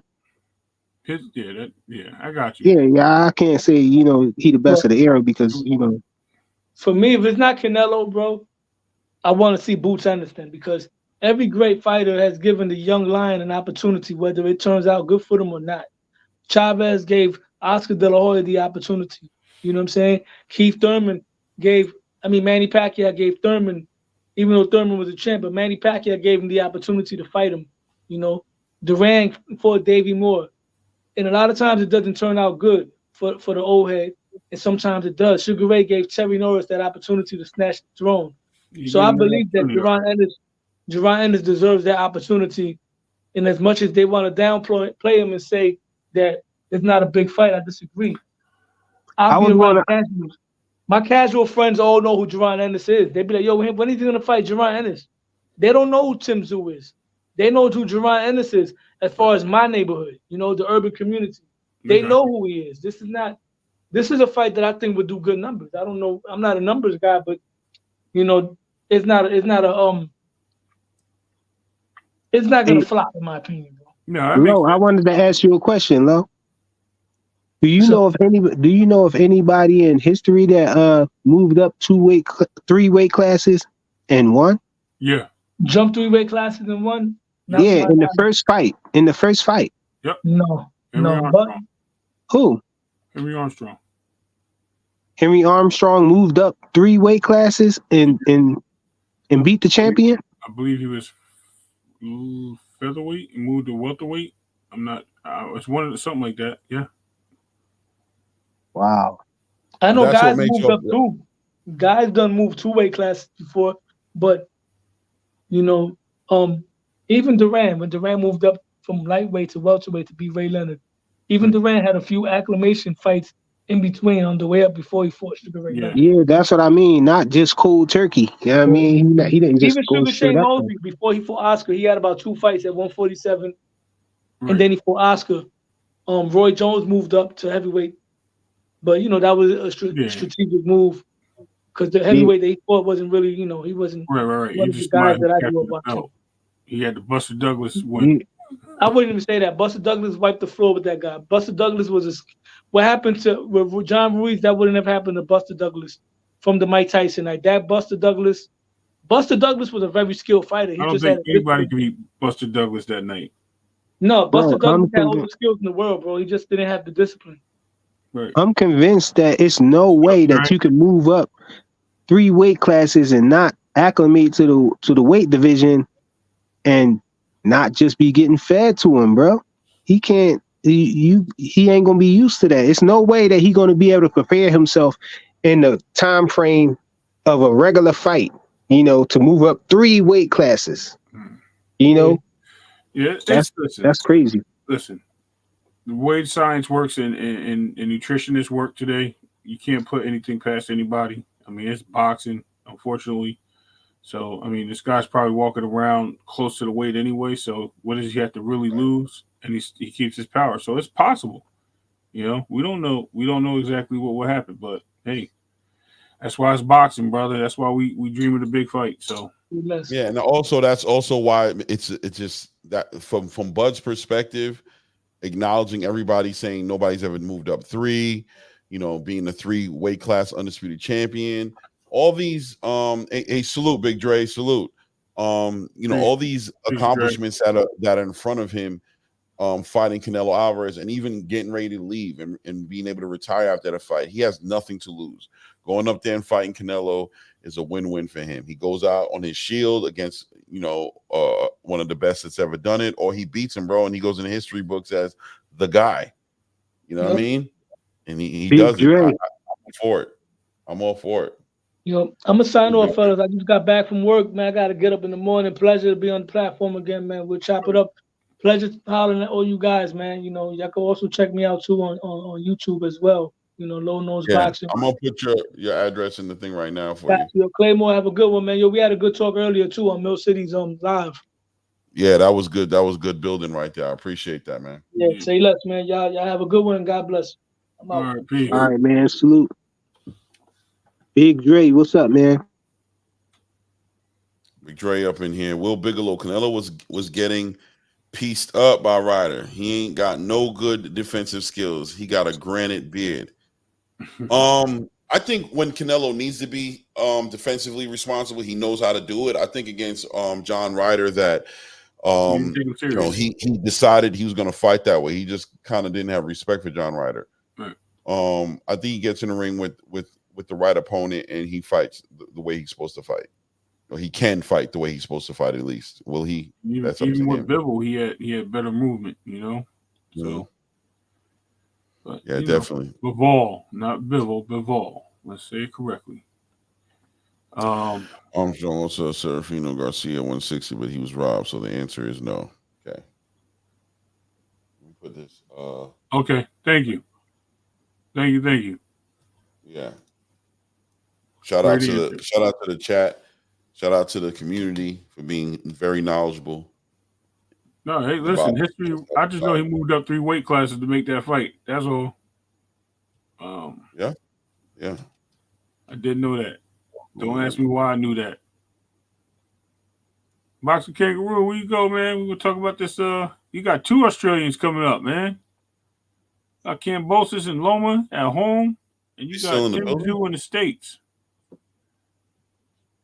got you. Yeah, I can't say, you know, he the best of the era because, you know. For me, if it's not Canelo, bro, I want to see Boots Anderson because every great fighter has given the young lion an opportunity, whether it turns out good for them or not. Chavez gave Oscar De La Hoya the opportunity. You know what I'm saying? Manny Pacquiao gave Thurman, even though Thurman was a champ, but Manny Pacquiao gave him the opportunity to fight him. You know, Duran fought Davey Moore. And a lot of times it doesn't turn out good for the old head. And sometimes it does. Sugar Ray gave Terry Norris that opportunity to snatch the throne. So I believe that Jerron Ennis deserves that opportunity. And as much as they want to downplay him and say that it's not a big fight, I disagree. My casual friends all know who Jerron Ennis is. They be like, yo, when is he going to fight Jerron Ennis? They don't know who Tim Tzyu is. They know who Jerron Ennis is as far as my neighborhood, you know, the urban community. They know who he is. This is a fight that I think would do good numbers. I don't know. I'm not a numbers guy, but you know, it's not going to flop in my opinion. Lo, I wanted to ask you a question, Lo. Do you know of anybody in history that moved up 3 weight classes and won? Yeah. Jumped 3 weight classes and won? In the first fight. Yep. No. But who? Henry Armstrong. Henry Armstrong moved up 3 weight classes and beat the champion? I believe he was featherweight and moved to welterweight. I'm not. It's something like that. Yeah. Wow. I know guys moved up too. Guys done moved 2 weight classes before, but you know, even Duran, when Duran moved up from lightweight to welterweight to beat Ray Leonard, even Duran had a few acclamation fights in between on the way up before he fought Sugar Ray Leonard. Yeah, that's what I mean. Not just cold turkey. You know what I mean? He didn't just even go Sugar straight Shane up. Mosby, before he fought Oscar, he had about 2 fights at 147, and then he fought Oscar. Roy Jones moved up to heavyweight, but you know that was a strategic move because the heavyweight that he fought wasn't really, you know, he wasn't right. one of the guys that I grew up watching. He had the Buster Douglas win. I wouldn't even say that. Buster Douglas wiped the floor with that guy. Buster Douglas was what happened with John Ruiz, that wouldn't have happened to Buster Douglas from the Mike Tyson night. That Buster Douglas was a very skilled fighter. I don't think anybody could beat Buster Douglas that night. No, Buster Douglas had all the skills in the world, bro. He just didn't have the discipline. Right. I'm convinced that it's no way that you can move up 3 weight classes and not acclimate to the weight division and not just be getting fed to him, bro. He can't. He ain't gonna be used to that. It's no way that he's gonna be able to prepare himself in the time frame of a regular fight, you know, to move up 3 weight classes. You know, that's crazy. Listen, the way science works and nutritionists work today, you can't put anything past anybody. I mean, it's boxing, unfortunately. So, I mean, this guy's probably walking around close to the weight anyway. So, what does he have to really lose? And he keeps his power. So, it's possible. You know, we don't know. We don't know exactly what will happen. But, hey, that's why it's boxing, brother. That's why we dream of the big fight. So, yeah. And also, that's also why it's just that from Bud's perspective, acknowledging everybody saying nobody's ever moved up 3, you know, being a 3 weight class undisputed champion. All these a salute, Big Dre, salute. You know, all these accomplishments that are in front of him, fighting Canelo Alvarez and even getting ready to leave and being able to retire after that fight. He has nothing to lose. Going up there and fighting Canelo is a win-win for him. He goes out on his shield against, you know, one of the best that's ever done it, or he beats him, bro, and he goes in the history books as the guy. You know what I mean? and he Big does it. Dre. I'm for it. I'm all for it. You know, I'm gonna sign off, fellas. I just got back from work, man. I gotta get up in the morning. Pleasure to be on the platform again, man. We'll chop it up. Pleasure hollering at all you guys, man. You know, y'all can also check me out too on YouTube as well. You know, Low Nose Boxing. I'm gonna put your address in the thing right now for you. Yo, Claymore, have a good one, man. Yo, we had a good talk earlier too on Mill City's live. Yeah, that was good. That was good building right there. I appreciate that, man. Yeah, say less, man. Y'all have a good one. God bless. I'm out. All right, peace. All right, man. Salute. Big Dre, what's up, man? Big Dre up in here. Will Bigelow. Canelo was getting pieced up by Ryder. He ain't got no good defensive skills. He got a granite beard. I think when Canelo needs to be defensively responsible, he knows how to do it. I think against John Ryder that he decided he was going to fight that way. He just kind of didn't have respect for John Ryder. Right. I think he gets in the ring with the right opponent and he fights the way he's supposed to fight. Or he can fight the way he's supposed to fight at least. Will he? Even with Bivol, he had better movement, you know. So, but, yeah, definitely. Bivol, not Bivol, Bivol. Let's say it correctly. Armstrong also Serafino Garcia 160, but he was robbed. So the answer is no. Okay. Let me put this. Okay. Thank you. Yeah. Shout out to the chat. Shout out to the community for being very knowledgeable. No, hey, listen, history. I just know he moved up 3 weight classes to make that fight. That's all. Yeah. I didn't know that. Don't ask me why I knew that. Boxing Kangaroo, where you go, man? We're gonna talk about this. You got 2 Australians coming up, man. Got Cambosis and Loma at home, and you got Tzyu in the States.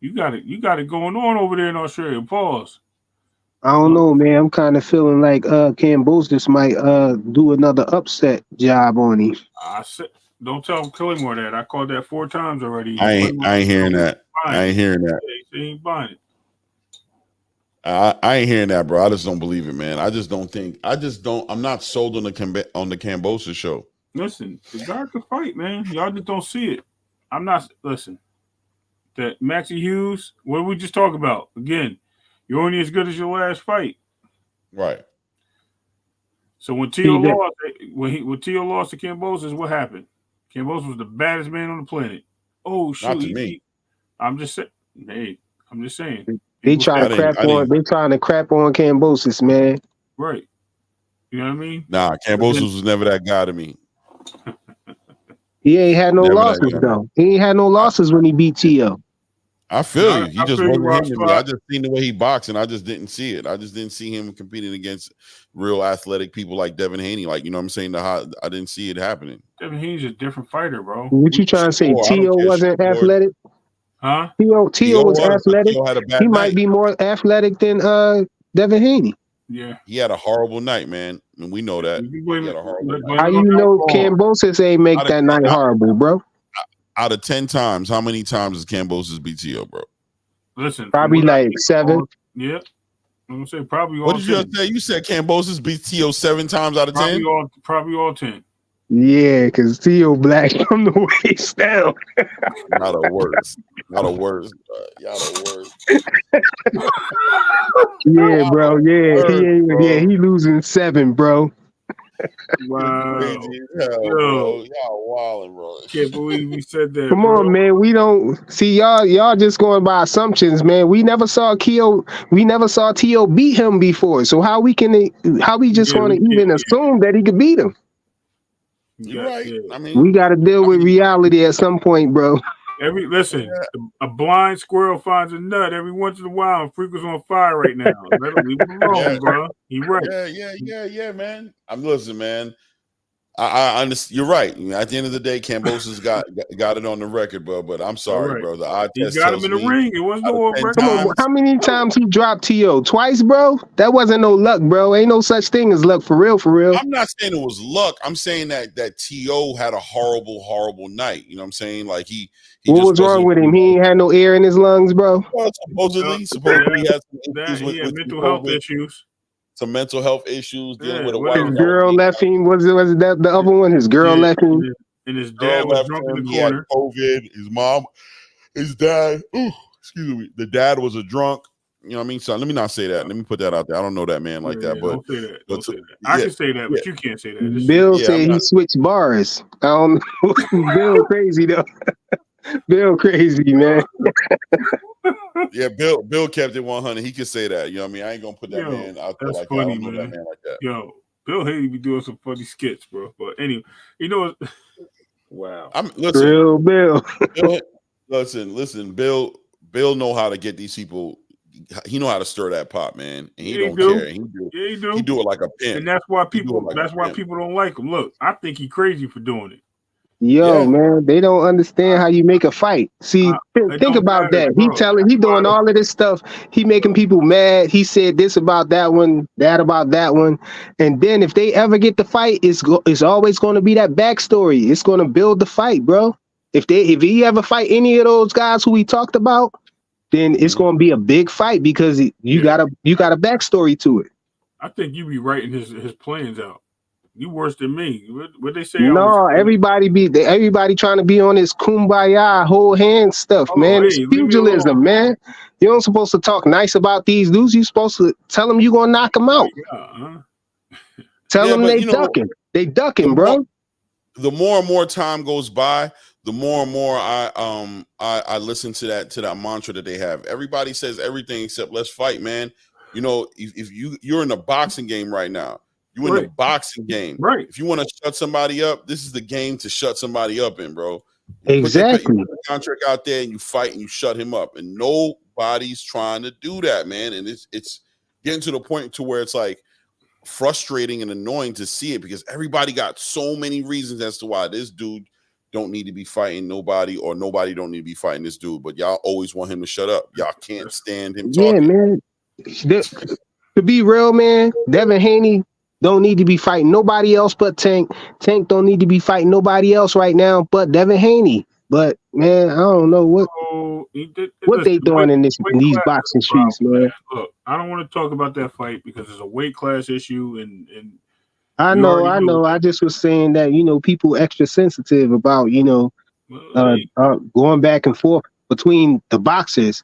You got it going on over there in Australia. Pause. I don't know, man. I'm kind of feeling like Cambosis might do another upset job on him. I said, don't tell Claymore that. I called that 4 times already. I ain't hearing that. I ain't hearing that. He ain't buying it. I ain't hearing that, bro. I just don't believe it, man. I'm not sold on the Cambosis show. Listen, the guy can fight, man. Y'all just don't see it. Listen. That Maxie Hughes, what did we just talk about? Again, you're only as good as your last fight. Right. So when Tio lost, when Tio lost to Cambosis, what happened? Cambosis was the baddest man on the planet. Oh shoot! Not to me. I'm just saying. Hey, I'm just saying. They trying to crap on Cambosis, man. Right. You know what I mean? Nah, Cambosis was never that guy to me. He ain't had no losses though. He ain't had no losses when he beat Tio. I feel you. He just wasn't hitting me. I just seen the way he boxed, and I just didn't see it. I just didn't see him competing against real athletic people like Devin Haney. Like, you know what I'm saying? I didn't see it happening. Devin Haney's a different fighter, bro. What you trying to say? Tio wasn't athletic? Huh? Tio was athletic. He might be more athletic than Devin Haney. Yeah. He had a horrible night, man. And we know that. He had a horrible night. How you know Cambosis ain't make that night horrible, bro? Out of 10 times, how many times has Cambosis beat Tio, bro? Listen, probably like 7. Yeah. I'm gonna say probably all. What did 10. You say? You said Cambosis beat Tio 7 times out of 10? Probably all 10. Yeah, because Tio black from the waist down. Not a worse. Y'all the worst. Yeah, bro. Yeah, he losing 7, bro. Wow. Bro. Y'all wilding, bro. Can't believe we said that. Come on, man. We don't see y'all just going by assumptions, man. We never saw Tio beat him before. So how we just want to even assume that he could beat him? You're right. I mean, we got to deal with reality at some point, bro. A blind squirrel finds a nut every once in a while, and Freak was on fire right now. Let him leave him alone, bro. He right. Yeah, man. I'm listening, man. I understand. You're right. At the end of the day, Cambosis got it on the record, bro. But I'm sorry, bro. The eye test got him in the ring. It wasn't no record. Come on, how many times he dropped Tio? Twice, bro. That wasn't no luck, bro. Ain't no such thing as luck for real. I'm not saying it was luck. I'm saying that Tio had a horrible night. You know what I'm saying? Like he what was wrong with him? He ain't had no air in his lungs, bro. Well, supposedly he had some with mental health issues. Some mental health issues dealing with a wife. His girl left him. Was that the other one? His girl left him. and his dad was drunk in the corner. COVID. His mom, his dad. Excuse me. The dad was a drunk. You know what I mean? So let me not say that. Let me put that out there. I don't know that man like that. But don't say that. Don't say that. I can say that, but you can't say that. Bill said he switched bars. I don't know. Bill crazy though. Bill crazy, man. Yeah, Bill kept it 100. He could say that. You know what I mean? I ain't gonna put that man out there like funny, that. I don't know that man like that. Yo, Bill Haley be doing some funny skits, bro. But anyway, you know, wow. Real Bill. Listen. Bill know how to get these people. He know how to stir that pot, man. And he don't care. He do it like a pimp. And that's why people people don't like him. Look, I think he crazy for doing it. Yo, man, they don't understand how you make a fight. See, think about that. He doing all of this stuff. He making people mad. He said this about that one, that about that one. And then if they ever get the fight, it's always going to be that backstory. It's going to build the fight, bro. If he ever fight any of those guys who we talked about, then it's going to be a big fight because you got a backstory to it. I think you be writing his plans out. You worse than me. What they say? No, everybody trying to be on this kumbaya, whole hand stuff, man. It's pugilism, man. You don't supposed to talk nice about these dudes. You supposed to tell them you gonna knock them out. Tell them they ducking. They ducking, bro. The more and more time goes by, the more and more I listen to that mantra that they have. Everybody says everything except let's fight, man. You know, if you're in a boxing game right now. You in the boxing game, right? If you want to shut somebody up, this is the game to shut somebody up in, bro. Exactly. You put the contract out there and you fight and you shut him up, and nobody's trying to do that, man. And it's getting to the point to where it's like frustrating and annoying to see it because everybody got so many reasons as to why this dude don't need to be fighting nobody or nobody don't need to be fighting this dude, but y'all always want him to shut up. Y'all can't stand him talking. Yeah, man. To be real, man, Devin Haney don't need to be fighting nobody else but Tank. Tank don't need to be fighting nobody else right now but Devin Haney. But man, I don't know what they doing in these boxing streets, man. Look, I don't want to talk about that fight because it's a weight class issue, and I know. I just was saying that people extra sensitive about going back and forth between the boxers.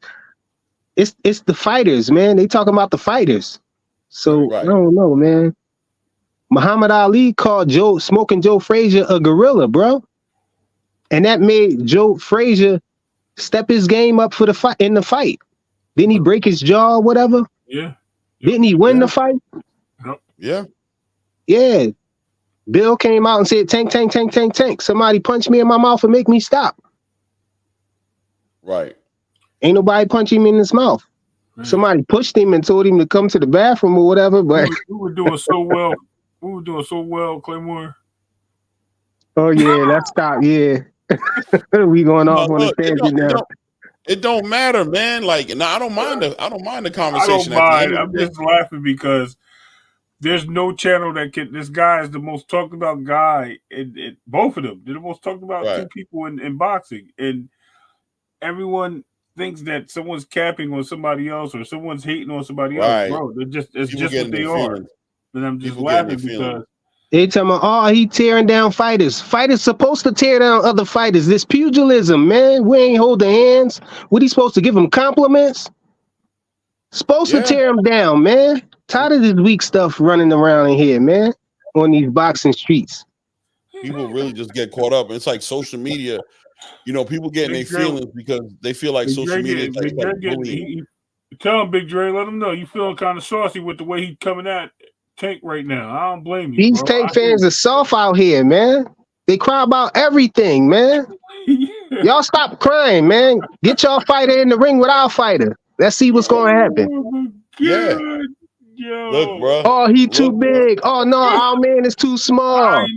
It's the fighters, man. They talking about the fighters. So I don't know, man. Muhammad Ali called Smoking Joe Frazier a gorilla, bro. And that made Joe Frazier step his game up for the fight in the fight. Didn't he break his jaw or whatever? Yeah. Didn't he win the fight? Yeah. Yeah. Bill came out and said, tank, tank, tank, tank, tank. Somebody punched me in my mouth and make me stop. Right. Ain't nobody punch him in his mouth. Right. Somebody pushed him and told him to come to the bathroom or whatever. But we were doing so well. We were doing so well, Claymore. Oh yeah, let's stop. Yeah, we going off on a tangent now. It don't matter, man. Like, I don't mind the conversation. I don't mind. I'm just laughing because there's no channel that can. This guy is the most talked about guy. Both of them, they're the most talked about two people in boxing, and everyone thinks that someone's capping on somebody else or someone's hating on somebody else. Bro, it's just what they are. And I'm just laughing because they talking about, he tearing down fighters. Fighters supposed to tear down other fighters. This pugilism, man. We ain't holding hands. What he supposed to give them compliments? Supposed to tear them down, man. Tired of this weak stuff running around in here, man. On these boxing streets. People really just get caught up. It's like social media. People getting their feelings because they feel like social media is like bullying. Tell him, Big Dre, let him know you feeling kind of saucy with the way he's coming at Tank right now. I don't blame you. These Tank fans are soft out here, man. They cry about everything, man. Y'all stop crying, man. Get y'all fighter in the ring with our fighter. Let's see what's going to happen. Yeah. Look, bro. Oh, he too big. Oh, no, our man is too small.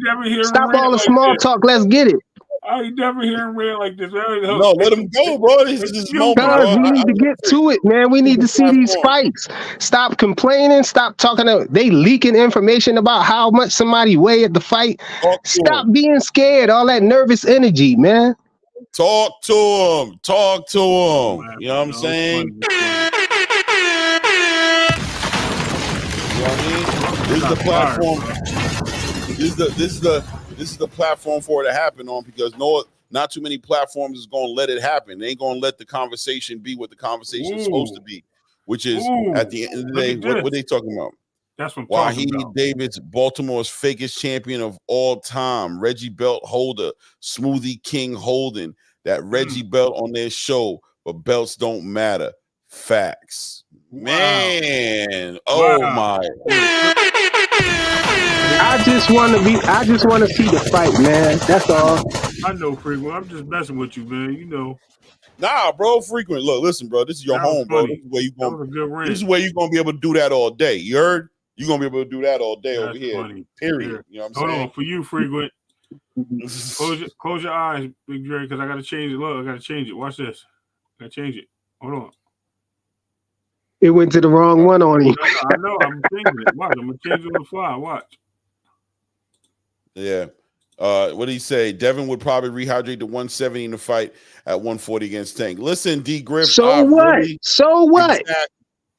Stop all the small talk. Let's get it. I ain't never hear him rant like this. No, let him go, bro. This is his moment, bro. We need to get to it, man. We need to see these fights. Stop complaining. Stop talking. They leaking information about how much somebody weigh at the fight. Stop being scared. All that nervous energy, man. Talk to him. Talk to him. You know what I'm saying? You know what I mean? This is the platform. This is this is the platform for it to happen on, because not too many platforms is going to let it happen. They ain't going to let the conversation be what the conversation is supposed to be, which is at the end of the day, what are they talking about? That's what I'm talking about. Davis, Baltimore's fakest champion of all time, Reggie Belt holder, Smoothie King holding that Reggie Belt on their show, but belts don't matter. Facts. Wow. Man. Oh my. I just want to see the fight, man. That's all. I know, Frequent. I'm just messing with you, man. You know. Nah, bro, Frequent. Look, listen, bro. This is your home, bro. This is where you're gonna be able to do that all day. You heard? You're gonna be able to do that all day over here. Funny. Period. Yeah. You know what I'm saying? Hold on, for you, Frequent. close your eyes, Big Dre, because I gotta change it. Look, I gotta change it. Watch this. I gotta change it. Hold on. It went to the wrong one on him. I know. I'm changing it. Watch. I'm gonna change it on the fly. Watch. Yeah. What did he say? Devin would probably rehydrate to 170 in the fight at 140 against Tank. Listen, D Griff. So what? So what?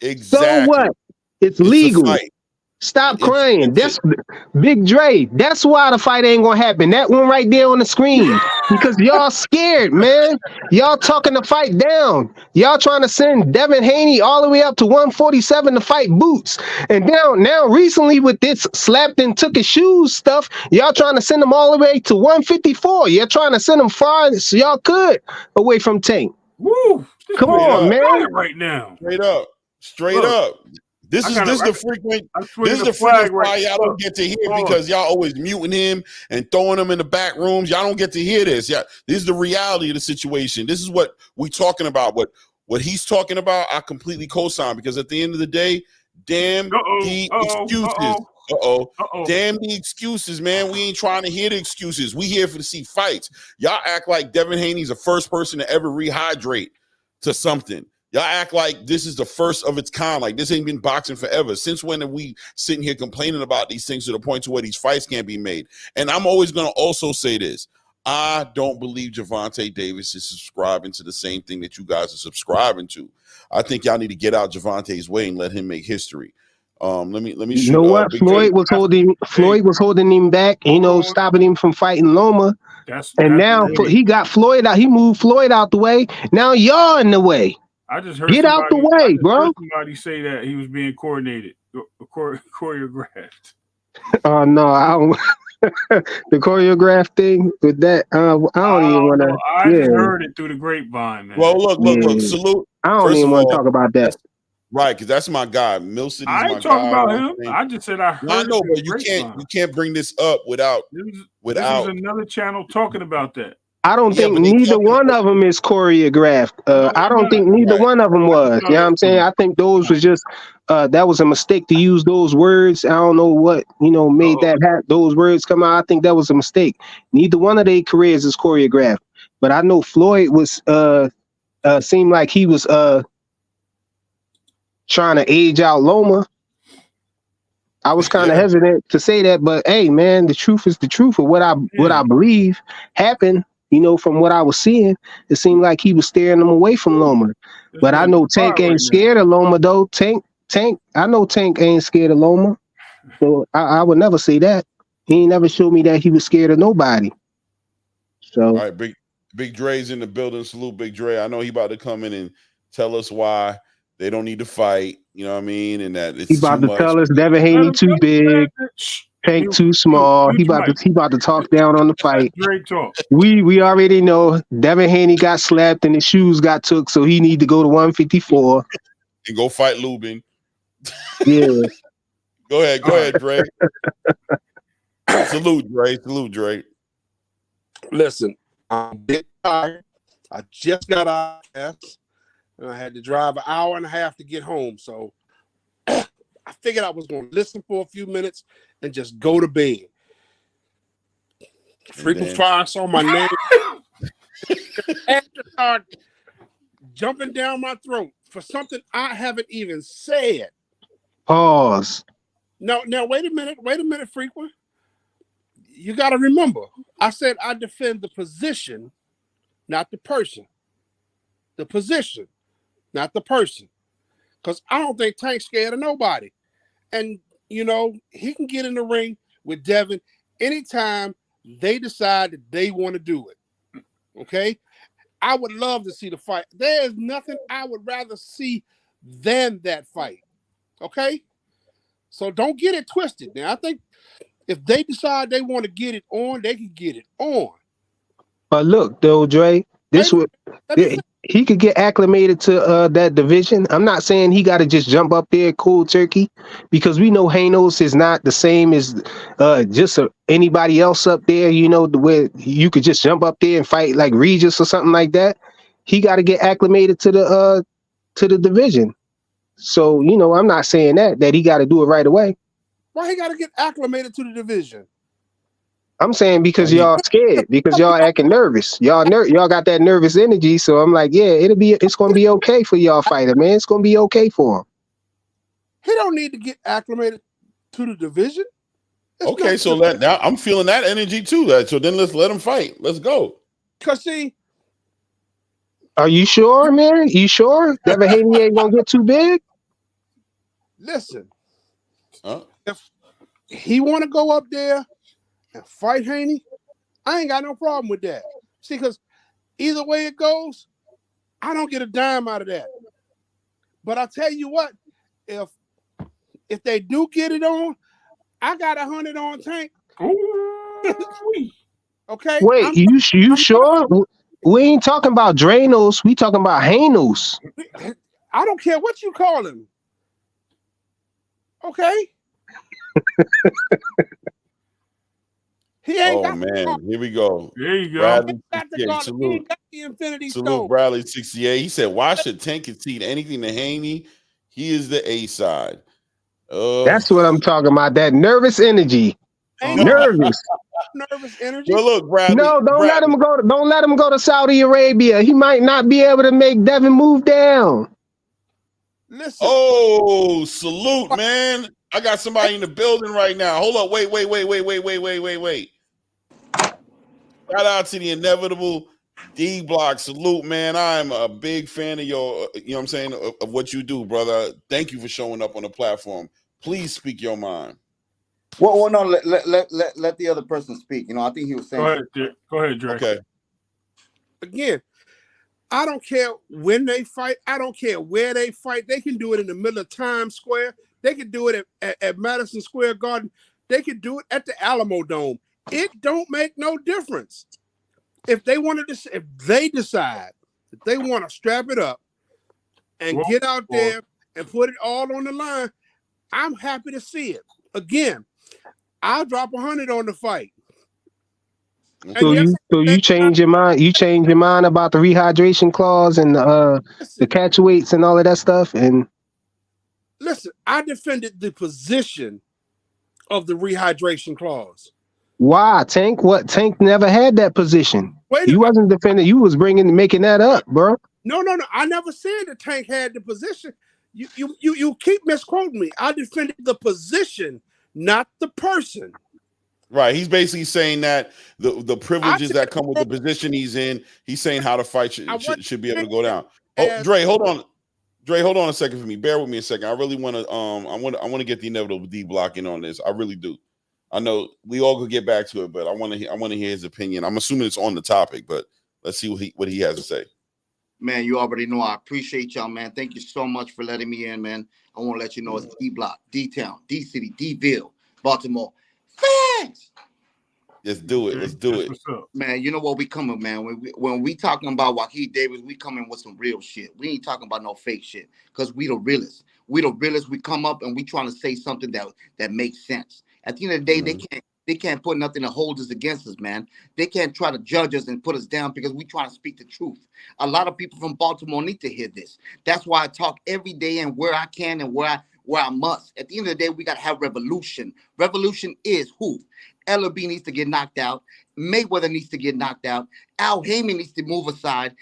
Exactly. So what? It's legal. Stop crying. That's Big Dre. That's why the fight ain't gonna happen. That one right there on the screen. Because y'all scared, man. Y'all talking the fight down. Y'all trying to send Devin Haney all the way up to 147 to fight Boots. And now recently with this slapped and took his shoes stuff, y'all trying to send him all the way to 154. You're trying to send him far as y'all could away from Tank. Woo! Come on, man. Right now. Straight up. This is the frequent fly y'all don't get to hear because y'all always muting him and throwing him in the back rooms. Y'all don't get to hear this. Yeah, this is the reality of the situation. This is what we talking about. What he's talking about, I completely co-sign, because at the end of the day, damn the excuses. Damn the excuses, man. We ain't trying to hear the excuses. We here to see fights. Y'all act like Devin Haney's the first person to ever rehydrate to something. Y'all act like this is the first of its kind. Like this ain't been boxing forever. Since when are we sitting here complaining about these things to the point to where these fights can't be made? And I'm always going to also say this. I don't believe Gervonta Davis is subscribing to the same thing that you guys are subscribing to. I think y'all need to get out Gervonta's way and let him make history. Let me shoot. You know what? Floyd was holding him back, stopping him from fighting Loma. Now he got Floyd out. He moved Floyd out the way. Now y'all in the way. I just heard Get out the way, bro. Somebody say that he was being coordinated, choreographed. Oh no, I don't. The choreograph thing with that. I don't even want to. I just heard it through the grapevine, man. Well, look. Salute. I don't even want to talk about that. Right, because that's my guy. Mill City's my guy. I ain't talking about him. I just said I heard. I know, but you can't bring this up without. This is another channel talking about that. I don't think neither one of them is choreographed. I don't think neither one of them was. You know what I'm saying? I think those was just that was a mistake to use those words. I don't know what made those words come out. I think that was a mistake. Neither one of their careers is choreographed. But I know Floyd was seemed like he was trying to age out Loma. I was kind of hesitant to say that, but hey, man, the truth is the truth of what I believe happened. From what I was seeing, it seemed like he was steering them away from Loma. But I know Tank ain't scared of Loma, though. Tank. I know Tank ain't scared of Loma. So I would never say that. He ain't never showed me that he was scared of nobody. So, all right, Big Dre's in the building. Salute, Big Dre. I know he about to come in and tell us why they don't need to fight. You know what I mean? And that it's he about to tell us Devin Haney too big. Tank too small. He about to talk down on the fight. Great talk. We already know Devin Haney got slapped and his shoes got took, so he need to go to 154 and go fight Lubin. Yeah. Go ahead, Dre. Salute, Dre. Listen, I'm big tired. I just got out of class, and I had to drive an hour and a half to get home. So I figured I was going to listen for a few minutes and just go to bed. Frequent fire saw my name and started jumping down my throat for something I haven't even said. Pause. Now wait a minute, Frequent. You got to remember, I said I defend the position, not the person. The position, not the person. Because I don't think Tank's scared of nobody. And, he can get in the ring with Devin anytime they decide that they want to do it. Okay? I would love to see the fight. There is nothing I would rather see than that fight. Okay? So don't get it twisted. Now, I think if they decide they want to get it on, they can get it on. But look, though, Dre, he could get acclimated to that division. I'm not saying he got to just jump up there cold turkey, because we know Hanos is not the same as just anybody else up there. You know, where you could just jump up there and fight like Regis or something like that. He got to get acclimated to the division. So, you know, I'm not saying that he got to do it right away. Why he got to get acclimated to the division? I'm saying because y'all scared, because y'all acting nervous. Y'all got that nervous energy. So I'm like, yeah, it's gonna be okay for y'all fighter, man. It's gonna be okay for him. He don't need to get acclimated to the division. Okay, so now I'm feeling that energy too. So then let's let him fight. Let's go. Cause see, are you sure, man? You sure Devin Haney ain't gonna get too big? Listen, if he want to go up there and fight Haney, I ain't got no problem with that. See, because either way it goes, I don't get a dime out of that. But I tell you what, if they do get it on, I got 100 on Tank. Okay. Wait, you sure? We ain't talking about Dranos. We talking about Hanos. I don't care what you call him. Okay. He ain't got man, here we go. There you go. Bradley, he ain't got the Infinity salute Stone. Bradley 68. He said, why should Tank concede anything to Haney? He is the A side. That's what I'm talking about. That nervous energy. Nervous energy. Well, look, Bradley. No, don't let him go. Don't let him go to Saudi Arabia. He might not be able to make Devin move down. Listen. Oh, salute, man. I got somebody in the building right now. Hold up. Wait. Shout out to the inevitable D Block. Salute, man. I'm a big fan of your, you know what I'm saying, of what you do, brother. Thank you for showing up on the platform. Please speak your mind. Well, no, let the other person speak. You know, I think he was saying. Go ahead, Dre. Okay. Again, I don't care when they fight. I don't care where they fight. They can do it in the middle of Times Square. They can do it at Madison Square Garden. They can do it at the Alamo Dome. It don't make no difference. If they decide that they want to strap it up and get out there and put it all on the line, I'm happy to see it. Again, I'll drop 100 on the fight. So you change your mind? You change your mind about the rehydration clause and the catch weights and all of that stuff? And listen, I defended the position of the rehydration clause. Why, Tank? What, Tank never had that position? You wasn't defending. You was making that up, bro. No. I never said that Tank had the position. You keep misquoting me. I defended the position, not the person. Right. He's basically saying that the privileges that come with the position he's in, he's saying how the fight should be able to go down. Oh, Dre, hold on. Dre, hold on a second for me. Bear with me a second. I really want to I want to get the inevitable D Block in on this. I really do. I know we all could get back to it, but I want to hear his opinion. I'm assuming it's on the topic, but let's see what he has to say. Man, you already know I appreciate y'all, man. Thank you so much for letting me in, man. I want to let you know it's D Block, D Town, D City, D-Ville, Baltimore. Thanks. Let's do it. Let's do it. Man, you know what we coming, man. When we talking about Joaquin Davis, we coming with some real shit. We ain't talking about no fake shit, because we the realists. We the realists. We come up and we trying to say something that makes sense. At the end of the day, they can't put nothing that holds us against us, man. They can't try to judge us and put us down, because we trying to speak the truth. A lot of people from Baltimore need to hear this. That's why I talk every day and where I can and where I must. At the end of the day, we got to have revolution. Revolution is who? LB needs to get knocked out. Mayweather needs to get knocked out. Al Heyman needs to move aside.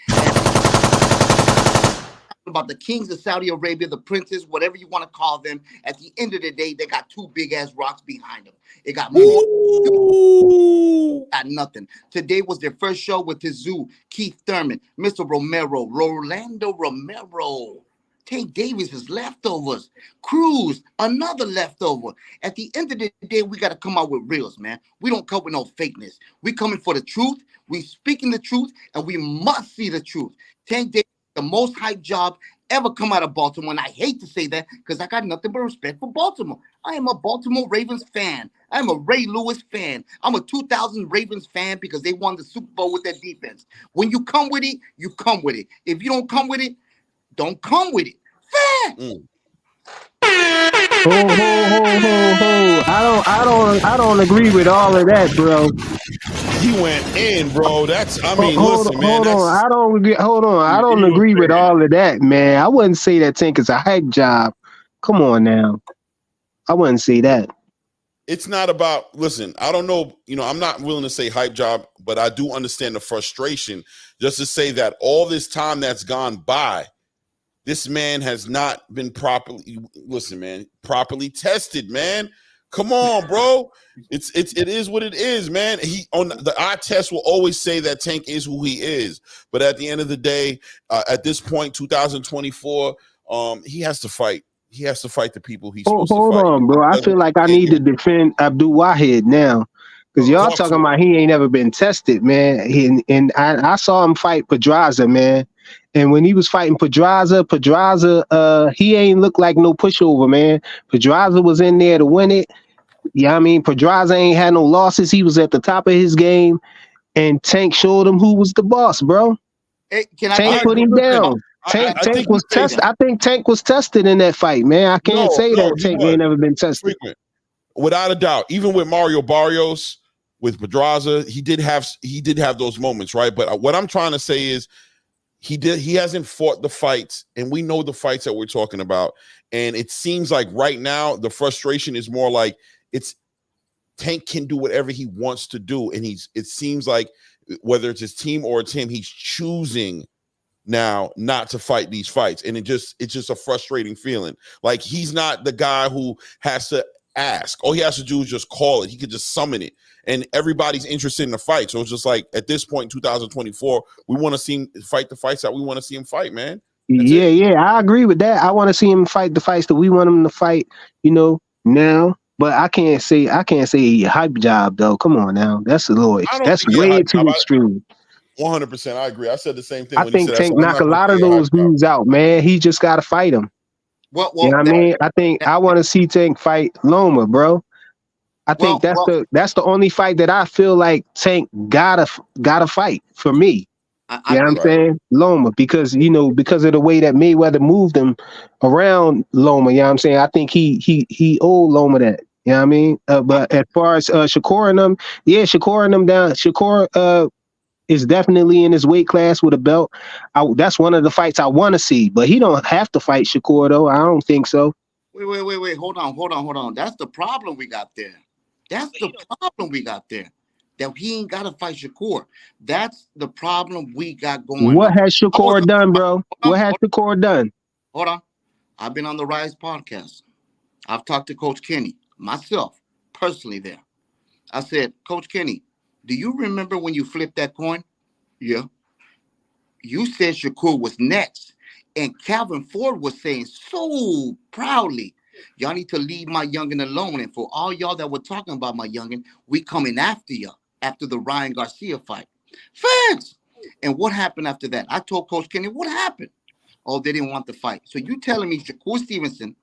About the kings of Saudi Arabia, the princes, whatever you want to call them. At the end of the day, they got two big ass rocks behind them. It got more. Got nothing. Today was their first show with Tzyu, Keith Thurman, Mr. Romero, Rolando Romero. Tank Davis is leftovers. Cruz, another leftover. At the end of the day, we got to come out with reals, man. We don't come with no fakeness. We coming for the truth. We speaking the truth, and we must see the truth. Tank Davis, the most hyped job ever come out of Baltimore, and I hate to say that because I got nothing but respect for Baltimore. I am a Baltimore Ravens fan. I'm a Ray Lewis fan. I'm a 2000 Ravens fan because they won the Super Bowl with their defense. When you come with it, you come with it. If you don't come with it, don't come with it. Fact. Ho. I don't agree with all of that, bro. He went in, bro. That's, I mean, Hold listen, man. on. I don't He was agree with fair. all of that, man. I wouldn't say that Tank is a hype job. Come on now. I wouldn't say that. It's not about, listen, I don't know, I'm not willing to say hype job, but I do understand the frustration just to say that all this time that's gone by, this man has not been properly tested, man. Come on, bro. It is what it is, man. He on the eye test will always say that Tank is who he is, but at the end of the day, at this point, 2024, he has to fight. He has to fight the people he's supposed to fight. Hold on, bro. I feel like I need to defend Abdul Wahid now. Because y'all talking about he ain't never been tested, man. I saw him fight Pedraza, man. And when he was fighting Pedraza, he ain't look like no pushover, man. Pedraza was in there to win it. Yeah, I mean, Pedraza ain't had no losses. He was at the top of his game. And Tank showed him who was the boss, bro. Hey, Tank put him down. Tank was tested. I think Tank was tested in that fight, man. I can't say that Tank ain't never been tested. Frequent. Without a doubt. Even with Mario Barrios, with Pedraza, he did have those moments, right? But what I'm trying to say is he hasn't fought the fights, and we know the fights that we're talking about. And it seems like right now the frustration is more like it's Tank can do whatever he wants to do, and it seems like whether it's his team or it's him, he's choosing now not to fight these fights, and it's just a frustrating feeling. Like he's not the guy who has to ask. All he has to do is just call it. He could just summon it, and everybody's interested in the fight. So it's just like at this point in 2024, we want to see him fight the fights that we want to see him fight, man. Yeah, I agree with that. I want to see him fight the fights that we want him to fight, now. But I can't say hype job though. Come on now, that's way too extreme. 100%, I agree. I said the same thing. I think Tank knock a lot of those dudes out, man. He just got to fight him. You know what I mean? I want to see Tank fight Loma, bro. I think that's the only fight that I feel like Tank gotta fight for me. You know what I'm saying? Loma, because of the way that Mayweather moved him around Loma, you know what I'm saying? I think he owed Loma that. You know what I mean? But as far as Shakur and them, Shakur and them down. Shakur is definitely in his weight class with a belt. That's one of the fights I want to see, but he don't have to fight Shakur though. I don't think so. Wait. Hold on. That's the problem we got there. That he ain't got to fight Shakur. That's the problem we got going. What has Shakur done, bro? What has Shakur done? Hold on. I've been on the Rise podcast. I've talked to Coach Kenny, myself, personally there. I said, Coach Kenny, do you remember when you flipped that coin? Yeah. You said Shakur was next. And Calvin Ford was saying so proudly, y'all need to leave my youngin' alone. And for all y'all that were talking about my youngin', we coming after you after the Ryan Garcia fight. Facts. And what happened after that? I told Coach Kenny, what happened? Oh, they didn't want the fight. So you telling me Shakur Stevenson,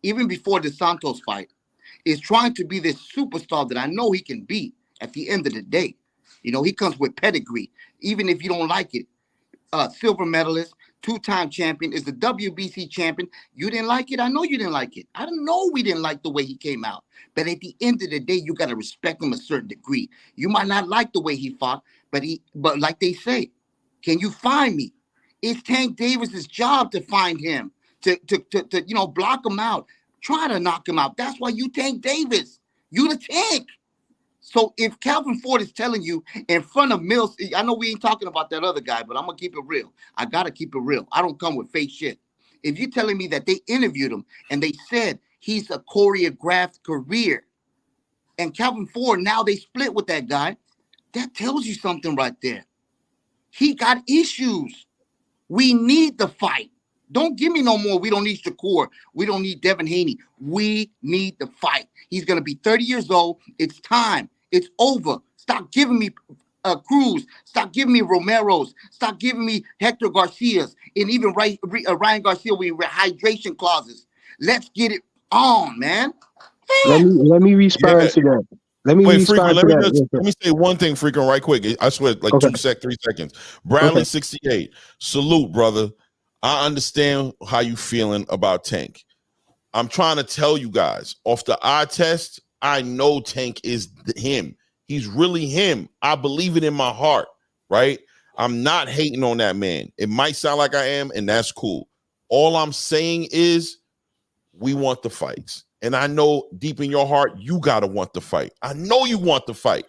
even before the Santos fight, is trying to be this superstar that I know he can be at the end of the day. He comes with pedigree, even if you don't like it. Silver medalist, 2-time champion, is the WBC champion. You didn't like it? I know you didn't like it. I didn't know we didn't like the way he came out. But at the end of the day, you got to respect him a certain degree. You might not like the way he fought, but like they say, can you find me? It's Tank Davis's job to find him, to block him out, try to knock him out. That's why you Tank Davis. You the Tank. So if Calvin Ford is telling you in front of Mills, I know we ain't talking about that other guy, but I'm going to keep it real. I got to keep it real. I don't come with fake shit. If you're telling me that they interviewed him and they said he's a choreographed career, and Calvin Ford, now they split with that guy, that tells you something right there. He got issues. We need the fight. Don't give me no more. We don't need Shakur. We don't need Devin Haney. We need the fight. He's going to be 30 years old. It's time. It's over. Stop giving me Cruz. Stop giving me Romero's. Stop giving me Hector Garcia's. And even Ryan Garcia with hydration clauses. Let's get it on, man. Let me respond to that. Let me respond to that. Let me say one thing, Freaking, right quick. I swear, like 3 seconds. Bradley 68. Salute, brother. I understand how you feeling about Tank. I'm trying to tell you guys, off the eye test, I know Tank is him. He's really him. I believe it in my heart, right? I'm not hating on that man. It might sound like I am, and that's cool. All I'm saying is we want the fights. And I know deep in your heart, you got to want the fight. I know you want the fight,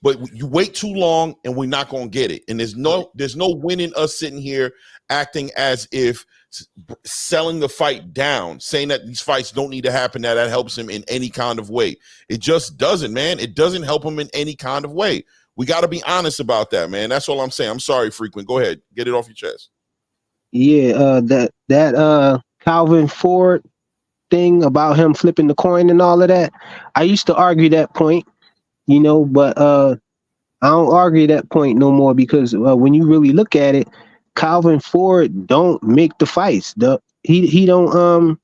but you wait too long and we're not going to get it. And there's no winning us sitting here acting as if selling the fight down, saying that these fights don't need to happen, that helps him in any kind of way. It just doesn't, man. It doesn't help him in any kind of way. We got to be honest about that, man. That's all I'm saying. I'm sorry, Frequent. Go ahead. Get it off your chest. Yeah, that Calvin Ford thing about him flipping the coin and all of that. I used to argue that point, but I don't argue that point no more because when you really look at it, Calvin Ford don't make the fights. He don't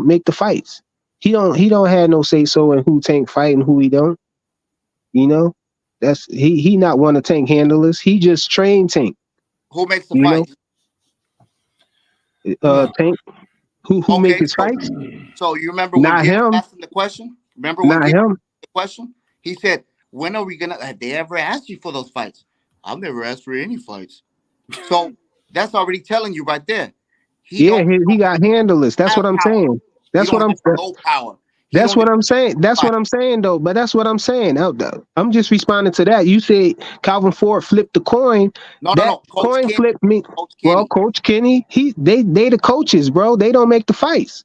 make the fights. He don't have no say so in who Tank fight and who he don't. That's he not one of Tank handlers. He just trained Tank. Who makes the fights? Tank. Who make his fights? So you remember when he asked him the question? Remember when he asked the question? He said, "When are we gonna? Have they ever asked you for those fights? I've never asked for any fights." So that's already telling you right there. He got handlers. That's what I'm saying. That's what I'm saying. Low power. That's what I'm saying. That's what I'm saying, though. But that's what I'm saying. I'm just responding to that. You say Calvin Ford flipped the coin. No. Coin flipped me. Well, Coach Kenny, they the coaches, bro. They don't make the fights.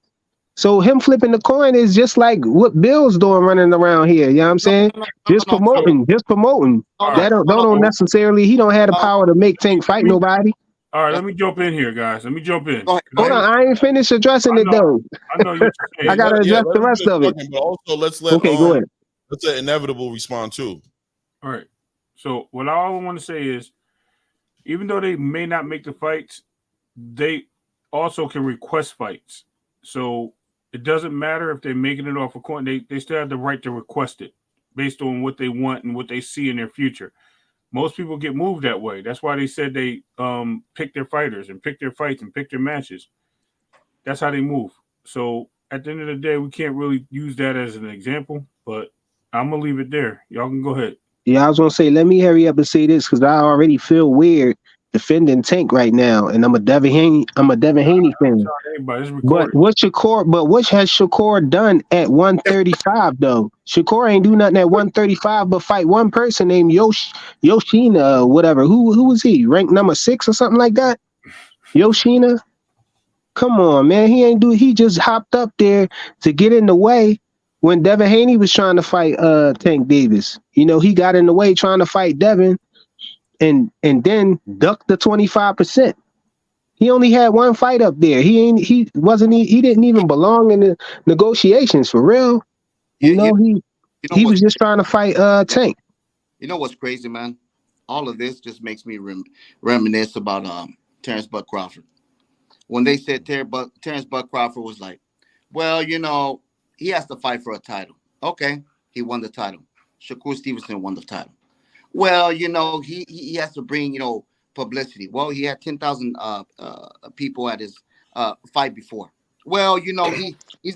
So him flipping the coin is just like what Bill's doing running around here. You know what I'm saying? Just promoting. That don't necessarily. He don't have the power to make Tank fight nobody. All right, let me jump in here, guys. Let me jump in. Hold on, I ain't finished addressing it though. I know you're saying. I gotta address the rest of it. But also, let's let go ahead. Let's let Inevitable respond too. All right. So what I want to say is, even though they may not make the fights, they also can request fights. So it doesn't matter if they're making it off a coin. They still have the right to request it based on what they want and what they see in their future. Most people get moved that way. That's why they said they pick their fighters and pick their fights and pick their matches. That's how they move. So at the end of the day, we can't really use that as an example, but I'm going to leave it there. Y'all can go ahead. Yeah, I was going to say, let me hurry up and say this because I already feel weird defending Tank right now, and I'm a Devin Haney fan. But what has Shakur done at 135 though? Shakur ain't do nothing at 135 but fight one person named Yoshina, whatever. Who was he? Ranked number 6 or something like that? Yoshina? Come on, man. He just hopped up there to get in the way when Devin Haney was trying to fight Tank Davis. He got in the way trying to fight Devin. And then ducked the 25%. He only had one fight up there. He didn't even belong in the negotiations for real. He was just trying to fight Tank. You know what's crazy, man? All of this just makes me reminisce about Terrence Bud Crawford. When they said Terrence Bud Crawford was like, well, he has to fight for a title. Okay, he won the title. Shakur Stevenson won the title. Well, he has to bring, publicity. Well, he had 10,000 people at his fight before. Well, he's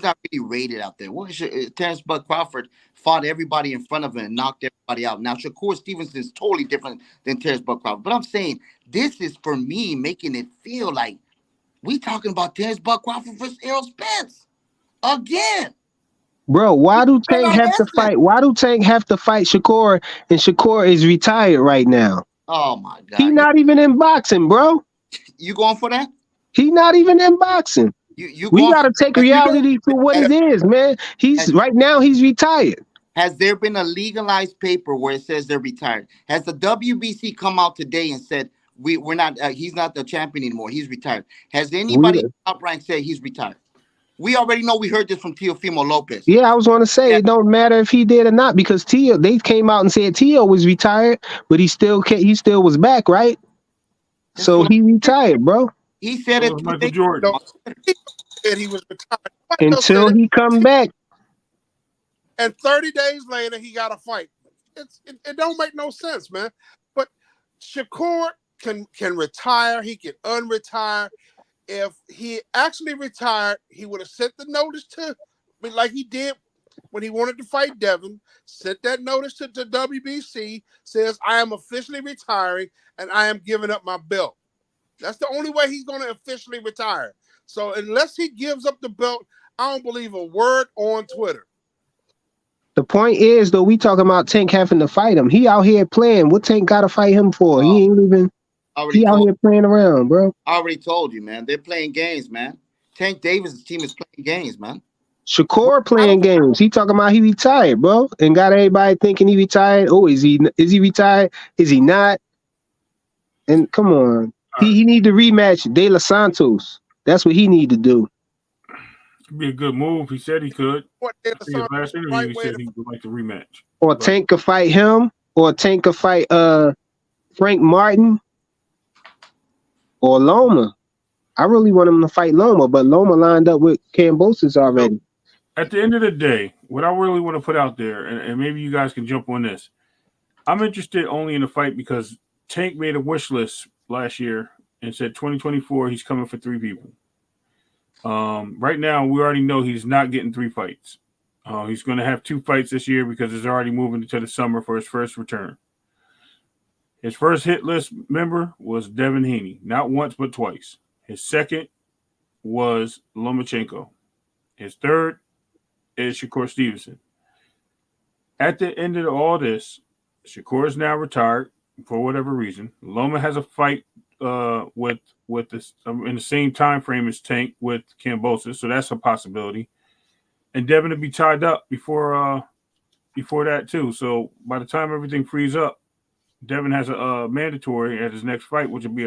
not really rated out there. Well, Terrence Bud Crawford fought everybody in front of him and knocked everybody out. Now, Shakur Stevenson is totally different than Terrence Bud Crawford. But I'm saying this is, for me, making it feel like we talking about Terrence Bud Crawford versus Errol Spence again. Bro, why do Tank have to fight? Why do Tank have to fight Shakur and Shakur is retired right now? Oh my God. He not even in boxing, bro. You going for that? He not even in boxing. We gotta take reality for what it is, man. Right now he's retired. Has there been a legalized paper where it says they're retired? Has the WBC come out today and said we're not. He's not the champion anymore. He's retired. Has anybody top rank said he's retired? We already know. We heard this from Teofimo Lopez. Yeah, I was going to say it don't matter if he did or not because they came out and said Tio was retired, but he still was back, right? So he retired, bro. He said it. Michael Jordan. He said he was retired. Until he come back. And 30 days later, he got a fight. It don't make no sense, man. But Shakur can retire. He can unretire. If he actually retired, he would have sent the notice like he did when he wanted to fight Devin. Sent that notice to WBC. Says, I am officially retiring and I am giving up my belt. That's the only way he's going to officially retire. So unless he gives up the belt, I don't believe a word on Twitter. The point is, though, we talking about Tank having to fight him. He out here playing. What Tank got to fight him for? He ain't even. He out here playing around, bro. I already told you, man. They're playing games, man. Tank Davis' team is playing games, man. Shakur playing games. He talking about he retired, bro, and got everybody thinking he retired. Oh, is he retired? Is he not? And come on, he need to rematch De Los Santos. That's what he need to do. It'd be a good move. He said he could. His last interview, he said he would like to rematch. Or Tank could fight him, or Tank could fight Frank Martin or Loma. I really want him to fight Loma, but Loma lined up with Kambosos already. So, at the end of the day, what I really want to put out there, and maybe you guys can jump on this, I'm interested only in the fight because Tank made a wish list last year and said 2024 he's coming for 3 people. Right now, we already know he's not getting 3 fights. He's going to have 2 fights this year because he's already moving into the summer for his first return. His first hit list member was Devin Haney, not once but twice. His second was Lomachenko. His third is Shakur Stevenson. At the end of all this, Shakur is now retired for whatever reason. Loma has a fight with this in the same time frame as Tank with Kambosos, so that's a possibility. And Devin to be tied up before that too. So by the time everything frees up, Devin has a mandatory at his next fight, which will be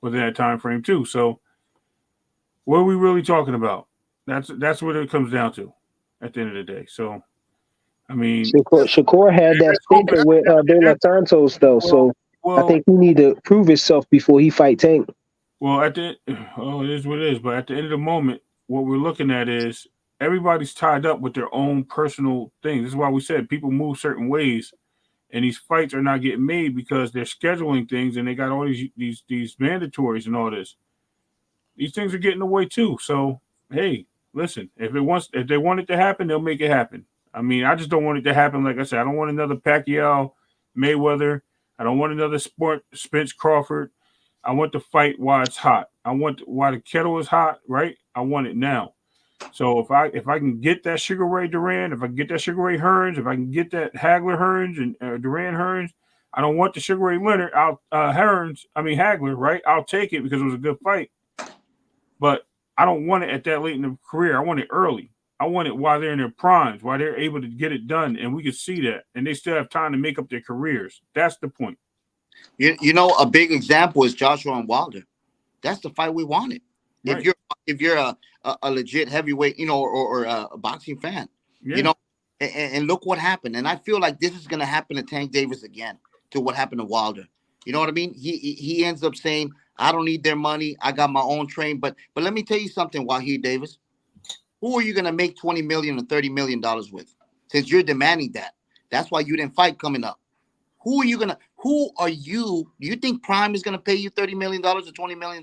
within that time frame too. So what are we really talking about? That's what it comes down to at the end of the day. So I mean, Shakur had that stinker with De Los Santos though, so I think he need to prove himself before he fight Tank. Well, it is what it is. But at the end of the moment, what we're looking at is everybody's tied up with their own personal things. This is why we said people move certain ways, and these fights are not getting made because they're scheduling things and they got all these mandatories and all this. These things are getting away too. So hey, listen, if they want it to happen, they'll make it happen. I mean, I just don't want it to happen. Like I said, I don't want another Pacquiao, Mayweather. I don't want another Spence Crawford. I want the fight while it's hot. I want while the kettle is hot, right? I want it now. So if I can get that Sugar Ray Duran, if I can get that Sugar Ray Hearns, if I can get that Hagler Hearns and Duran Hearns, I don't want the Sugar Ray Leonard Hagler, right? I'll take it because it was a good fight. But I don't want it at that late in the career. I want it early. I want it while they're in their primes, while they're able to get it done, and we can see that. And they still have time to make up their careers. That's the point. You know, a big example is Joshua and Wilder. That's the fight we wanted. Right. If you're a legit heavyweight, you know, or a boxing fan, you know, and look what happened. And I feel like this is going to happen to Tank Davis again, to what happened to Wilder. You know what I mean? He ends up saying, I don't need their money. I got my own train. But let me tell you something, Wahid Davis. Who are you going to make $20 million or $30 million with? Since you're demanding that. That's why you didn't fight coming up. Do you think Prime is going to pay you $30 million or $20 million?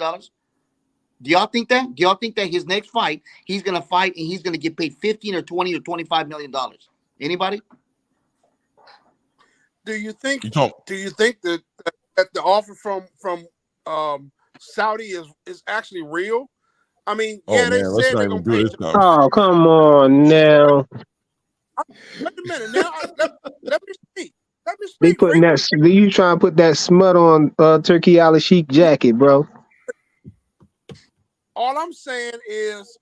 Do y'all think that? Do y'all think that his next fight, he's going to fight and he's going to get paid $15 or $20 or $25 million? Anybody? Do you think that the offer from Saudi is actually real? I mean, they said they're going to pay. Oh, come on now. Wait a minute. Now, let me speak. They putting you trying to put that smut on Turkey Al Sheikh jacket, bro. All I'm saying is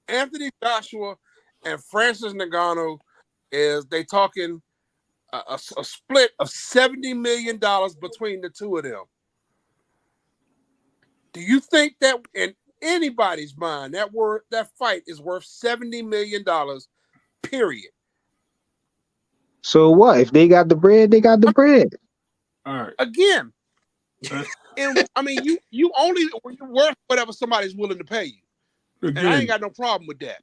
Anthony Joshua and Francis Ngannou they talking a split of $70 million between the two of them. Do you think that in anybody's mind that fight is worth $70 million? Period. So what? If they got the bread, they got the bread. All right. Again, and I mean, you only you're worth whatever somebody's willing to pay you, and I ain't got no problem with that.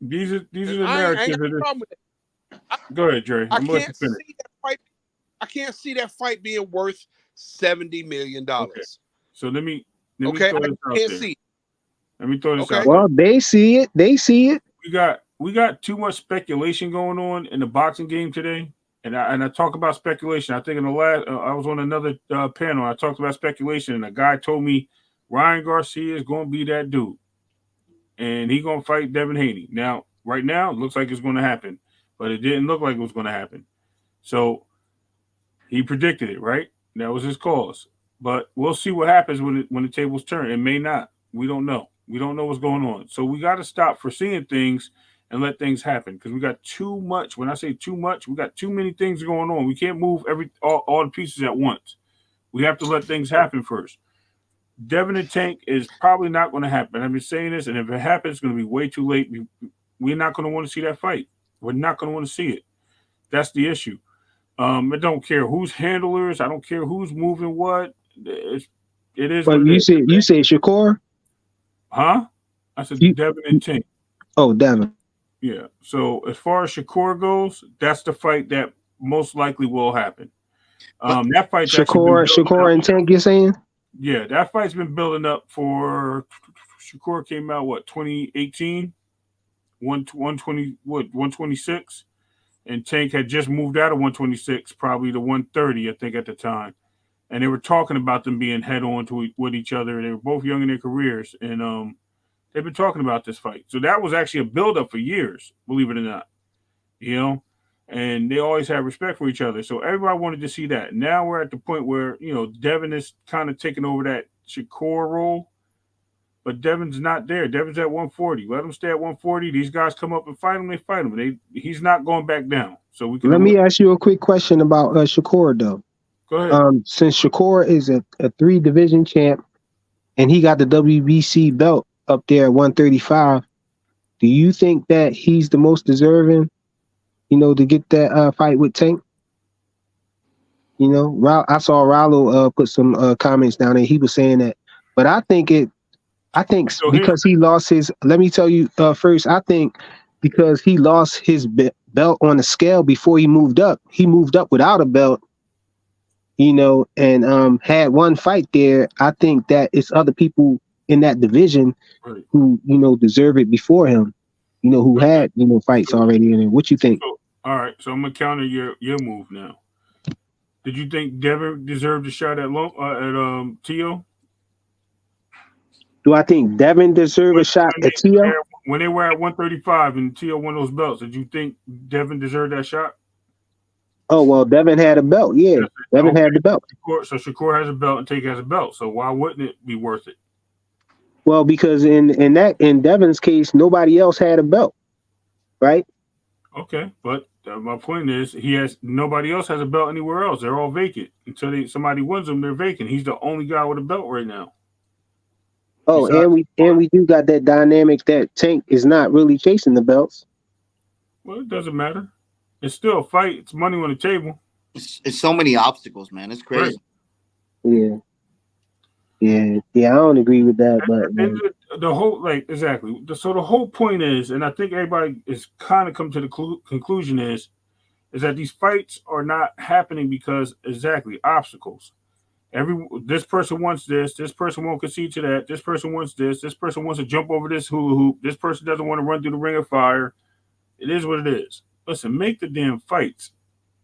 These are the I narratives. ain't got no problem with that. Go ahead, Jerry. I can't see that fight. I can't see that fight being worth $70 million. Okay. So let me okay, throw I this out can't there. see. Let me throw this Okay. out. Well, they see it. They see it. We got too much speculation going on in the boxing game today, and I talk about speculation. I think in the last I was on another panel. I talked about speculation, and a guy told me Ryan Garcia is going to be that dude, and he's going to fight Devin Haney. Now, right now, it looks like it's going to happen, but it didn't look like it was going to happen. So he predicted it, right? That was his cause. But we'll see what happens when the tables turn. It may not. We don't know. We don't know what's going on. So we got to stop foreseeing things and let things happen, because we got too much. When I say too much, we got too many things going on. We can't move all the pieces at once. We have to let things happen first. Devin and Tank is probably not going to happen. I've been saying this, and if it happens, it's going to be way too late. We're not going to want to see that fight. We're not going to want to see it. That's the issue. I don't care who's handlers. I don't care who's moving what. It is. But you say Shakur? Huh? I said Devin and Tank. Oh, Devin. Yeah. So as far as Shakur goes, that's the fight that most likely will happen. That fight. Shakur and Tank, you're saying? Yeah, that fight's been building up for. Shakur came out 2018, 126, and Tank had just moved out of 126, probably to 130, I think, at the time. And they were talking about them being head on with each other. They were both young in their careers, and they've been talking about this fight. So that was actually a buildup for years, believe it or not. And they always had respect for each other. So everybody wanted to see that. Now we're at the point where, Devin is kind of taking over that Shakur role, but Devin's not there. Devin's at 140. Let him stay at 140. These guys come up and fight him. They fight him. He's not going back down. So we can. Let me ask you a quick question about Shakur, though. Go ahead. Since Shakur is a 3-division champ, and he got the WBC belt up there at 135, do you think that he's the most deserving, to get that fight with Tank? I saw Rallo put some comments down there. He was saying that, but I think so because he lost his. Let me tell you first. I think because he lost his belt on the scale before he moved up. He moved up without a belt. And had one fight there. I think that it's other people in that division who, deserve it before him, who had, fights already in it. What you think? All right. So I'm going to counter your move now. Did you think Devin deserved a shot at Tzyu? Do I think Devin deserved a shot at Tzyu? When they were at 135 and Tzyu won those belts, did you think Devin deserved that shot? Oh, well, Devin had a belt. Yeah, Devin had the belt. So Shakur has a belt and Tank has a belt. So why wouldn't it be worth it? Well, because in Devin's case, nobody else had a belt, right? Okay, but my point is, nobody else has a belt anywhere else. They're all vacant until somebody wins them. They're vacant. He's the only guy with a belt right now. Oh, and we do got that dynamic that Tank is not really chasing the belts. Well, it doesn't matter. It's still a fight. It's money on the table. It's so many obstacles, man. It's crazy. Right. Yeah. I don't agree with that, but the whole exactly. So the whole point is, and I think everybody is kind of come to the conclusion is that these fights are not happening because exactly obstacles. This person wants this person won't concede to that, this person wants this person wants to jump over this hula hoop, this person doesn't want to run through the ring of fire. It is what it is. Listen, make the damn fights.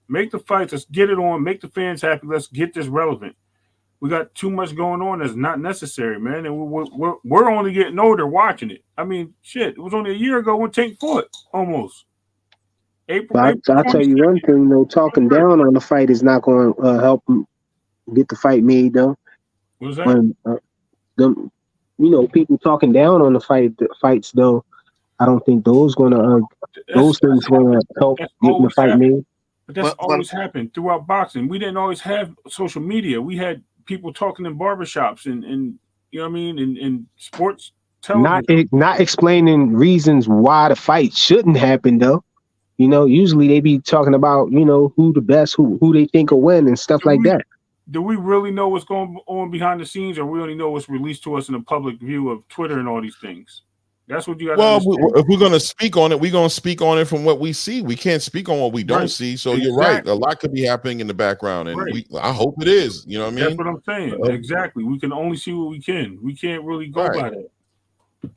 Make the fights. Let's get it on. Make the fans happy. Let's get this relevant. We got too much going on that's not necessary, man. And we're only getting older watching it. I mean, shit. It was only a year ago when Tank fought, almost. I'll tell you one thing, though. Talking down on the fight is not going to help him get the fight made, though. What's that? When people talking down on the fights, though. I don't think those things gonna help getting the fight made. But that's always happened throughout boxing. We didn't always have social media. We had people talking in barbershops and you know what I mean, and sports television. Not explaining reasons why the fight shouldn't happen though. You know, usually they be talking about, you know, who the best, who they think will win and stuff like that. Do we really know what's going on behind the scenes, or we only know what's released to us in the public view of Twitter and all these things? That's what you got to understand. If we're going to speak on it, we're going to speak on it from what we see. We can't speak on what we don't see. So you're right. A lot could be happening in the background, and I hope it is. You know what I mean? That's what I'm saying. Exactly. We can only see what we can. We can't really go by that.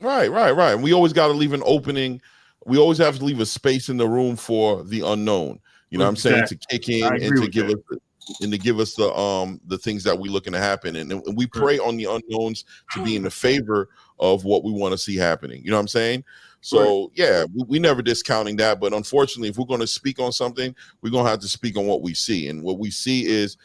Right. And we always got to leave an opening. We always have to leave a space in the room for the unknown. You know what I'm saying? To kick in and to give us the things that we're looking to happen, and we pray on the unknowns to be in the favor of what we want to see happening. You know what I'm saying? So we never discounting that, but unfortunately, if we're going to speak on something, we're going to have to speak on what we see, and what we see is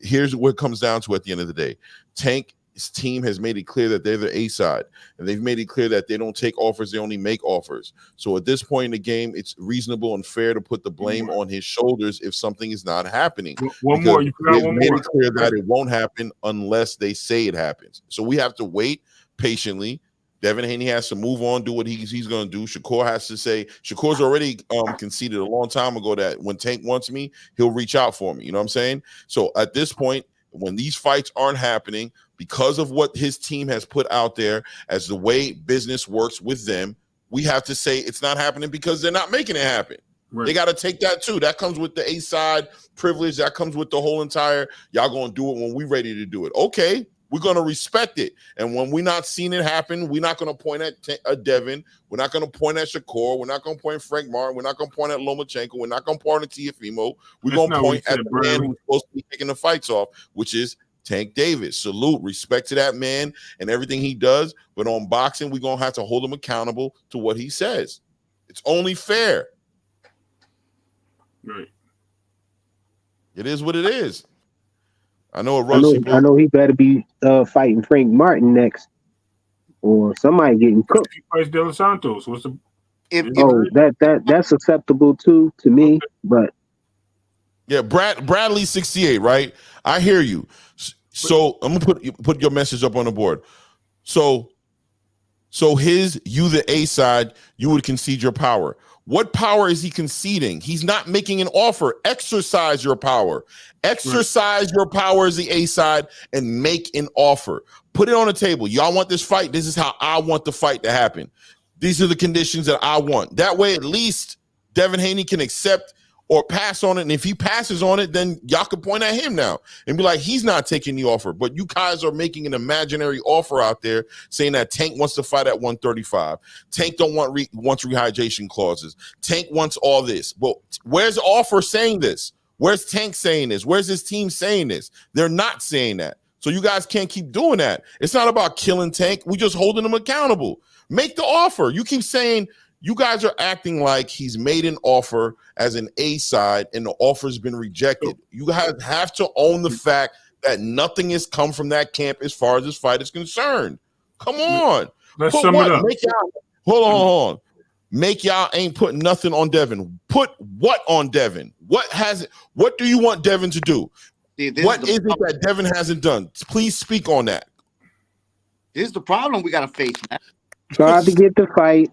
here's what it comes down to at the end of the day. Tank's team has made it clear that they're the A side, and they've made it clear that they don't take offers, they only make offers. So at this point in the game, it's reasonable and fair to put the blame on his shoulders if something is not happening. One more. You forgot one more. They've made it clear that it won't happen unless they say it happens. So we have to wait patiently. Devin Haney has to move on, do what he's going to do. Shakur has to say, Shakur's already conceded a long time ago that when Tank wants me, he'll reach out for me. You know what I'm saying? So at this point, when these fights aren't happening because of what his team has put out there as the way business works with them, we have to say it's not happening because they're not making it happen. Right. They got to take that too. That comes with the A side privilege. That comes with the whole entire, y'all going to do it when we're ready to do it. Okay, we're going to respect it. And when we're not seeing it happen, we're not going to point at Devin. We're not going to point at Shakur. We're not going to point at Frank Martin. We're not going to point at Lomachenko. We're not going to point at Tiafimo. We're going to point at the man who's supposed to be taking the fights off, which is Tank Davis. Salute, respect to that man and everything he does. But on boxing, we're going to have to hold him accountable to what he says. It's only fair. Right. It is what it is. I know he better be fighting Frank Martin next, or somebody getting cooked. He fights De Los Santos. What's the? That's acceptable too to me, but yeah, Bradley 68, right? I hear you. So I'm gonna put your message up on the board. So you the A side, you would concede your power. What power is he conceding? He's not making an offer. Exercise your power. Exercise your power as the A side and make an offer. Put it on the table. Y'all want this fight? This is how I want the fight to happen. These are the conditions that I want. That way, at least Devin Haney can accept or pass on it. And if he passes on it, then y'all can point at him now and be like, he's not taking the offer. But you guys are making an imaginary offer out there saying that Tank wants to fight at 135. Tank don't wants rehydration clauses. Tank wants all this. But where's the offer saying this? Where's Tank saying this? Where's his team saying this? They're not saying that. So you guys can't keep doing that. It's not about killing Tank. We're just holding him accountable. Make the offer. You keep saying you guys are acting like he's made an offer as an A side and the offer's been rejected. You guys have to own the fact that nothing has come from that camp as far as this fight is concerned. Come on. Let's sum it up. Hold on. Make y'all ain't putting nothing on Devin. Put what on Devin? What do you want Devin to do? What is it that Devin hasn't done? Please speak on that. This is the problem we got to face, man. Tried to get the fight.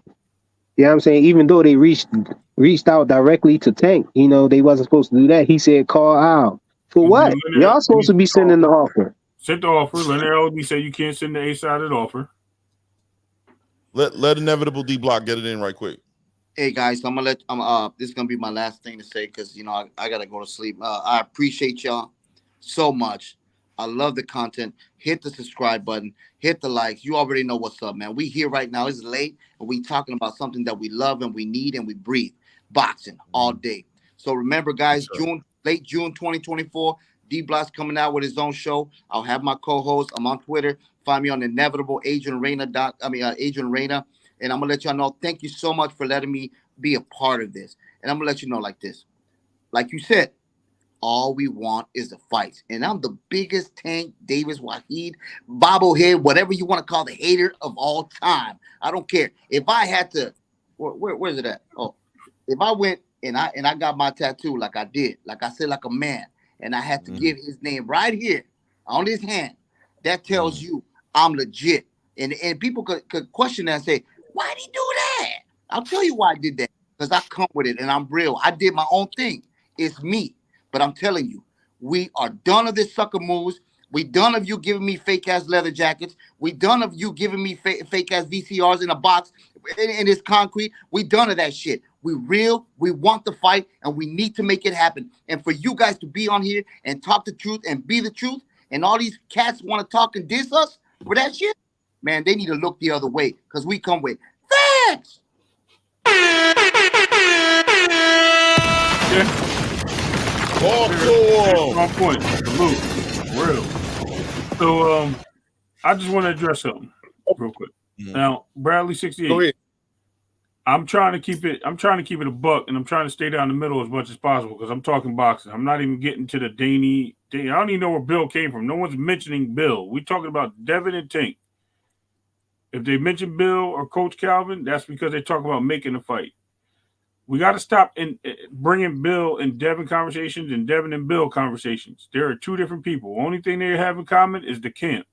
You know what I'm saying? Even though they reached out directly to Tank, you know, they wasn't supposed to do that. He said, call out. For what? Y'all supposed to be sending the offer. Send the offer. Leonard LB said you can't send the A-sided offer. Let Inevitable D-Block get it in right quick. Hey guys, I'm gonna this is gonna be my last thing to say because you know I gotta go to sleep. I appreciate y'all so much. I love the content. Hit the subscribe button. Hit the likes. You already know what's up, man. We here right now. It's late, and we talking about something that we love and we need and we breathe. Boxing all day. So remember, guys, late June 2024, D-Block's coming out with his own show. I'll have my co-host. I'm on Twitter. Find me on Inevitable Agent Reina. Agent Reina. And I'm gonna let y'all know. Thank you so much for letting me be a part of this. And I'm gonna let you know like this. Like you said, all we want is the fights. And I'm the biggest Tank Davis Wahid bobblehead, whatever you want to call the hater of all time. I don't care. If I had to, where's it at? Oh, if I went and I got my tattoo like I did, like I said, like a man, and I had to give his name right here on his hand. That tells you I'm legit. And people could question that and say, why'd he do that? I'll tell you why I did that. Because I come with it and I'm real. I did my own thing. It's me. But I'm telling you, we are done of this sucker moves. We done of you giving me fake ass leather jackets. We done of you giving me fake ass VCRs in a box in this concrete. We done of that shit. We real. We want the fight, and we need to make it happen. And for you guys to be on here and talk the truth and be the truth, and all these cats want to talk and diss us for that shit, man, they need to look the other way because we come with facts. Yeah. Strong point. Salute. Real. So I just want to address something real quick. Now, Bradley 68. Go ahead. I'm trying to keep it a buck, and I'm trying to stay down the middle as much as possible because I'm talking boxing. I'm not even getting to the Danny. I don't even know where Bill came from. No one's mentioning Bill. We're talking about Devin and Tank. If they mention Bill or Coach Calvin, that's because they talk about making a fight. We got to stop bringing Bill and Devin conversations and Devin and Bill conversations. There are two different people. Only thing they have in common is the camp.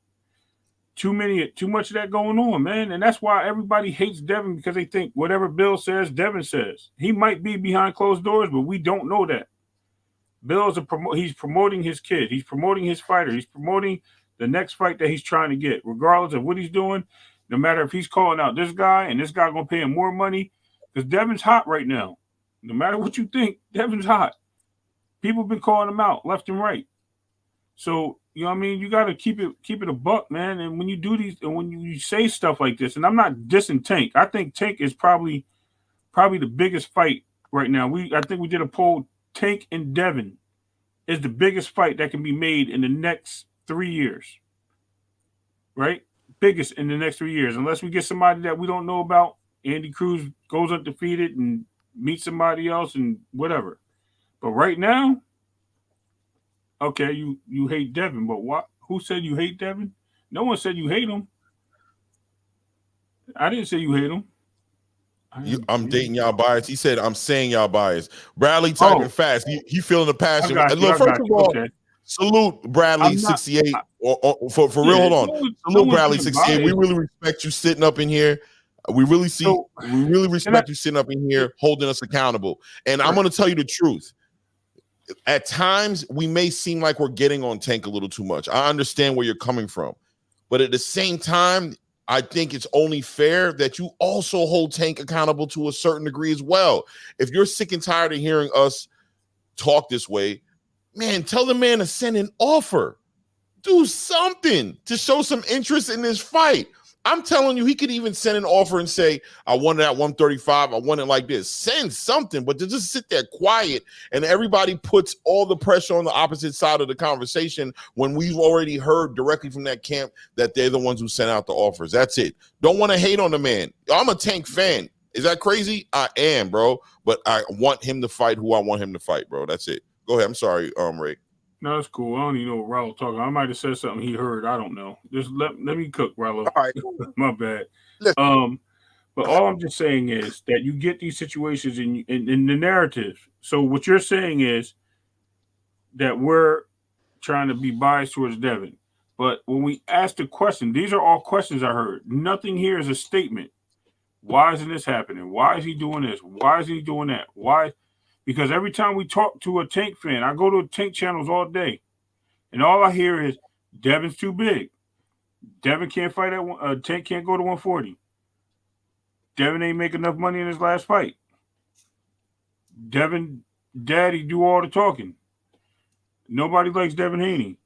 Too much of that going on, man. And that's why everybody hates Devin, because they think whatever Bill says, Devin says. He might be behind closed doors, but we don't know that. Bill's he's promoting his kid. He's promoting his fighter. He's promoting the next fight that he's trying to get, regardless of what he's doing. No matter if he's calling out this guy and this guy going to pay him more money, because Devin's hot right now. No matter what you think, Devin's hot. People have been calling him out left and right. So, you know what I mean? You got to keep it a buck, man. And when you do these, and when you say stuff like this, and I'm not dissing Tank. I think Tank is probably the biggest fight right now. I think we did a poll. Tank and Devin is the biggest fight that can be made in the next 3 years. Right? Biggest in the next 3 years. Unless we get somebody that we don't know about. Andy Cruz goes undefeated and meets somebody else and whatever. But right now, okay, you hate Devin, but what? Who said you hate Devin? No one said you hate him. I didn't say you hate him. I'm dating y'all bias. He said I'm saying y'all bias. Bradley typing fast. He feeling the passion. Look, first of all, salute Bradley 68. For real, hold on. Salute Bradley 68. We really respect you sitting up in here. We really respect you sitting up in here holding us accountable. And I'm going to tell you the truth. At times, we may seem like we're getting on Tank a little too much. I understand where you're coming from. But at the same time, I think it's only fair that you also hold Tank accountable to a certain degree as well. If you're sick and tired of hearing us talk this way, man, tell the man to send an offer. Do something to show some interest in this fight. I'm telling you, he could even send an offer and say, I want it at 135. I want it like this. Send something, but to just sit there quiet and everybody puts all the pressure on the opposite side of the conversation when we've already heard directly from that camp that they're the ones who sent out the offers. That's it. Don't want to hate on the man. I'm a Tank fan. Is that crazy? I am, bro. But I want him to fight who I want him to fight, bro. That's it. Go ahead. I'm sorry, Ray. No, that's cool. I don't even know what Rollo talking. I might have said something he heard. I don't know. Just let me cook, Rollo. All right. My bad. But all I'm just saying is that you get these situations in the narrative. So what you're saying is that we're trying to be biased towards Devin. But when we ask the question, these are all questions I heard. Nothing here is a statement. Why isn't this happening? Why is he doing this? Why is he doing that? Why? Because every time we talk to a Tank fan, I go to Tank channels all day, and all I hear is Devin's too big. Devin can't fight at Tank can't go to 140. Devin ain't make enough money in his last fight. Devin, daddy do all the talking. Nobody likes Devin Haney.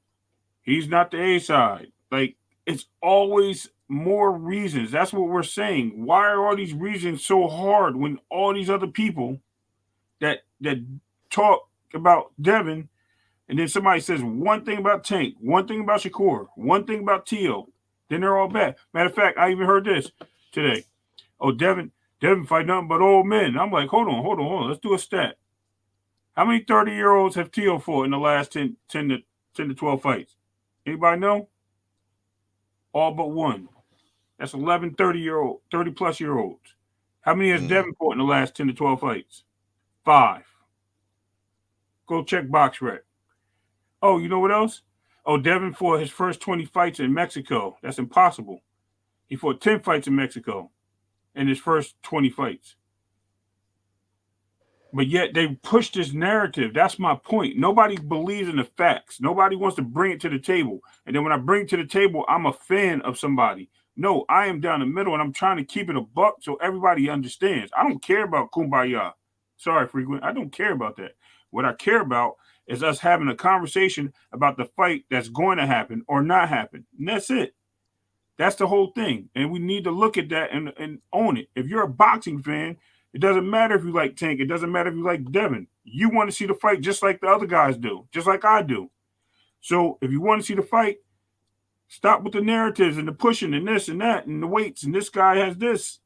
He's not the A side. Like, it's always more reasons. That's what we're saying. Why are all these reasons so hard when all these other people that talk about Devin, and then somebody says one thing about Tank, one thing about Shakur, one thing about Tio, then they're all bad. Matter of fact, I even heard this today. Oh, Devin fight nothing but old men. I'm like, hold on. Let's do a stat. How many 30-year-olds have Tio fought in the last 10 to 12 fights? Anybody know? All but one. That's 11 30-plus year olds. How many has Devin fought in the last 10 to 12 fights? 5. Go check BoxRec. Oh, you know what else? Oh, Devin fought his first 20 fights in Mexico. That's impossible. He fought 10 fights in Mexico in his first 20 fights. But yet they push this narrative. That's my point. Nobody believes in the facts. Nobody wants to bring it to the table. And then when I bring it to the table, I'm a fan of somebody. No, I am down the middle, and I'm trying to keep it a buck so everybody understands. I don't care about kumbaya. Sorry, Frequent. I don't care about that. What I care about is us having a conversation about the fight that's going to happen or not happen. And that's it. That's the whole thing. And we need to look at that and own it. If you're a boxing fan, it doesn't matter if you like Tank. It doesn't matter if you like Devin. You want to see the fight just like the other guys do, just like I do. So if you want to see the fight, stop with the narratives and the pushing and this and that and the weights and this guy has this.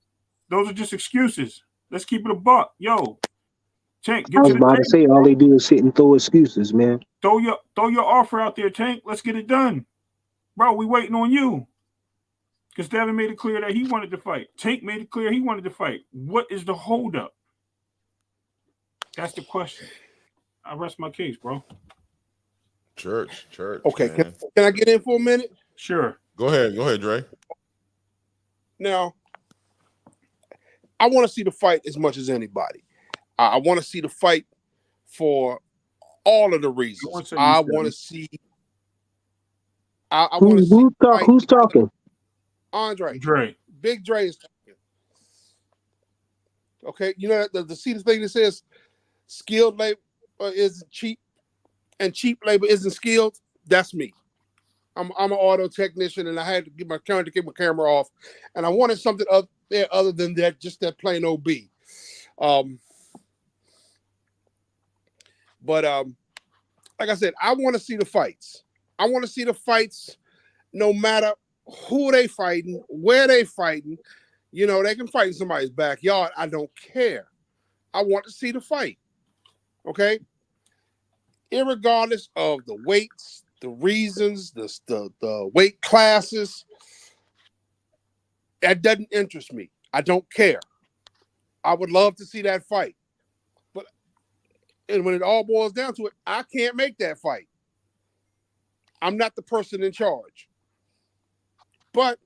Those are just excuses. Let's keep it a buck. Yo, Tank, get I to was the about to table. say all they do is sit and throw excuses, man. Throw your offer out there, Tank. Let's get it done. Bro, we waiting on you. Because Devin made it clear that he wanted to fight. Tank made it clear he wanted to fight. What is the holdup? That's the question. I rest my case, bro. Church. Okay, man. can I get in for a minute? Sure. Go ahead, Dre. Now, I want to see the fight as much as anybody. I want to see the fight for all of the reasons. I want to see. I want to see. Who's talking? Andre. Dre. Big Dre is talking. Okay, you know the thing that says skilled labor is cheap and cheap labor isn't skilled. That's me. I'm an auto technician, and I had to get my camera off, and I wanted something other than that, just that plain old B. But like I said, I want to see the fights. I want to see the fights, no matter who they fighting, where they fighting. You know, they can fight in somebody's backyard. I don't care. I want to see the fight. Okay? Irregardless of the weights, the reasons, the weight classes, that doesn't interest me. I don't care. I would love to see that fight. And when it all boils down to it, I can't make that fight. I'm not the person in charge. But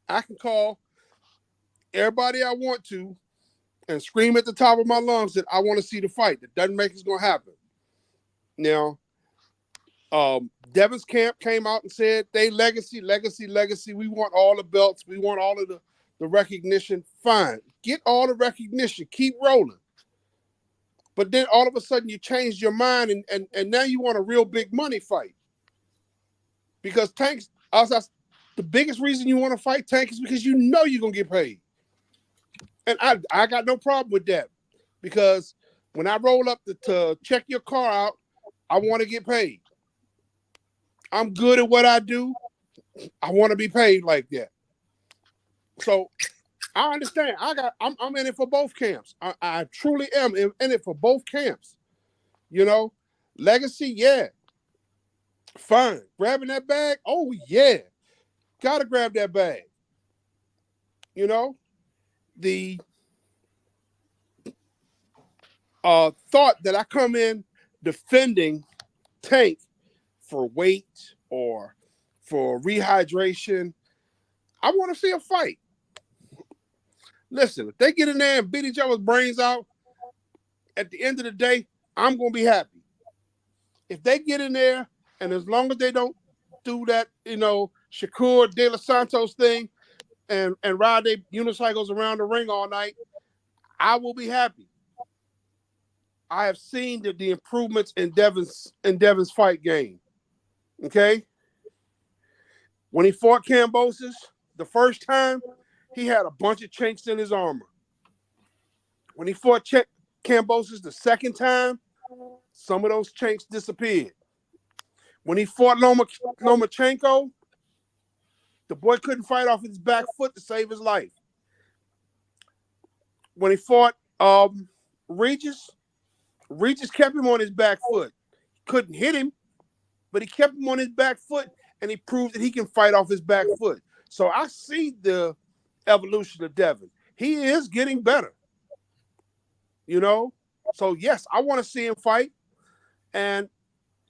I can call everybody I want to and scream at the top of my lungs that I want to see the fight. That doesn't make it's going to happen. Now, Devin's camp came out and said they legacy. We want all the belts. We want all of the recognition. Fine. Get all the recognition. Keep rolling. But then all of a sudden you changed your mind and now you want a real big money fight. Because Tank's the biggest reason you want to fight Tank is because you know you're going to get paid. And I got no problem with that. Because when I roll up to check your car out, I want to get paid. I'm good at what I do. I want to be paid like that. So I understand. I'm in it for both camps. I truly am in it for both camps. You know, legacy, yeah. Fine. Grabbing that bag, oh yeah. Gotta grab that bag. You know, the thought that I come in defending Tank for weight or for rehydration, I want to see a fight. Listen, if they get in there and beat each other's brains out, at the end of the day, I'm going to be happy. If they get in there, and as long as they don't do that, you know, Shakur De Los Santos thing and ride their unicycles around the ring all night, I will be happy. I have seen the improvements in Devin's fight game. Okay? When he fought Kambosos the first time, he had a bunch of chinks in his armor. When he fought Kambosos the second time, some of those chinks disappeared. When he fought Lomachenko, the boy couldn't fight off his back foot to save his life. When he fought Regis kept him on his back foot. Couldn't hit him, but he kept him on his back foot, and he proved that he can fight off his back foot. So I see the evolution of Devin. He is getting better. You know, So yes, I want to see him fight, and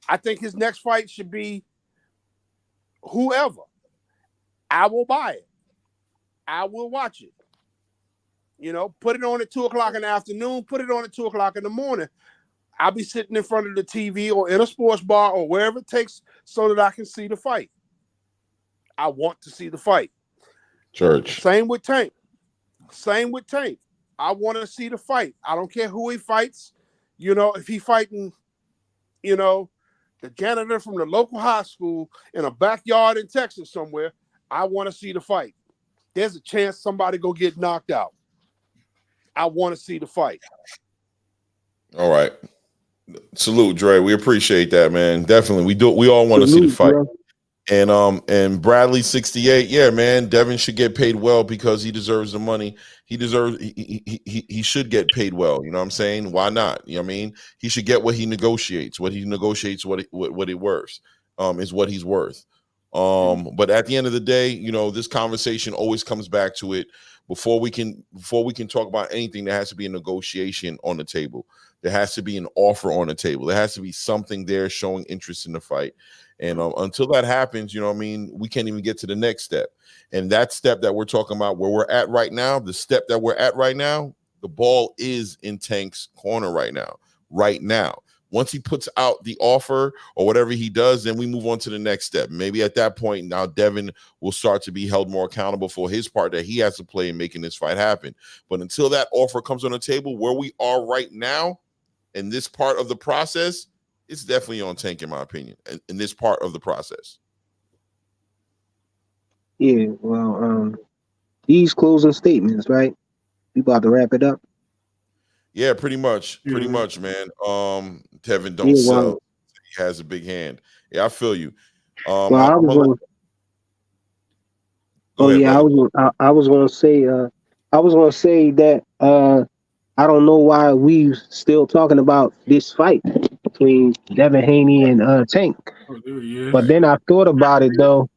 I think his next fight should be whoever. I will buy it. I will watch it. You know, put it on at 2:00 in the afternoon. Put it on at 2:00 in the morning. I'll be sitting in front of the TV or in a sports bar or wherever it takes so that I can see the fight. I want to see the fight. Church. Same with Tank. I want to see the fight. I don't care who he fights. You know, if he fighting, you know, the janitor from the local high school in a backyard in Texas somewhere, I want to see the fight. There's a chance somebody go get knocked out. I want to see the fight. All right. Salute, Dre. We appreciate that, man. Definitely. We all want to see the fight. Bro. And Bradley 68, yeah, man. Devin should get paid well because he deserves the money. He should get paid well. You know what I'm saying? Why not? You know what I mean? He should get what he negotiates. What he negotiates, what it worth, is what he's worth. But at the end of the day, you know, this conversation always comes back to it. Before we can talk about anything, there has to be a negotiation on the table. There has to be an offer on the table. There has to be something there showing interest in the fight. And until that happens, you know what I mean, we can't even get to the next step. And that step that we're talking about, where we're at right now, the step that we're at right now, the ball is in Tank's corner right now. Right now. Once he puts out the offer or whatever he does, then we move on to the next step. Maybe at that point, now Devin will start to be held more accountable for his part that he has to play in making this fight happen. But until that offer comes on the table, where we are right now in this part of the process, it's definitely on Tank, in my opinion, in this part of the process. Yeah, well, these closing statements, right? We about to wrap it up. Yeah, pretty much, man. Tevin don't sell. He has a big hand. Yeah, I feel you. I was going to say, that I don't know why we still talking about this fight between Devin Haney and Tank. But then I thought about it though.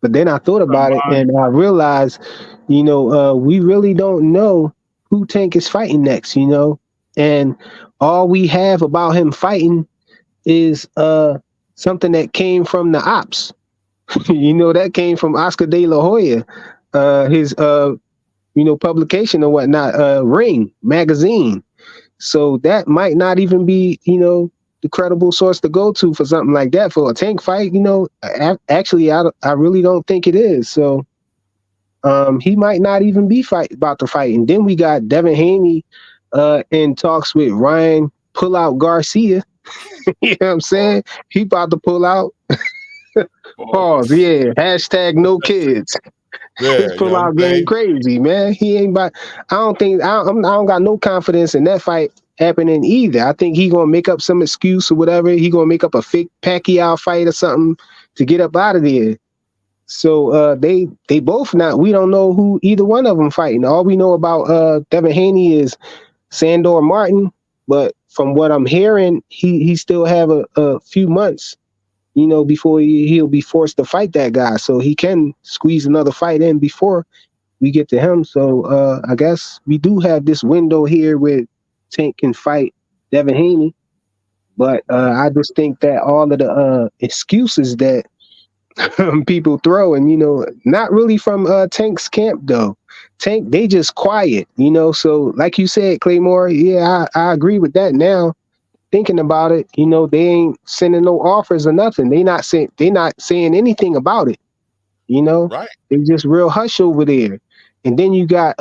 And I realized, you know, we really don't know who Tank is fighting next, you know, and all we have about him fighting is something that came from the ops. You know, that came from Oscar De La Hoya, his publication or whatnot, Ring magazine. So that might not even be, you know, the credible source to go to for something like that for a Tank fight. You know, actually, I really don't think it is. So he might not even be about to fight. And then we got Devin Haney in talks with Ryan pull out Garcia. You know what I'm saying? He about to pull out. Pause. Yeah. Hashtag no kids. Yeah, his pull out game crazy, man. He ain't about. I don't got no confidence in that fight happening either. I think he gonna make up some excuse or whatever. He gonna make up a fake Pacquiao fight or something to get up out of there. So they both not. We don't know who either one of them fighting. All we know about Devin Haney is Sandor Martin. But from what I'm hearing, he still have a few months, you know, before he'll be forced to fight that guy. So he can squeeze another fight in before we get to him. So I guess we do have this window here where Tank can fight Devin Haney. But I just think that all of the excuses that people throw, and, you know, not really from Tank's camp, though. Tank, they just quiet, you know. So like you said, Claymore, yeah, I agree with that now. Thinking about it, you know, they ain't sending no offers or nothing. They not saying anything about it, you know. Right. They just real hush over there. And then you got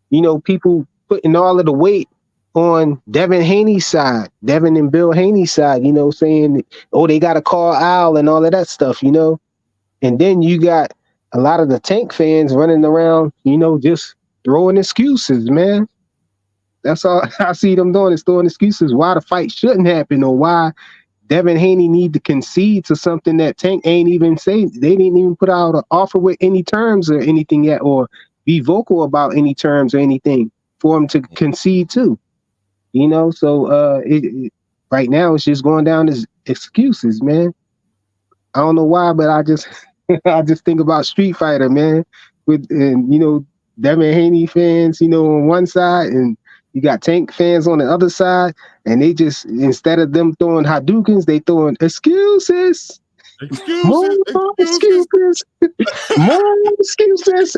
you know, people putting all of the weight on Devin Haney's side, Devin and Bill Haney's side, you know, saying, oh, they got to call Al and all of that stuff, you know. And then you got a lot of the Tank fans running around, you know, just throwing excuses, man. That's all I see them doing, is throwing excuses why the fight shouldn't happen, or why Devin Haney need to concede to something that Tank ain't even say. They didn't even put out an offer with any terms or anything yet, or be vocal about any terms or anything for him to concede to. You know, so right now it's just going down as excuses, man. I don't know why, but I just think about Street Fighter, man, and you know, Devin Haney fans, you know, on one side, and You got Tank fans on the other side, and they just, instead of them throwing Hadoukens, they throwing excuses. More Excuses. excuses. More excuses.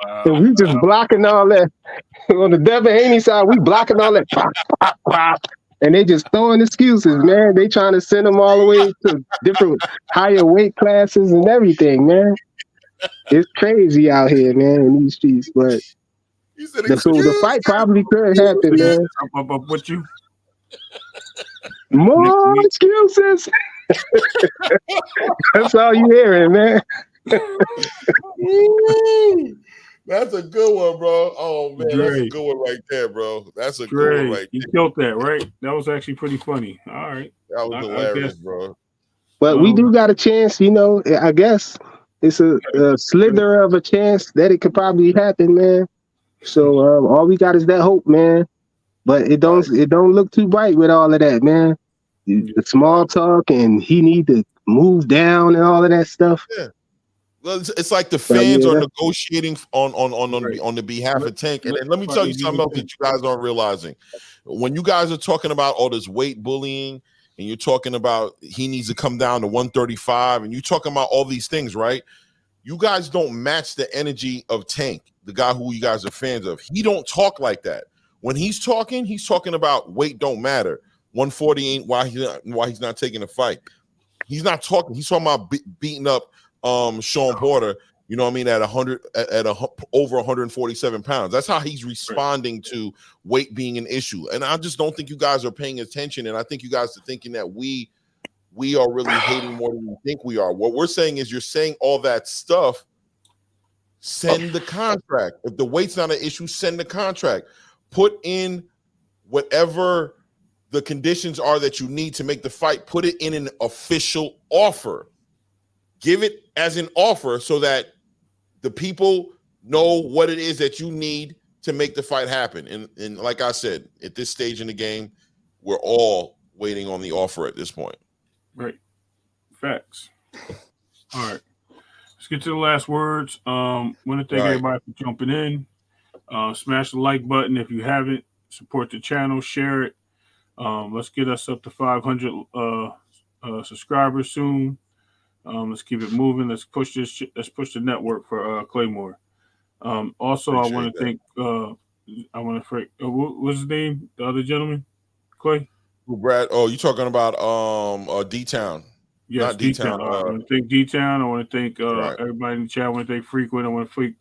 Wow. And we just blocking all that. On the Devin Haney side, we blocking all that. Pop, pop, pop. And they just throwing excuses, man. They trying to send them all the way to different higher weight classes and everything, man. It's crazy out here, man, in these streets. But so the fight probably could happen, man. Up with you. More excuses. That's all you hearing, man. That's a good one, bro. Oh man, Great. That's a good one right there, bro. That's a good one right there. You killed that, right? That was actually pretty funny. All right. That was hilarious, bro. But we do got a chance, you know. I guess it's a slither of a chance that it could probably happen, man. So all we got is that hope, man. But it don't look too bright with all of that, man. The small talk and he need to move down and all of that stuff. Yeah. Well, it's like the fans are negotiating on the behalf of Tank. And let me tell you something else that you guys aren't realizing. When you guys are talking about all this weight bullying and you're talking about he needs to come down to 135 and you're talking about all these things, right? You guys don't match the energy of Tank, the guy who you guys are fans of. He don't talk like that. When he's talking about weight don't matter. 140 ain't why he's not taking a fight. He's not talking. He's talking about beating up Sean Porter, you know what I mean, at over 147 pounds. That's how he's responding to weight being an issue. And I just don't think you guys are paying attention. And I think you guys are thinking that we are really hating more than we think we are. What we're saying is you're saying all that stuff. Send the contract. If the weight's not an issue, send the contract. Put in whatever the conditions are that you need to make the fight. Put it in an official offer. Give it as an offer so that the people know what it is that you need to make the fight happen. And like I said, at this stage in the game, we're all waiting on the offer at this point. Right. Facts. All right. Let's get to the last words. Want to thank everybody for jumping in. Smash the like button if you haven't. Support the channel. Share it. Let's get us up to 500 subscribers soon. Let's keep it moving. Let's push this. Let's push the network for Claymore. Also, I want to thank. What's his name? The other gentleman, Clay. Brad. Oh, you talking about D-Town? Yes, not D-Town. I want to thank D-Town. I want to thank everybody in the chat. I want to thank Frequent. I want to thank.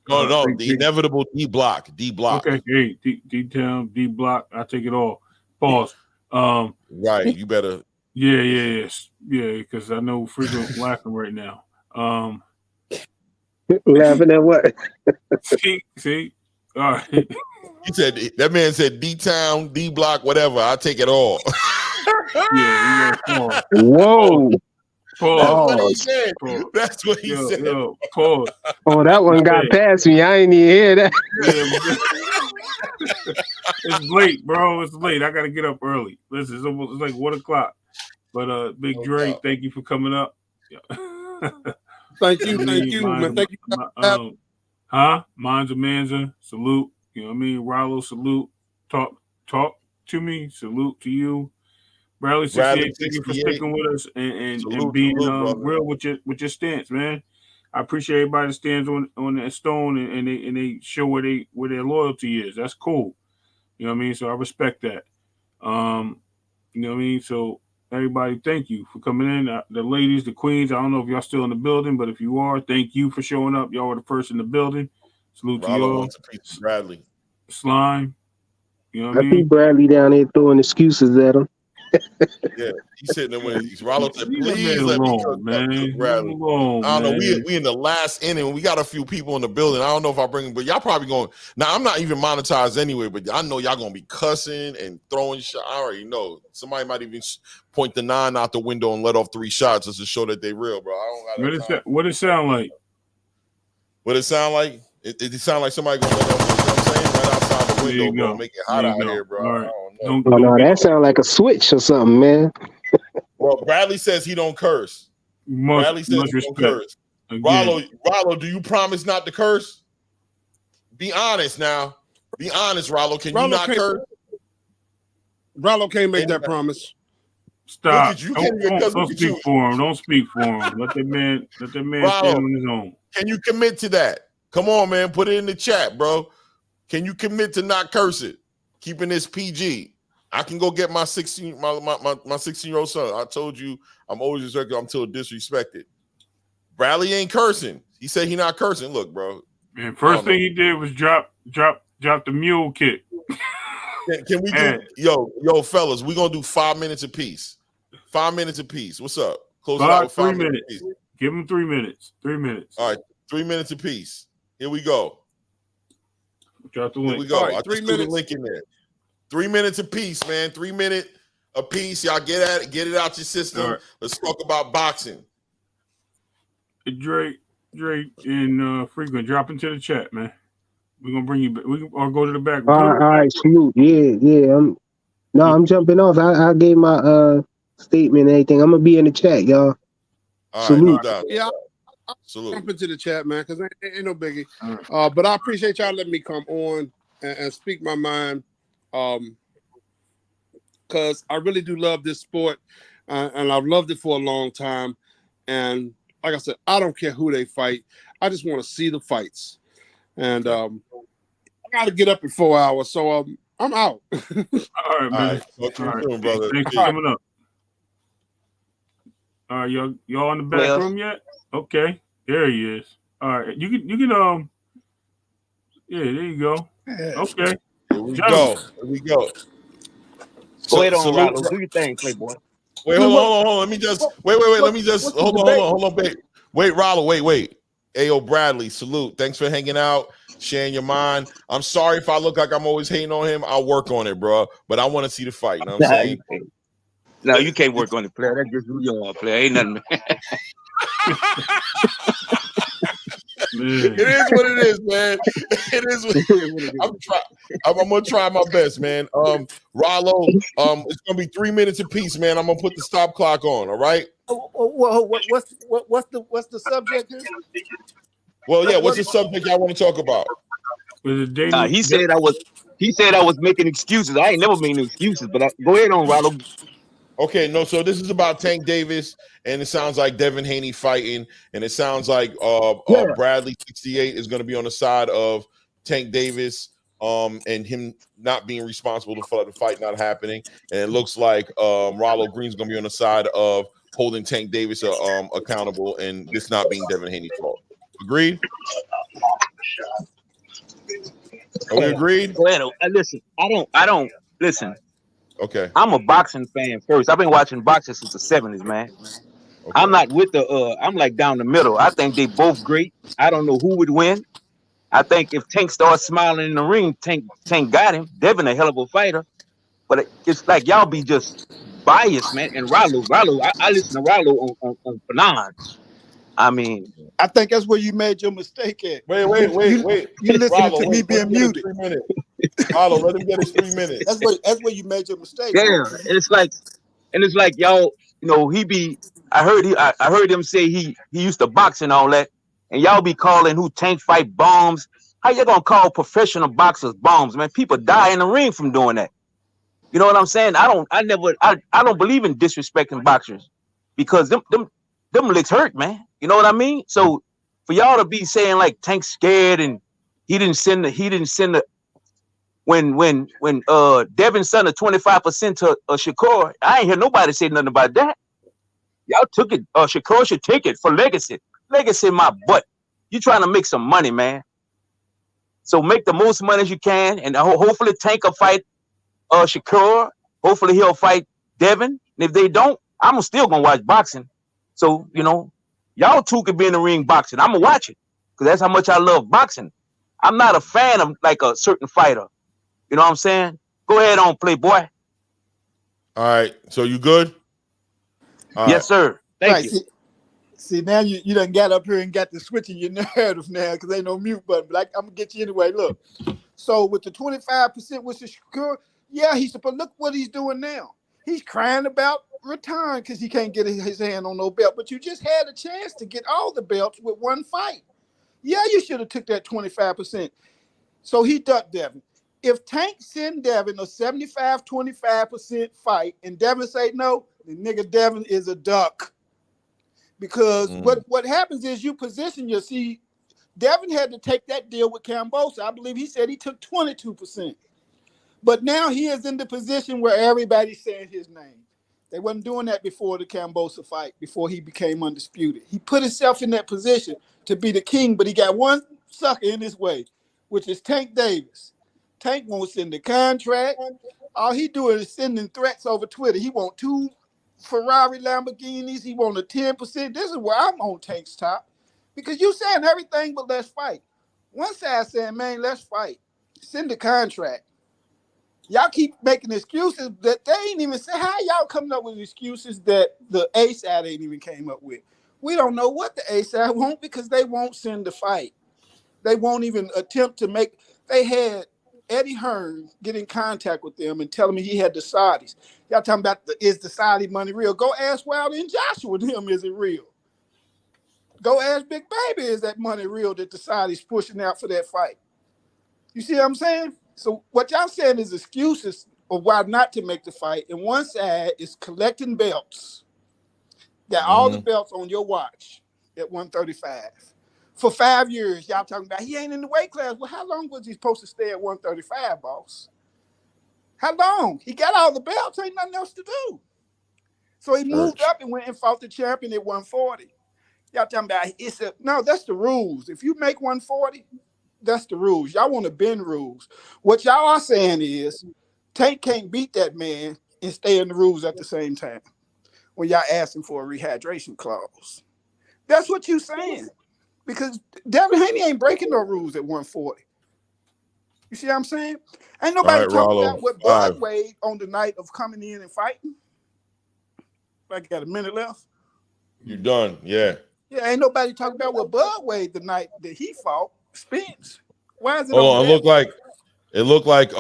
The inevitable D-Block. D-Block. Okay, hey, D-Town, D-Block. I take it all. Pause. Right, you better. Yeah, because I know Frequent laughing right now. Laughing at what? See? All right. He said that man said D-Town, D-Block, whatever. I take it all. Yeah, whoa. Pause. That's what he said. Pause. Oh, that one got past me. I ain't even hear that. It's late, bro. It's late. I gotta get up early. Listen, it's like 1 o'clock. But Big Dre, thank you for coming up. Thank you, man. Thank you. Manza Manza, salute. You know what I mean? Rollo, salute. Talk to me. Salute to you. Bradley 68, thank you for sticking with us and being real with your stance, man. I appreciate everybody that stands on that stone and they show where their loyalty is. That's cool. You know what I mean? So I respect that. You know what I mean? So everybody, thank you for coming in. The ladies, the queens, I don't know if y'all still in the building, but if you are, thank you for showing up. Y'all were the first in the building. Salute to y'all. Bradley. Slime. You know what I mean? see Bradley down there throwing excuses at him. Yeah, he's sitting there when Rollo said, "Please let me cook man. Bradley." I don't know. We in the last inning. We got a few people in the building. I don't know if I bring them, but y'all probably going. Now I'm not even monetized anyway, but I know y'all gonna be cussing and throwing shots. I already know. Somebody might even point the 9 out the window and let off 3 shots just to show that they real, bro. I don't got what it sound like? What it sound like? It sound like somebody gonna let off. You know what I'm saying? Right outside the window, bro. Make it hot out here, bro. All right. No, that sound like a switch or something, man. Well, Bradley says he don't curse. Bradley says he don't curse. Rollo, do you promise not to curse? Be honest now. Be honest, Rollo. Can you not curse? Rollo can't make that promise. Stop. Look at you. Don't speak for him. Don't speak for him. Let that man stand on his own. Can you commit to that? Come on, man. Put it in the chat, bro. Can you commit to not curse it? Keeping this PG. I can go get my 16-year-old son. I told you I'm always respected until disrespected. Bradley ain't cursing. He said he not cursing. Look, bro. Man, first thing he did was drop the mule kick. Can we do yo fellas? We're gonna do 5 minutes apiece. 5 minutes apiece. What's up? Close it out with 5 minutes apiece. Give him 3 minutes. 3 minutes. All right, 3 minutes apiece. Here we go. Drop the link. Here we go. Right, I just threw the link in there. 3 minutes apiece, man. 3 minute apiece. Y'all get at it. Get it out your system. Right. Let's talk about boxing. Drake, and Frequent, drop into the chat, man. We're gonna bring you back. We can or go to the back. All right, salute. Yeah. I'm jumping off. I gave my statement and everything. I'm gonna be in the chat, y'all. All right, no doubt. Yeah, I'll jump into the chat, man, because ain't no biggie. But I appreciate y'all letting me come on and speak my mind. Because I really do love this sport, and I've loved it for a long time. And like I said, I don't care who they fight. I just want to see the fights. And I got to get up in 4 hours, so I'm out. All right, man. Talk to you soon, brother. Thanks for coming up. All right, y'all in the back room yet? Okay, there he is. All right, you can yeah, there you go. Okay, here we go. Go ahead on, Rollo. Do your thing, Playboy. Wait, hold on. Let me just wait. Let me just hold on. Wait, Rollo. Wait. Ayo, Bradley, salute. Thanks for hanging out, sharing your mind. I'm sorry if I look like I'm always hating on him. I'll work on it, bro. But I want to see the fight. You know what I'm saying? No, you can't work on the player. That's just who you are, player. Ain't nothing. It is what it is, man. It is what it is. I'm gonna try my best, man. Rollo, it's gonna be 3 minutes apiece, man. I'm gonna put the stop clock on. All right. What's the subject here? Well, yeah. What's the subject y'all want to talk about? He said I was making excuses. I ain't never making excuses, but go ahead on, Rollo. Okay, no. So this is about Tank Davis, and it sounds like Devin Haney fighting, and it sounds like Bradley 68 is going to be on the side of Tank Davis, and him not being responsible for the fight not happening. And it looks like Rollo Green's going to be on the side of holding Tank Davis accountable, and this not being Devin Haney's fault. Agreed? Are we agreed? Well, listen, I don't listen. Okay. I'm a boxing fan first. I've been watching boxing since the 70s, man. Okay. I'm not with I'm like down the middle. I think they both great. I don't know who would win. I think if Tank starts smiling in the ring, Tank got him. Devin a hell of a fighter. But it's like y'all be just biased, man. And Rollo, I listen to Rollo on Fanon. I mean, I think that's where you made your mistake at. Wait. You listening to me being muted. 3 minutes. Rollo, let him get his 3 minutes. That's where you made your mistake. Yeah, it's like y'all, I heard him say he used to box and all that, and y'all be calling who Tank fight bombs. How you gonna call professional boxers bombs, man? People die in the ring from doing that. You know what I'm saying? I don't believe in disrespecting boxers because them licks hurt, man. You know what I mean? So for y'all to be saying like Tank's scared and he didn't send the when Devin sent a 25% to Shakur, I ain't hear nobody say nothing about that. Y'all took it. Shakur should take it for legacy. Legacy, my butt. You trying to make some money, man. So make the most money as you can, and hopefully Tank will fight Shakur. Hopefully he'll fight Devin. And if they don't, I'm still gonna watch boxing. So y'all two could be in the ring boxing. I'm gonna watch it because that's how much I love boxing. I'm not a fan of like a certain fighter. You know what I'm saying? Go ahead on, Playboy. All right. So you good? All yes, right. Sir. Thank you. See, now you done got up here and got the switch in your narrative now because ain't no mute button. But I'm going to get you anyway. Look. So with the 25% with the Shakur, yeah, he's supposed look what he's doing now. He's crying about retiring because he can't get his hand on no belt. But you just had a chance to get all the belts with one fight. Yeah, you should have took that 25%. So he ducked Devin. if Tank send Devin a 75-25% fight and Devin say no, the nigga Devin is a duck. Because what happens is you position your see, Devin had to take that deal with Kambosos. I believe he said he took 22%. But now he is in the position where everybody's saying his name. They wasn't doing that before the Kambosos fight, before he became undisputed. He put himself in that position to be the king, but he got one sucker in his way, which is Tank Davis. Tank won't send the contract. All he doing is sending threats over Twitter. He want 2 Ferrari Lamborghinis. He want a 10%. This is where I'm on Tank's top. Because you saying everything but let's fight. One side saying, man, let's fight. Send the contract. Y'all keep making excuses that they ain't even say. How y'all coming up with excuses that the A side ain't even came up with? We don't know what the A side won't because they won't send the fight. They won't even attempt to make. They had Eddie Hearn get in contact with them and tell me he had the Saudis. Y'all talking about is the Saudi money real? Go ask Wilder and Joshua them, is it real? Go ask Big Baby, is that money real that the Saudis pushing out for that fight? You see what I'm saying? So what y'all saying is excuses of why not to make the fight. And one side is collecting belts. Got all the belts on your watch at 135. For 5 years, y'all talking about he ain't in the weight class. Well, how long was he supposed to stay at 135, boss? How long? He got all the belts. Ain't nothing else to do. So he moved up and went and fought the champion at 140. Y'all talking about no, that's the rules. If you make 140, that's the rules. Y'all want to bend rules. What y'all are saying is Tank can't beat that man and stay in the rules at the same time when y'all asking for a rehydration clause. That's what you saying. Because Devin Haney ain't breaking no rules at 140. You see what I'm saying? Ain't nobody talking about what Bud weighed on the night of coming in and fighting. I got a minute left. You done, yeah. Yeah, ain't nobody talking about what Bud weighed the night that he fought. Spence. Why is it? Oh, it looked like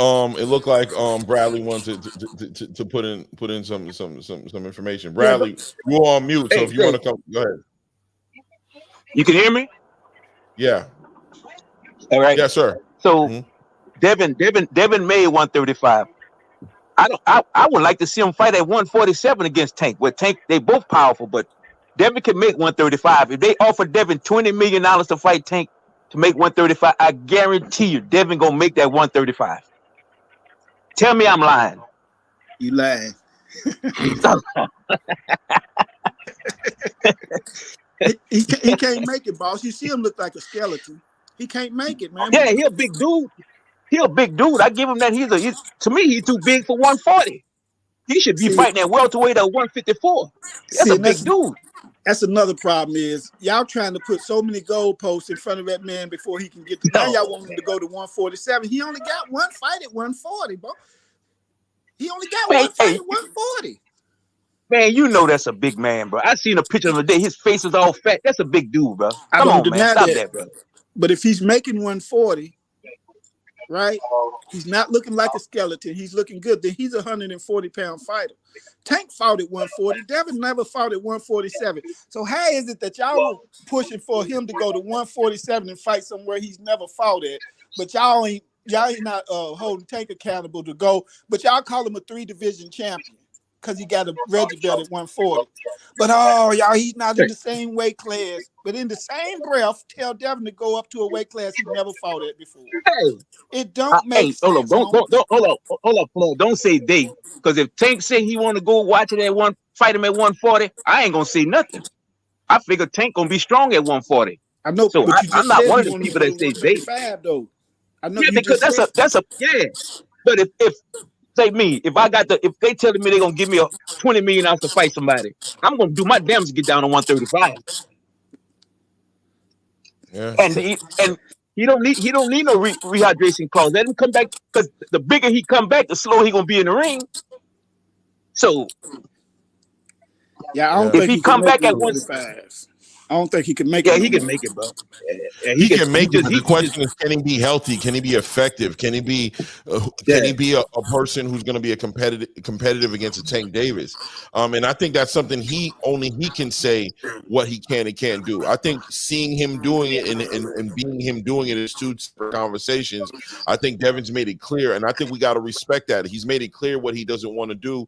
Bradley wanted to put in some information. Bradley, you're on mute, so if you want to come, go ahead. You can hear me? Yeah. All right. Yes, sir. So Devin made 135. I would like to see him fight at 147 against Tank. With Tank, they both powerful, but Devin can make 135. If they offer Devin $20 million to fight Tank to make 135, I guarantee you Devin gonna make that 135. Tell me I'm lying. You lying. he can't make it, boss. You see him look like a skeleton. He can't make it, man. Yeah, he a big dude. I give him that. To me, he's too big for 140. He should be fighting at welterweight at 154. That's a big dude. That's another problem is y'all trying to put so many goalposts in front of that man before he can get to. Now y'all want him to go to 147. He only got one fight at 140, bro. He only got one fight at 140. Man, you know that's a big man, bro. I seen a picture of him today. His face is all fat. That's a big dude, bro. Come on, man. Stop that, bro. But if he's making 140, right? He's not looking like a skeleton. He's looking good. Then he's a 140-pound fighter. Tank fought at 140. Devin never fought at 147. So how is it that y'all were pushing for him to go to 147 and fight somewhere he's never fought at? But y'all ain't not holding Tank accountable to go. But y'all call him a 3-division champion because he got a Reggie belt at 140. But y'all, he's not in the same weight class. But in the same breath, tell Devin to go up to a weight class he never fought at before. It don't make sense. Hold up. Don't say they. Because if Tank say he want to go watch it fight him at 140, I ain't gonna say nothing. I figure Tank gonna be strong at 140. I know, so but I'm not one of the people that say they. Though. I know because that's a But if say me, if they telling me they're gonna give me a $20 million to fight somebody, I'm gonna do my damn to get down to 135. Yeah. And he don't need no rehydration clause. Let him come back, because the bigger he come back, the slower he gonna be in the ring. So I don't think if he come back at 135. I don't think he can make Yeah, it. he can make it, bro. He can make it. But the question is, can he be healthy? Can he be effective? Can he be a person who's going to be a competitive against a Tank Davis? And I think that's something he can say what he can and can't do. I think seeing him doing it and being him doing it is two separate conversations. I think Devin's made it clear, and I think we got to respect that. He's made it clear what he doesn't want to do.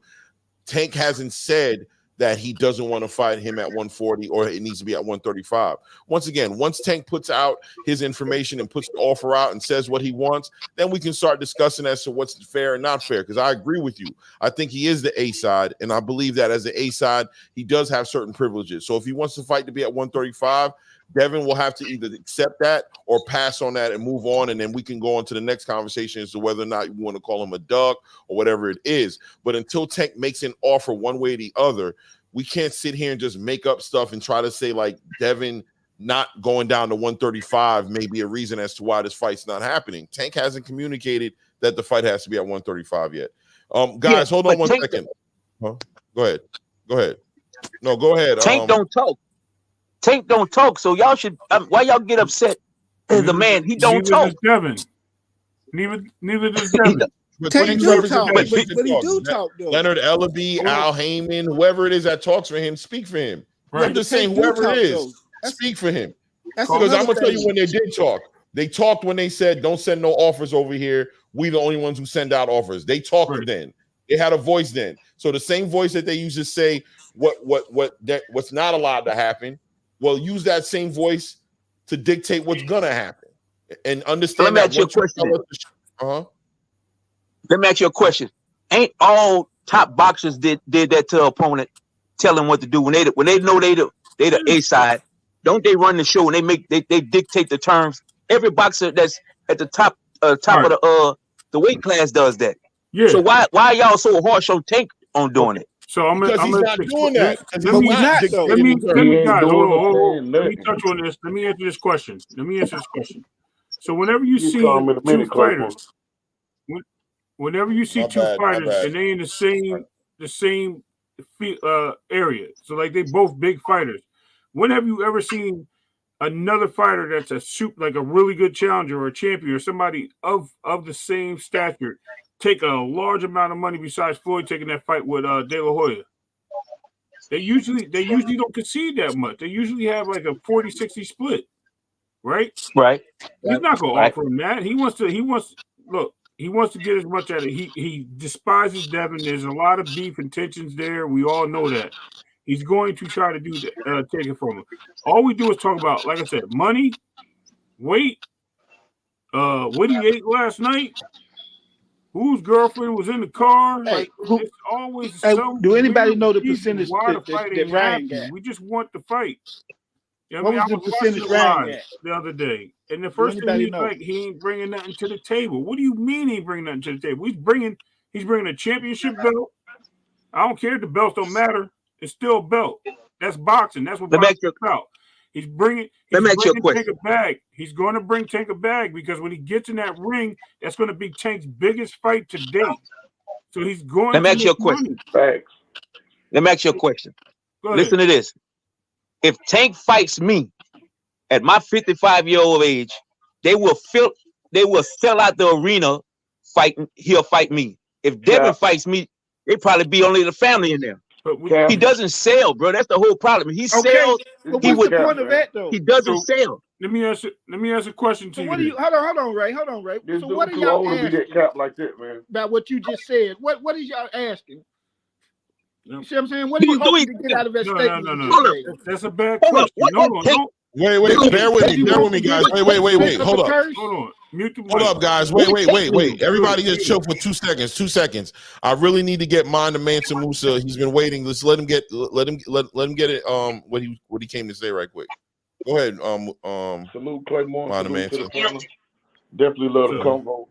Tank hasn't said that he doesn't want to fight him at 140 or it needs to be at 135. Once again, once Tank puts out his information and puts the offer out and says what he wants, then we can start discussing as to what's fair and not fair, because I agree with you. I think he is the A side, and I believe that as the A side, he does have certain privileges. So if he wants to fight to be at 135, Devin will have to either accept that or pass on that and move on, and then we can go on to the next conversation as to whether or not you want to call him a duck or whatever it is. But until Tank makes an offer one way or the other, we can't sit here and just make up stuff and try to say like Devin not going down to 135 may be a reason as to why this fight's not happening. Tank hasn't communicated that the fight has to be at 135 yet. Guys, hold on one second. Huh? Go ahead. No, go ahead. Tank don't talk. Tank don't talk, so y'all should. Why y'all get upset? The man, he don't talk. Devin. Neither does Devin. Tank do talk, but he do talk though. Leonard Ellaby, Al Heyman, whoever it is that talks for him, speak for him. Right. I'm just saying, whoever it is, speak for him. Because I'm gonna tell you when they did talk. They talked when they said, "Don't send no offers over here. We the only ones who send out offers." They talked then. They had a voice then. So the same voice that they used to say what's not allowed to happen. Well, use that same voice to dictate what's gonna happen, and understand. Let me ask you a question. Let me ask you a question. Ain't all top boxers did that to an opponent, tell them what to do when they know they the A side? Don't they run the show and they dictate the terms? Every boxer that's at the top of the weight class does that. Yeah. So why y'all so harsh on Tank on doing it? So I'm not doing that. Let me touch on this. Let me answer this question. So whenever you see two fighters, whenever you see two fighters and they in the same area, so like they both big fighters, when have you ever seen another fighter that's like a really good challenger or a champion or somebody of the same stature take a large amount of money besides Floyd taking that fight with De La Hoya? They usually don't concede that much. They usually have like a 40-60 split, right? Right. He's not going to offer him that. He wants to get as much out of it. He despises Devin. There's a lot of beef and tensions there. We all know that. He's going to try to do that, take it from him. All we do is talk about, like I said, money, weight, what he ate last night, whose girlfriend was in the car. Like, it's always do anybody know the percentage that Ryan got? We just want the fight. What was the percentage Ryan got the other day? And the first thing he's like, he ain't bringing nothing to the table. What do you mean he ain't bringing nothing to the table? He's bringing a championship belt. I don't care if the belts don't matter. It's still a belt. That's boxing. That's what boxing is about. He's bringing Tank a bag. He's going to bring Tank a bag because when he gets in that ring, that's going to be Tank's biggest fight to date. So he's going. Let me ask you a question. Let me ask you a question. Listen to this. If Tank fights me at my 55-year-old age, they will sell out the arena fighting. He'll fight me. If Devin fights me, they probably be only the family in there. He doesn't sell, bro. That's the whole problem. He sells. But what's the point of that, though? He doesn't sell. Let me ask a question to you. Hold on, Ray. So what are y'all asking like that, man? About what you just said? What is y'all asking? You see what I'm saying? What are you hoping to get out of that statement? No. That's a bad question. No. Wait, bear with me, guys. Wait. Hold up. Hold up, guys. Wait. Everybody just chill for 2 seconds. 2 seconds. I really need to get Mind the Mansa Musa. He's been waiting. Let's let him get it. What he came to say right quick. Go ahead. Salute Claymore. Mind the Mansa. Definitely love the combo.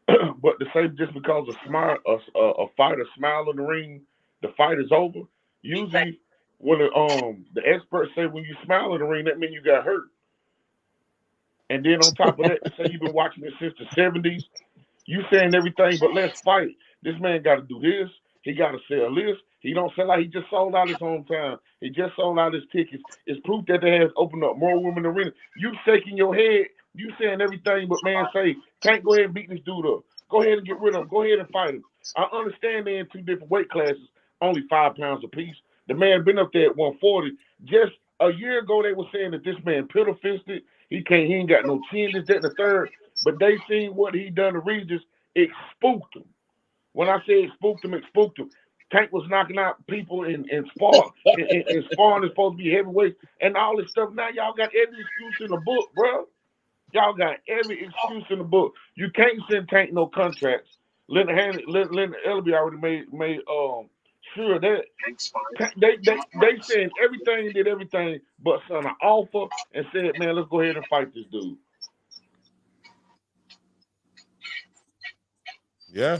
But to say just because a fighter smile in the ring, the fight is over. Usually, when the experts say when you smile in the ring, that means you got hurt. And then on top of that, say you've been watching it since the 70s, you saying everything, but let's fight. This man got to do this. He got to sell this. He don't sell out. He just sold out his hometown. He just sold out his tickets. It's proof that they have opened up more room in the arena. You shaking your head. You saying everything but man say, Tank, go ahead and beat this dude up. Go ahead and get rid of him. Go ahead and fight him. I understand they're in 2 different weight classes, only 5 pounds apiece. The man been up there at 140. Just a year ago, they were saying that this man pillow fisted. He ain't got no chin, this, that, and the third. But they seen what he done to Regis. It spooked him. When I say it spooked him, it spooked him. Tank was knocking out people in spar. And sparring is supposed to be heavyweight and all this stuff. Now y'all got every excuse in the book, bro. Y'all got every excuse in the book. You can't send Tank no contracts. Linda Ellerby already made sure that they said everything, did everything, but sent an offer and said, man, let's go ahead and fight this dude. Yeah.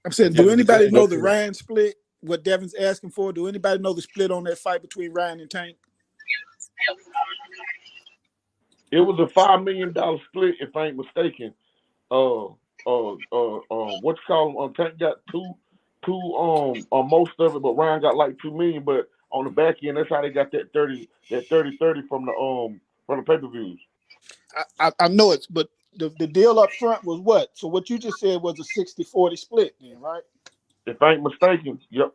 I'm saying, do anybody know the Ryan split? What Devin's asking for? Do anybody know the split on that fight between Ryan and Tank? It was a $5 million split, if I ain't mistaken. What you call them? Tank got two most of it, but Ryan got like $2 million. But on the back end, that's how they got that 30 from the pay-per-views. I know it, but the deal up front was what? So what you just said was a 60-40 split, then, right? If I ain't mistaken, yep.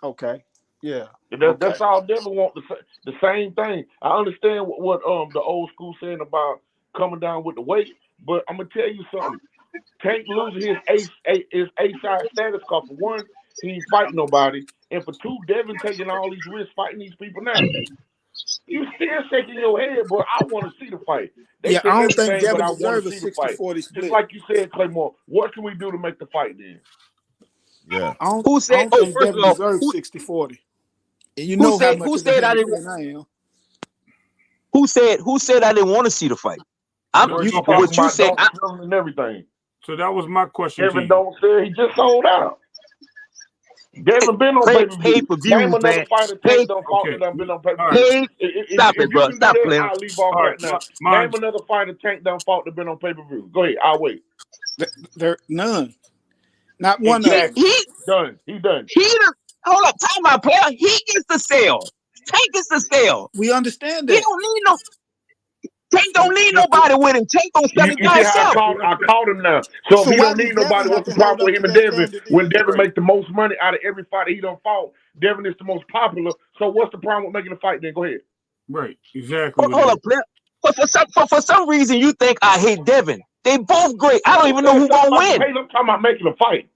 Okay. Yeah. That's all Devin want, the same thing. I understand what the old school saying about coming down with the weight, but I'm gonna tell you something. Tank losing his A-side status cause for one, he ain't fighting nobody, and for two, Devin taking all these risks fighting these people now. You still shaking your head, but I want to see the fight. I don't think Devin deserves a 60-40 split. Just like you said, Claymore, what can we do to make the fight then? Yeah. Who said Devin deserves 60-40? And you know how much who said I am. Who said I didn't want to see the fight? What you said and everything. So that was my question. Devin don't say he just sold out. Devin been on pay-per-view. Name another fighter Tank don't fought that done been on pay-per-view. Stop it, bro. Stop playing. I'll leave off right now. Name another fighter Tank done fought that been on pay-per-view. Go ahead, I'll wait. There none. Not one of them. Done. He done. Hold up, time out, player. He gets the sale. Tank gets the sale. We understand that. He don't need no. Tank don't need nobody with him. Tank don't sell it by himself. I called him now. So if he don't need nobody, what's the problem with him and Devin? When Devin make the most money out of every fighter he don't fought, Devin is the most popular. So what's the problem with making a fight then? Go ahead. Right, exactly. Hold up, player. But for some reason you think I hate Devin. They both great. I don't even know who gonna win. Hey, I'm talking about making a fight.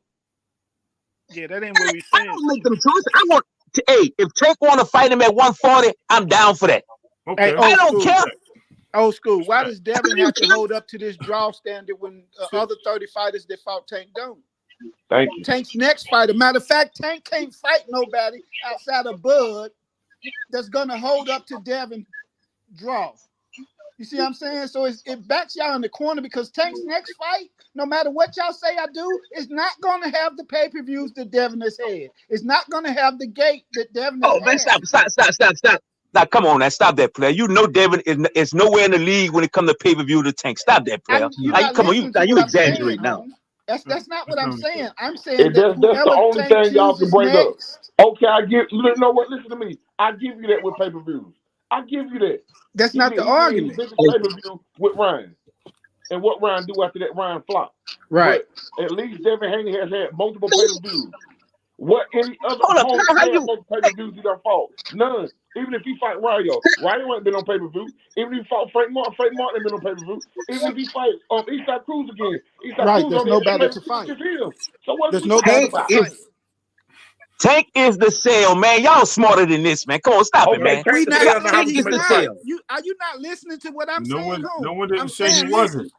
Yeah, that ain't what we saying. I don't make them choices. I want if Tank want to fight him at 140, I'm down for that. Okay. Hey, I don't care. Old school. Why does Devin have to hold up to this draw standard when other 30 fighters that fought Tank don't? Thank you. Tank's next fighter. Matter of fact, Tank can't fight nobody outside of Bud that's gonna hold up to Devin draw. You see what I'm saying? So it backs y'all in the corner because Tank's next fight, no matter what y'all say I do, is not going to have the pay-per-views that Devin has had. It's not going to have the gate that Devin has had. Man, stop. Now, come on, now, stop that, player. You know Devin is nowhere in the league when it comes to pay-per-view to Tank. Stop that, player. You exaggerate now. That's not what I'm saying. I'm saying that's the only thing y'all can bring up. Okay, you know what? Listen to me. I give you that with pay-per-views. I give you that. That's not the argument. Pay-per-view with Ryan. And what Ryan do after that, Ryan flop. Right. But at least Devin Haney has had multiple pay-per-views. What any other pay-per-views he done fought? None. Even if he fight Ryo ain't been on pay-per-view. Even if he fought Frank Martin ain't been on pay-per-view. Even if he fight Eastside Cruz again. Right, there's no better to fight. So what there's no better to fight. Tank is the sale, man. Y'all smarter than this, man. Come on, stop it, man. Tank is the sale. Are you not listening to what I'm saying? No one didn't say he wasn't.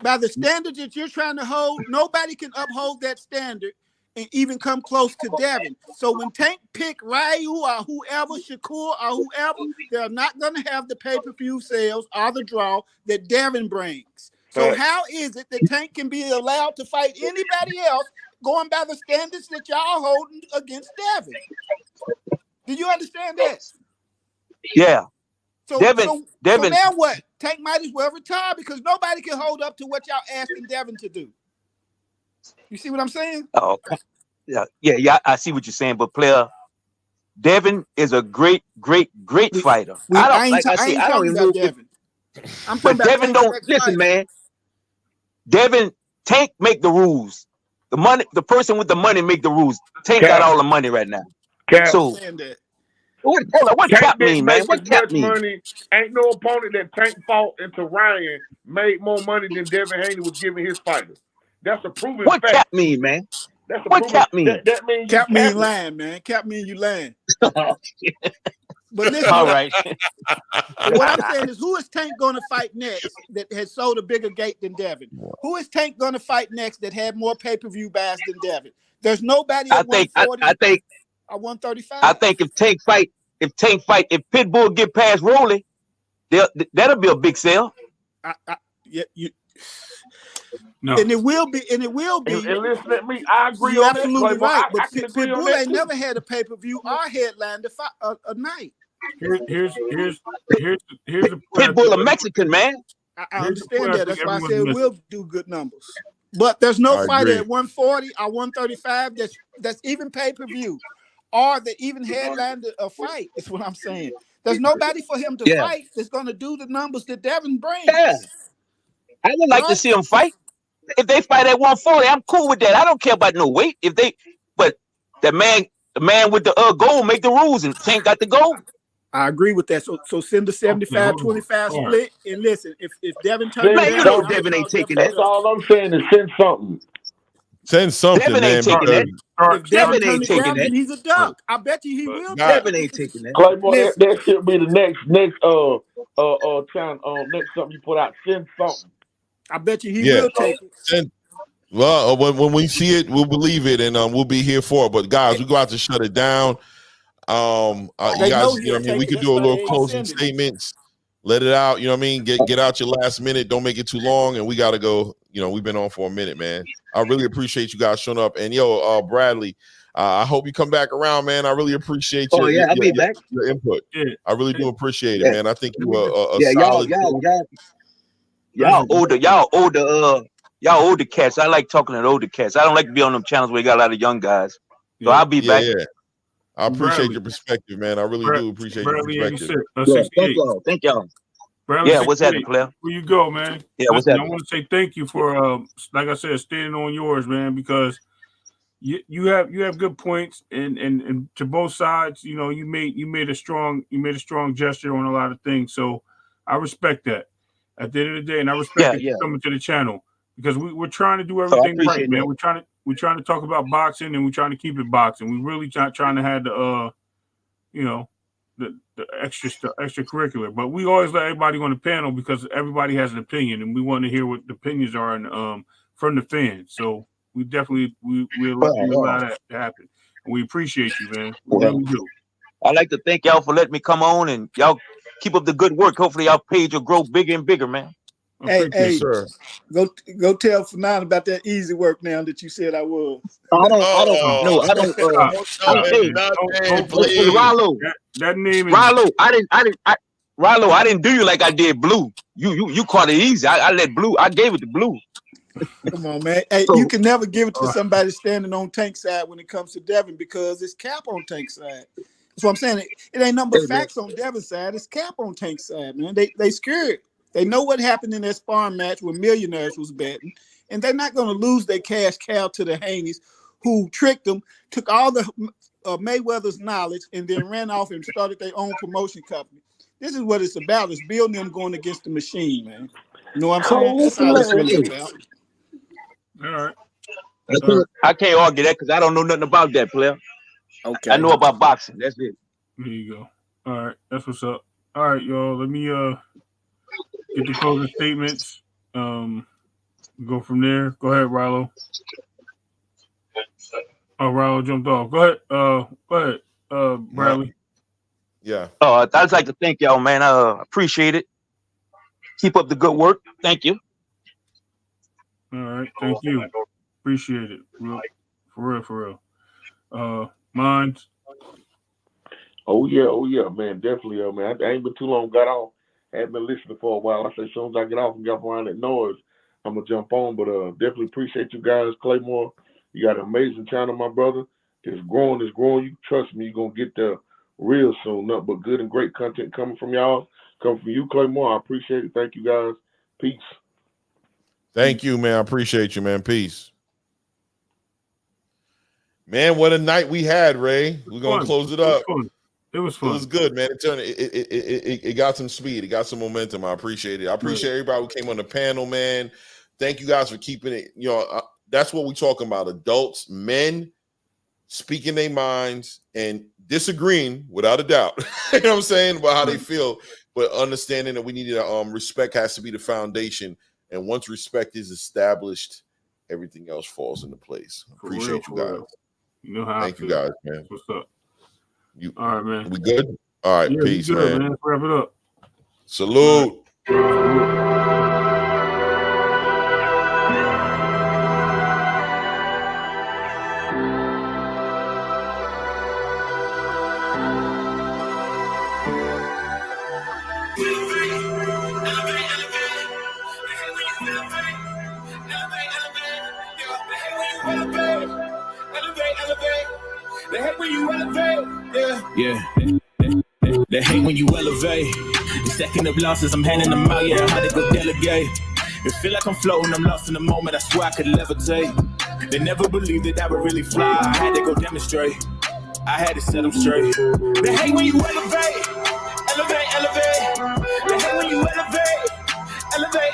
By the standard that you're trying to hold, nobody can uphold that standard and even come close to Devin. So when Tank pick Ryu or whoever, Shakur or whoever, they're not going to have the pay-per-view sales or the draw that Devin brings. So how is it that Tank can be allowed to fight anybody else going by the standards that y'all holding against Devin? Do you understand that? Yeah. So now what? Tank might as well retire because nobody can hold up to what y'all asking Devin to do. You see what I'm saying? Oh, yeah. I see what you're saying, but player, Devin is a great fighter. I ain't I talking don't even know about Devin. I'm talking but about Devin Tank's don't listen, ex-wife. man. Devin, Tank make the rules. The person with the money make the rules. Tank got all the money right now. Cap. So what Tank Cap didn't mean, man? make What as Cap much mean? money. Ain't no opponent that Tank fought into Ryan made more money than Devin Haney was giving his fighters. That's a proven What fact. Cap mean, man? That's a What proven Cap mean? that means you Cap mean capping. lying, man. Cap mean you lying. But listen, all right. But what I'm saying is, who is Tank going to fight next that has sold a bigger gate than Devin? Who is Tank going to fight next that had more pay-per-view buys than Devin? There's nobody at 140 or 135. I think if Tank fight, if Pitbull get past Rolly, that'll be a big sell. No. And it will be. And listen at me, I agree You're on that. absolutely right. But I can agree on Pitbull that ain't too. never had a pay-per-view or headliner a night. Here's the Pitbull a Mexican, man. I understand that. That's why I said it will do good numbers. But there's no fighter at 140 or 135 that's even pay-per-view or that even headlined a fight, is what I'm saying. There's nobody for him to fight that's going to do the numbers that Devin brings. Yeah. I would like to see him fight. If they fight at 140, I'm cool with that. I don't care about no weight. But the man with the gold make the rules, and Tank got the gold. I agree with that. So send the 75-25 split. And listen, if Devin turns man, you know Devin ain't taking that. That's all I'm saying is send something. Send something, Devin man. ain't taking that. If Devin ain't taking down, that. then he's a duck. I bet you he will. Devin ain't taking that. Claymore, that should be the next next something you put out. Send something. I bet you he will take it. Well, when we see it, we'll believe it, and we'll be here for it. But guys, we go out to shut it down. You guys, you know what I mean? We could do a little closing statements. Let it out, you know what I mean? Get out your last minute. Don't make it too long, and we gotta go. You know, we've been on for a minute, man. I really appreciate you guys showing up. And Bradley, I hope you come back around, man. I really appreciate I'll be back. Your input. Yeah. I really do appreciate it, man. I think you are a solid. Y'all older cats. I like talking to older cats. I don't like to be on them channels where you got a lot of young guys. So I'll be back. Yeah. I appreciate your perspective, man. I really do appreciate your perspective. Thank y'all. Bradley, yeah, what's happening, player? Where you go, man? Yeah, what's happening? I want to say thank you for, like I said, standing on yours, man, because you have good points, and to both sides, you know, you made a strong gesture on a lot of things. So I respect that. At the end of the day, and I respect you coming to the channel because we're trying to do everything right, man. We're trying to talk about boxing, and we're trying to keep it boxing. We really not trying to have the the extracurricular, but we always let everybody on the panel because everybody has an opinion, and we want to hear what the opinions are and from the fans. So we definitely we allow that to happen, and we appreciate you, man. We really do. I'd like to thank y'all for letting me come on, and y'all keep up the good work. Hopefully, y'all page will grow bigger and bigger, man. Hey, sir. Go tell Fernand about that easy work now that you said I was. I don't. Rollo. That name is Rollo. Rollo, I didn't do you like I did Blue. You caught it easy. I let Blue. I gave it to Blue. Come on, man. Hey, you can never give it to somebody standing on Tank's side when it comes to Devin because it's Cap on Tank's side. That's what I'm saying. It ain't number facts on Devin's side. It's Cap on Tank's side, man. They scared. They know what happened in that sparring match when Millionaires was betting, and they're not going to lose their cash cow to the Haneys, who tricked them, took all the Mayweather's knowledge, and then ran off and started their own promotion company. This is what it's about. It's building them going against the machine, man. You know what I'm saying? That's all it's really about. All right. I can't argue that because I don't know nothing about that, player. Okay. I know about boxing. That's it. There you go. All right. That's what's up. All right, y'all. Let me get the closing statements. Go from there. Go ahead, Rollo. Oh, Rollo jumped off. Go ahead. Bradley. Yeah. I'd like to thank y'all, man. I appreciate it. Keep up the good work. Thank you. All right. Thank you. Appreciate it. For real. Mines. Oh yeah, man. Definitely, man. I ain't been too long. Got off. Hadn't been listening for a while. I said, as soon as I get off and get around that noise, I'm gonna jump on. But definitely appreciate you guys, Claymore. You got an amazing channel, my brother. It's growing. You trust me, you're gonna get there real soon. Nothing but good and great content coming from y'all. Coming from you, Claymore. I appreciate it. Thank you, guys. Peace. Thank you, man. I appreciate you, man. Peace. Man, what a night we had, Ray. We're going to close it up. It was fun. It was good, man. It got some speed. It got some momentum. I appreciate it. I appreciate everybody who came on the panel, man. Thank you guys for keeping it. You know, that's what we're talking about. Adults, men speaking their minds and disagreeing without a doubt. You know what I'm saying? About how they feel, but understanding that we need to respect has to be the foundation. And once respect is established, everything else falls into place. Appreciate you guys. You know how Thank you guys, man. What's up? All right, man. We good? All right, peace, good, man. Let's wrap it up. Salute. They hate when you elevate, yeah. They hate when you elevate. The second of losses, I'm handing them out, yeah. How to go delegate. It feel like I'm floating, I'm lost in the moment. I swear I could levitate. They never believed that I would really fly. I had to go demonstrate. I had to set them straight. They hate when you elevate.